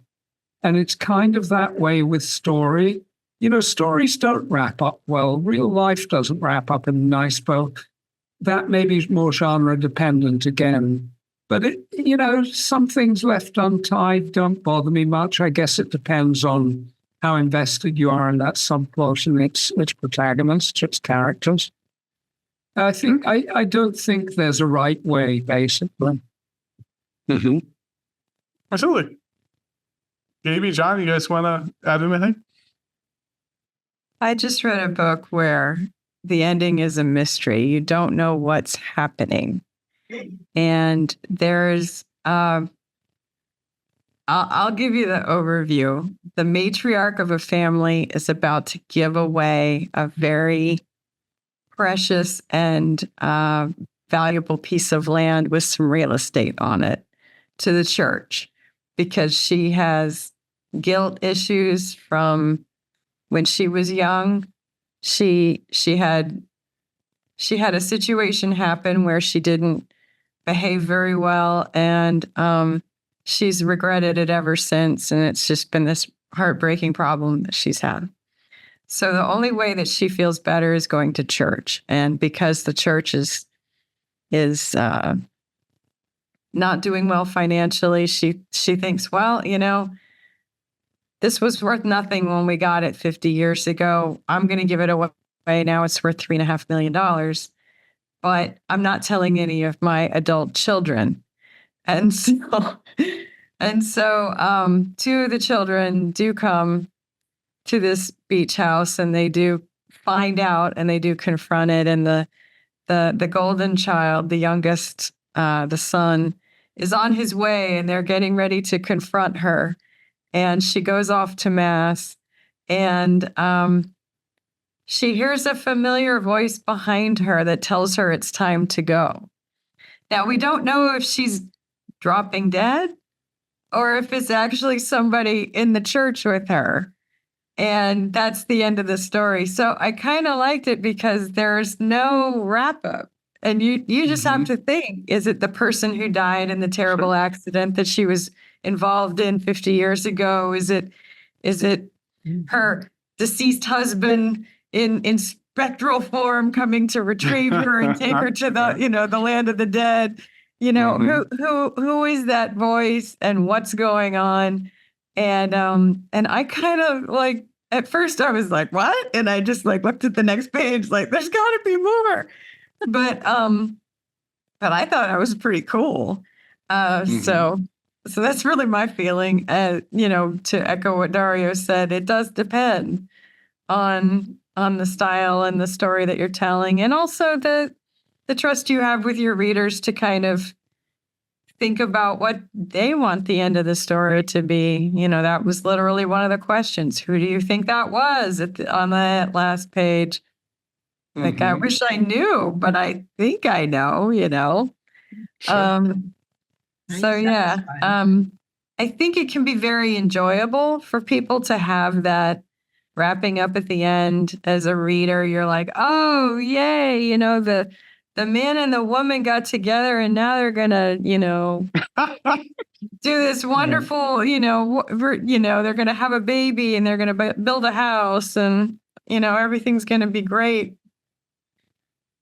And it's kind of that way with story. Stories don't wrap up well. Real life doesn't wrap up in a nice bow. That may be more genre dependent again. But, some things left untied don't bother me much. I guess it depends on how invested you are in that subplot and its protagonists, its characters. I don't think there's a right way, basically. Mm-hmm. Absolutely. Gabi, John, you guys want to add anything? I just read a book where the ending is a mystery. You don't know what's happening. And there's, I'll give you the overview. The matriarch of a family is about to give away a very precious and valuable piece of land with some real estate on it to the church. because she has guilt issues from when she was young. She had a situation happen where she didn't behave very well, and she's regretted it ever since. And it's just been this heartbreaking problem that she's had. So the only way that she feels better is going to church. And because the church is not doing well financially, she thinks, well, this was worth nothing when we got it 50 years ago. I'm going to give it away. Now it's worth $3.5 million. But I'm not telling any of my adult children. And so two of the children do come to this beach house, and they do find out, and they do confront it. And the golden child, the youngest, the son, is on his way, and they're getting ready to confront her. And she goes off to mass, and she hears a familiar voice behind her that tells her it's time to go. Now, we don't know if she's dropping dead or if it's actually somebody in the church with her. And that's the end of the story. So I kind of liked it because there's no wrap up. And you just have to think, is it the person who died in the terrible accident that she was involved in 50 years ago? Is it her deceased husband in spectral form coming to retrieve her and take her to the land of the dead? Who is that voice and what's going on? And I kind of like, at first I was like, what? And I just like looked at the next page, like, there's gotta be more. But I thought that was pretty cool. So that's really my feeling. To echo what Dario said, it does depend on the style and the story that you're telling, and also the trust you have with your readers to kind of think about what they want the end of the story to be. That was literally one of the questions. Who do you think that was on that last page? Like, I wish I knew, but I think I know, Sure. So yeah, I think it can be very enjoyable for people to have that wrapping up at the end. As a reader, you're like, oh, yay, the man and the woman got together, and now they're gonna, do this wonderful, they're gonna have a baby, and they're gonna build a house, and everything's gonna be great.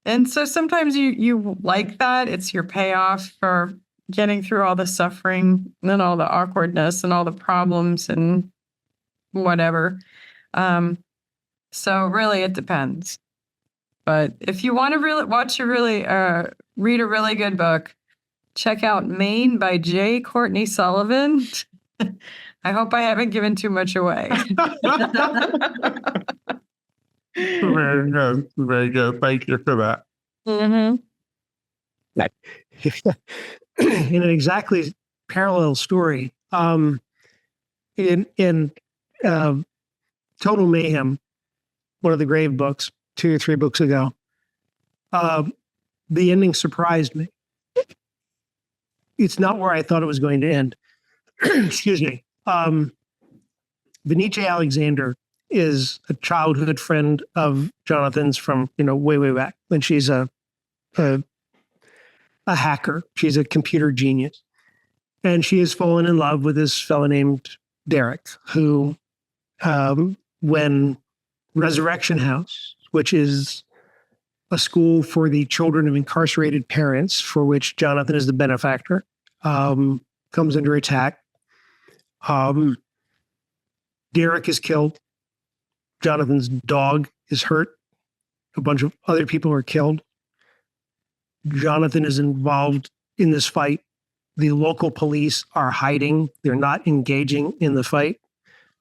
And so sometimes you like that. It's your payoff for getting through all the suffering and all the awkwardness and all the problems and whatever. So really, it depends. But if you want to read a really good book, check out Maine by J. Courtney Sullivan. I hope I haven't given too much away. Very good. Very good. Thank you for that. In an exactly parallel story, in Total Mayhem, one of the Grave books, 2 or 3 books ago, the ending surprised me. It's not where I thought it was going to end. Excuse me. Venice Alexander is a childhood friend of Jonathan's from, way, way back when she's a hacker. She's a computer genius. And she has fallen in love with this fellow named Derek, who, when Resurrection House, which is a school for the children of incarcerated parents, for which Jonathan is the benefactor, comes under attack. Derek is killed. Jonathan's dog is hurt. A bunch of other people are killed. Jonathan is involved in this fight. The local police are hiding. They're not engaging in the fight.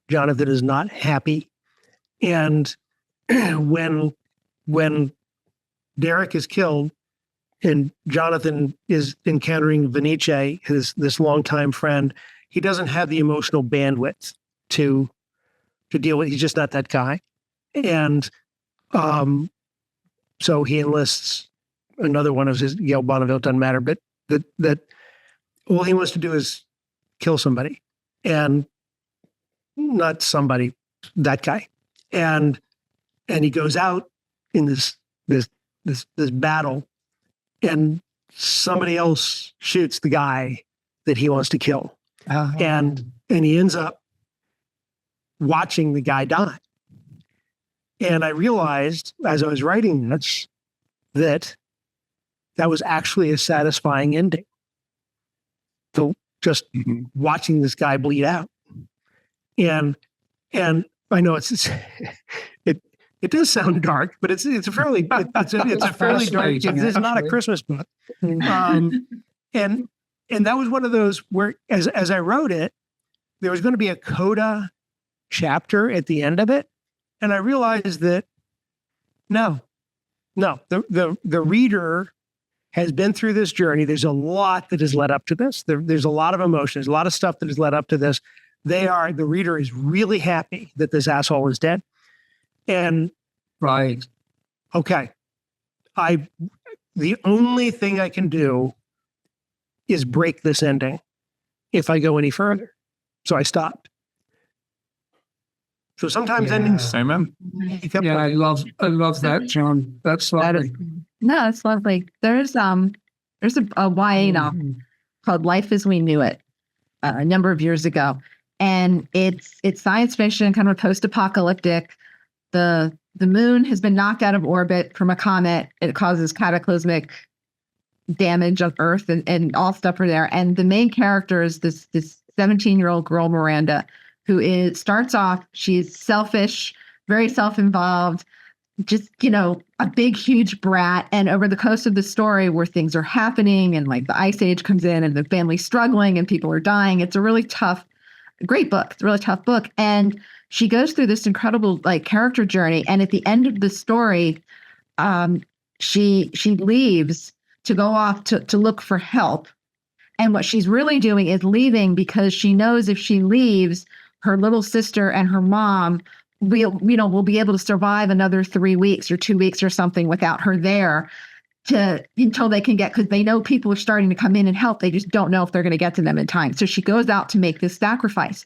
Jonathan is not happy. And when Derek is killed and Jonathan is encountering Venice, this longtime friend, he doesn't have the emotional bandwidth to deal with. He's just not that guy. And so he enlists another one of his, Gail Bonneville, doesn't matter, but that all he wants to do is kill somebody. and not somebody, that guy. And he goes out in this battle, and somebody else shoots the guy that he wants to kill. And he ends up watching the guy die. And I realized as I was writing this that was actually a satisfying ending. So just watching this guy bleed out. And I know it does sound dark, but it's a fairly dark. It's not a Christmas book. And that was one of those where as I wrote it, there was going to be a coda chapter at the end of it, and I realized that no, the reader has been through this journey. There's a lot that has led up to this. There's a lot of emotions, a lot of stuff that has led up to this. The reader is really happy that this asshole is dead. And right. Okay. The only thing I can do is break this ending if I go any further. So I stopped. So sometimes endings. Amen. Yeah, I love that, John. That's lovely. No, it's lovely. There's a YA novel called Life as We Knew It a number of years ago. And it's science fiction, kind of post-apocalyptic. The moon has been knocked out of orbit from a comet. It causes cataclysmic damage on Earth and all stuff are there. And the main character is this 17-year-old girl, Miranda, who starts off, she's selfish, very self-involved, just, a big, huge brat. And over the course of the story where things are happening and like the ice age comes in and the family's struggling and people are dying, it's a really great book. It's a really tough book. And she goes through this incredible character journey. And at the end of the story, she leaves to go off to look for help. And what she's really doing is leaving because she knows if she leaves, her little sister and her mom will be able to survive another 3 weeks or 2 weeks or something without her there until they can because they know people are starting to come in and help. They just don't know if they're going to get to them in time. So she goes out to make this sacrifice.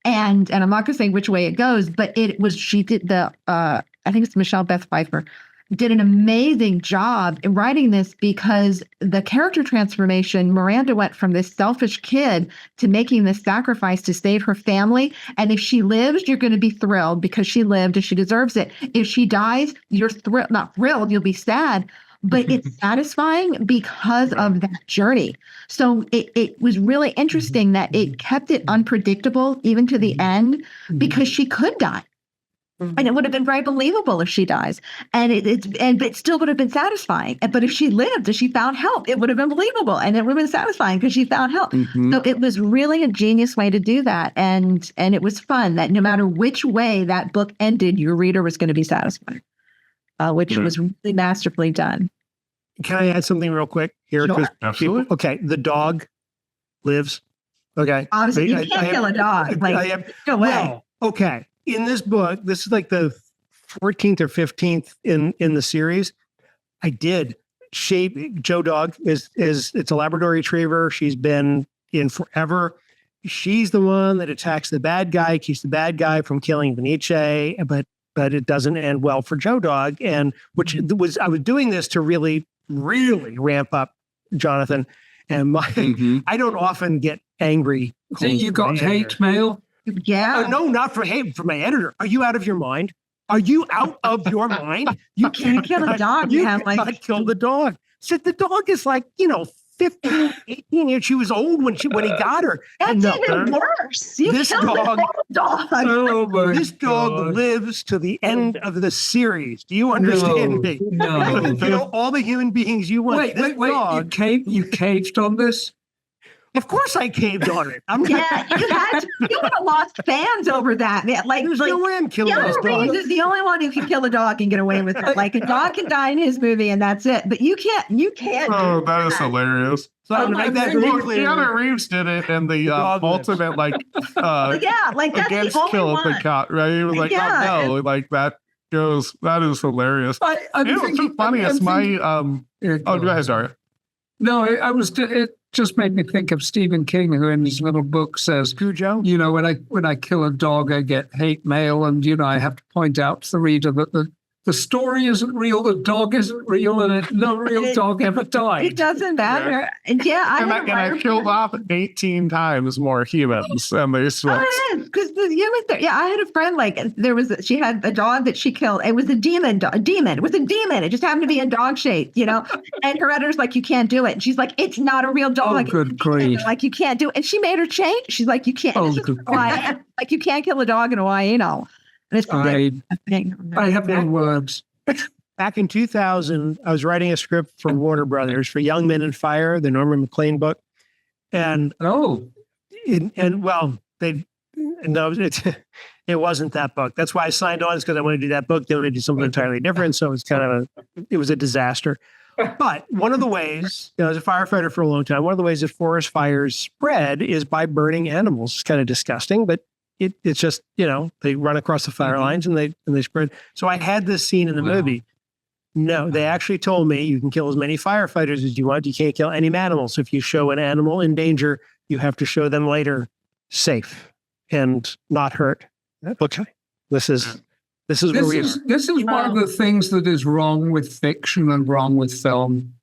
And I'm not going to say which way it goes, but she did I think it's Michelle Beth Pfeiffer, did an amazing job in writing this because the character transformation, Miranda went from this selfish kid to making this sacrifice to save her family. And if she lives, you're going to be thrilled because she lived and she deserves it. If she dies, you're not thrilled, you'll be sad. But it's satisfying because of that journey. So it was really interesting that it kept it unpredictable even to the end because she could die. And it would have been very believable if she dies. And it still would have been satisfying. But if she lived, if she found help, it would have been believable. And it would have been satisfying because she found help. So it was really a genius way to do that. And it was fun that no matter which way that book ended, your reader was going to be satisfied, which was really masterfully done. Can I add something real quick here? Sure. Absolutely. Okay. The dog lives. Okay. Obviously, you can't kill a dog. No way. Well, okay. In this book, this is like the 14th or 15th in the series. I did shape Joe Dog is it's a Labrador Retriever. She's been in forever. She's the one that attacks the bad guy, keeps the bad guy from killing Venice, but it doesn't end well for Joe Dog. And I was doing this to really, really ramp up Jonathan. And I don't often get angry. So you got hate mail? Yeah. Oh, no, not for hate, for my editor. Are you out of your mind? Are you out of your mind? You can't kill a dog. You cannot kill the dog. So the dog is 15, 18 years. She was old when he got her. That's even worse. This dog This dog lives to the end of the series. Do you understand me? No. All the human beings you want. Wait. Dog, You caved on this? Of course I caved on it. You would have lost fans over that. There's no way I'm killing this Keanu dog. Reeves is the only one who can kill a dog and get away with it. A dog can die in his movie and that's it. But you can't. Oh, that is hilarious. So I'm gonna make that very clear. Keanu Reeves did it in the ultimate that's against the only kill one. of the cat, right? He was like, oh no, that is hilarious. I'm It was the funniest. Go ahead, Dario. No, just made me think of Stephen King, who in his little book says, Cujo? you know, when I kill a dog, I get hate mail, and you know, I have to point out to the reader that the story isn't real, the dog isn't real, and no real dog ever died. It doesn't matter. Yeah, I killed off 18 times more humans than they switched. Because the humans, I had a friend she had a dog that she killed. It was a demon. It was a demon. It just happened to be in dog shape, you know. And her editor's like, you can't do it. And she's like, it's not a real dog. Oh, good grief! Like you can't do it. And she made her change. She's like, you can't. Oh, good grief. Like you can't kill a dog in Hawaii, you know. And it's I have no words. Back in 2000, I was writing a script for Warner Brothers for Young Men in Fire, the Norman MacLean book. And it wasn't that book. That's why I signed on, is because I wanted to do that book. They wanted to do something entirely different. So it was a disaster. But one of the ways, I was a firefighter for a long time. One of the ways that forest fires spread is by burning animals. It's kind of disgusting, but it's just, you know, they run across the fire lines and they spread. So I had this scene in the movie. No, they actually told me you can kill as many firefighters as you want. You can't kill any animals. If you show an animal in danger, you have to show them later safe and not hurt. Okay, this is where we are. This is one of the things that is wrong with fiction and wrong with film.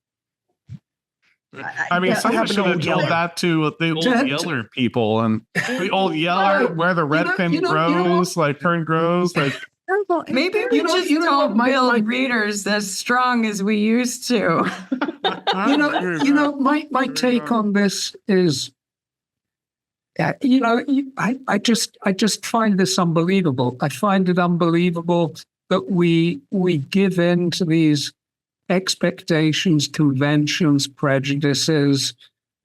I mean, someone should have told that to the old Yeller people, and the old Yeller where the red fin grows, like fern grows, like. Maybe we just don't build readers as strong as we used to. My take on this is, I just find this unbelievable. I find it unbelievable that we give in to these expectations, conventions, prejudices,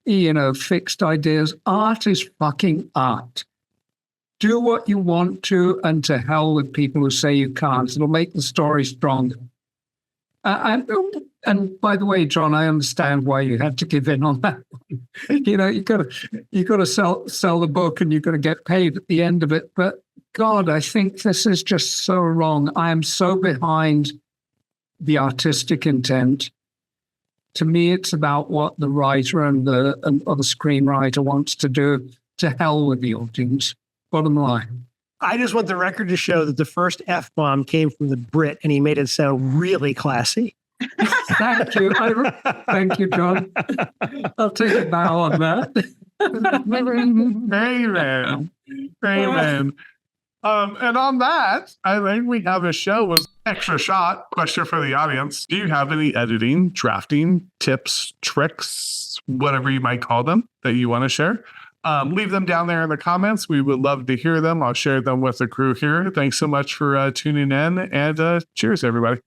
fixed ideas. Art is fucking art. Do what you want to, and to hell with people who say you can't. It'll make the story stronger. And by the way, John, I understand why you have to give in on that one. You got to sell the book, and you've got to get paid at the end of it. But God, I think this is just so wrong. I am so behind the artistic intent. To me, it's about what the writer or the screenwriter wants to do. To hell with the audience. Bottom line. I just want the record to show that the first F-bomb came from the Brit, and he made it sound really classy. Thank you. Thank you, John. I'll take a bow on that. Amen. Amen. And on that, I think we have a show with extra shot. Question for the audience. Do you have any editing, drafting tips, tricks, whatever you might call them, that you want to share? Leave them down there in the comments. We would love to hear them. I'll share them with the crew here. Thanks so much for tuning in, and cheers, everybody.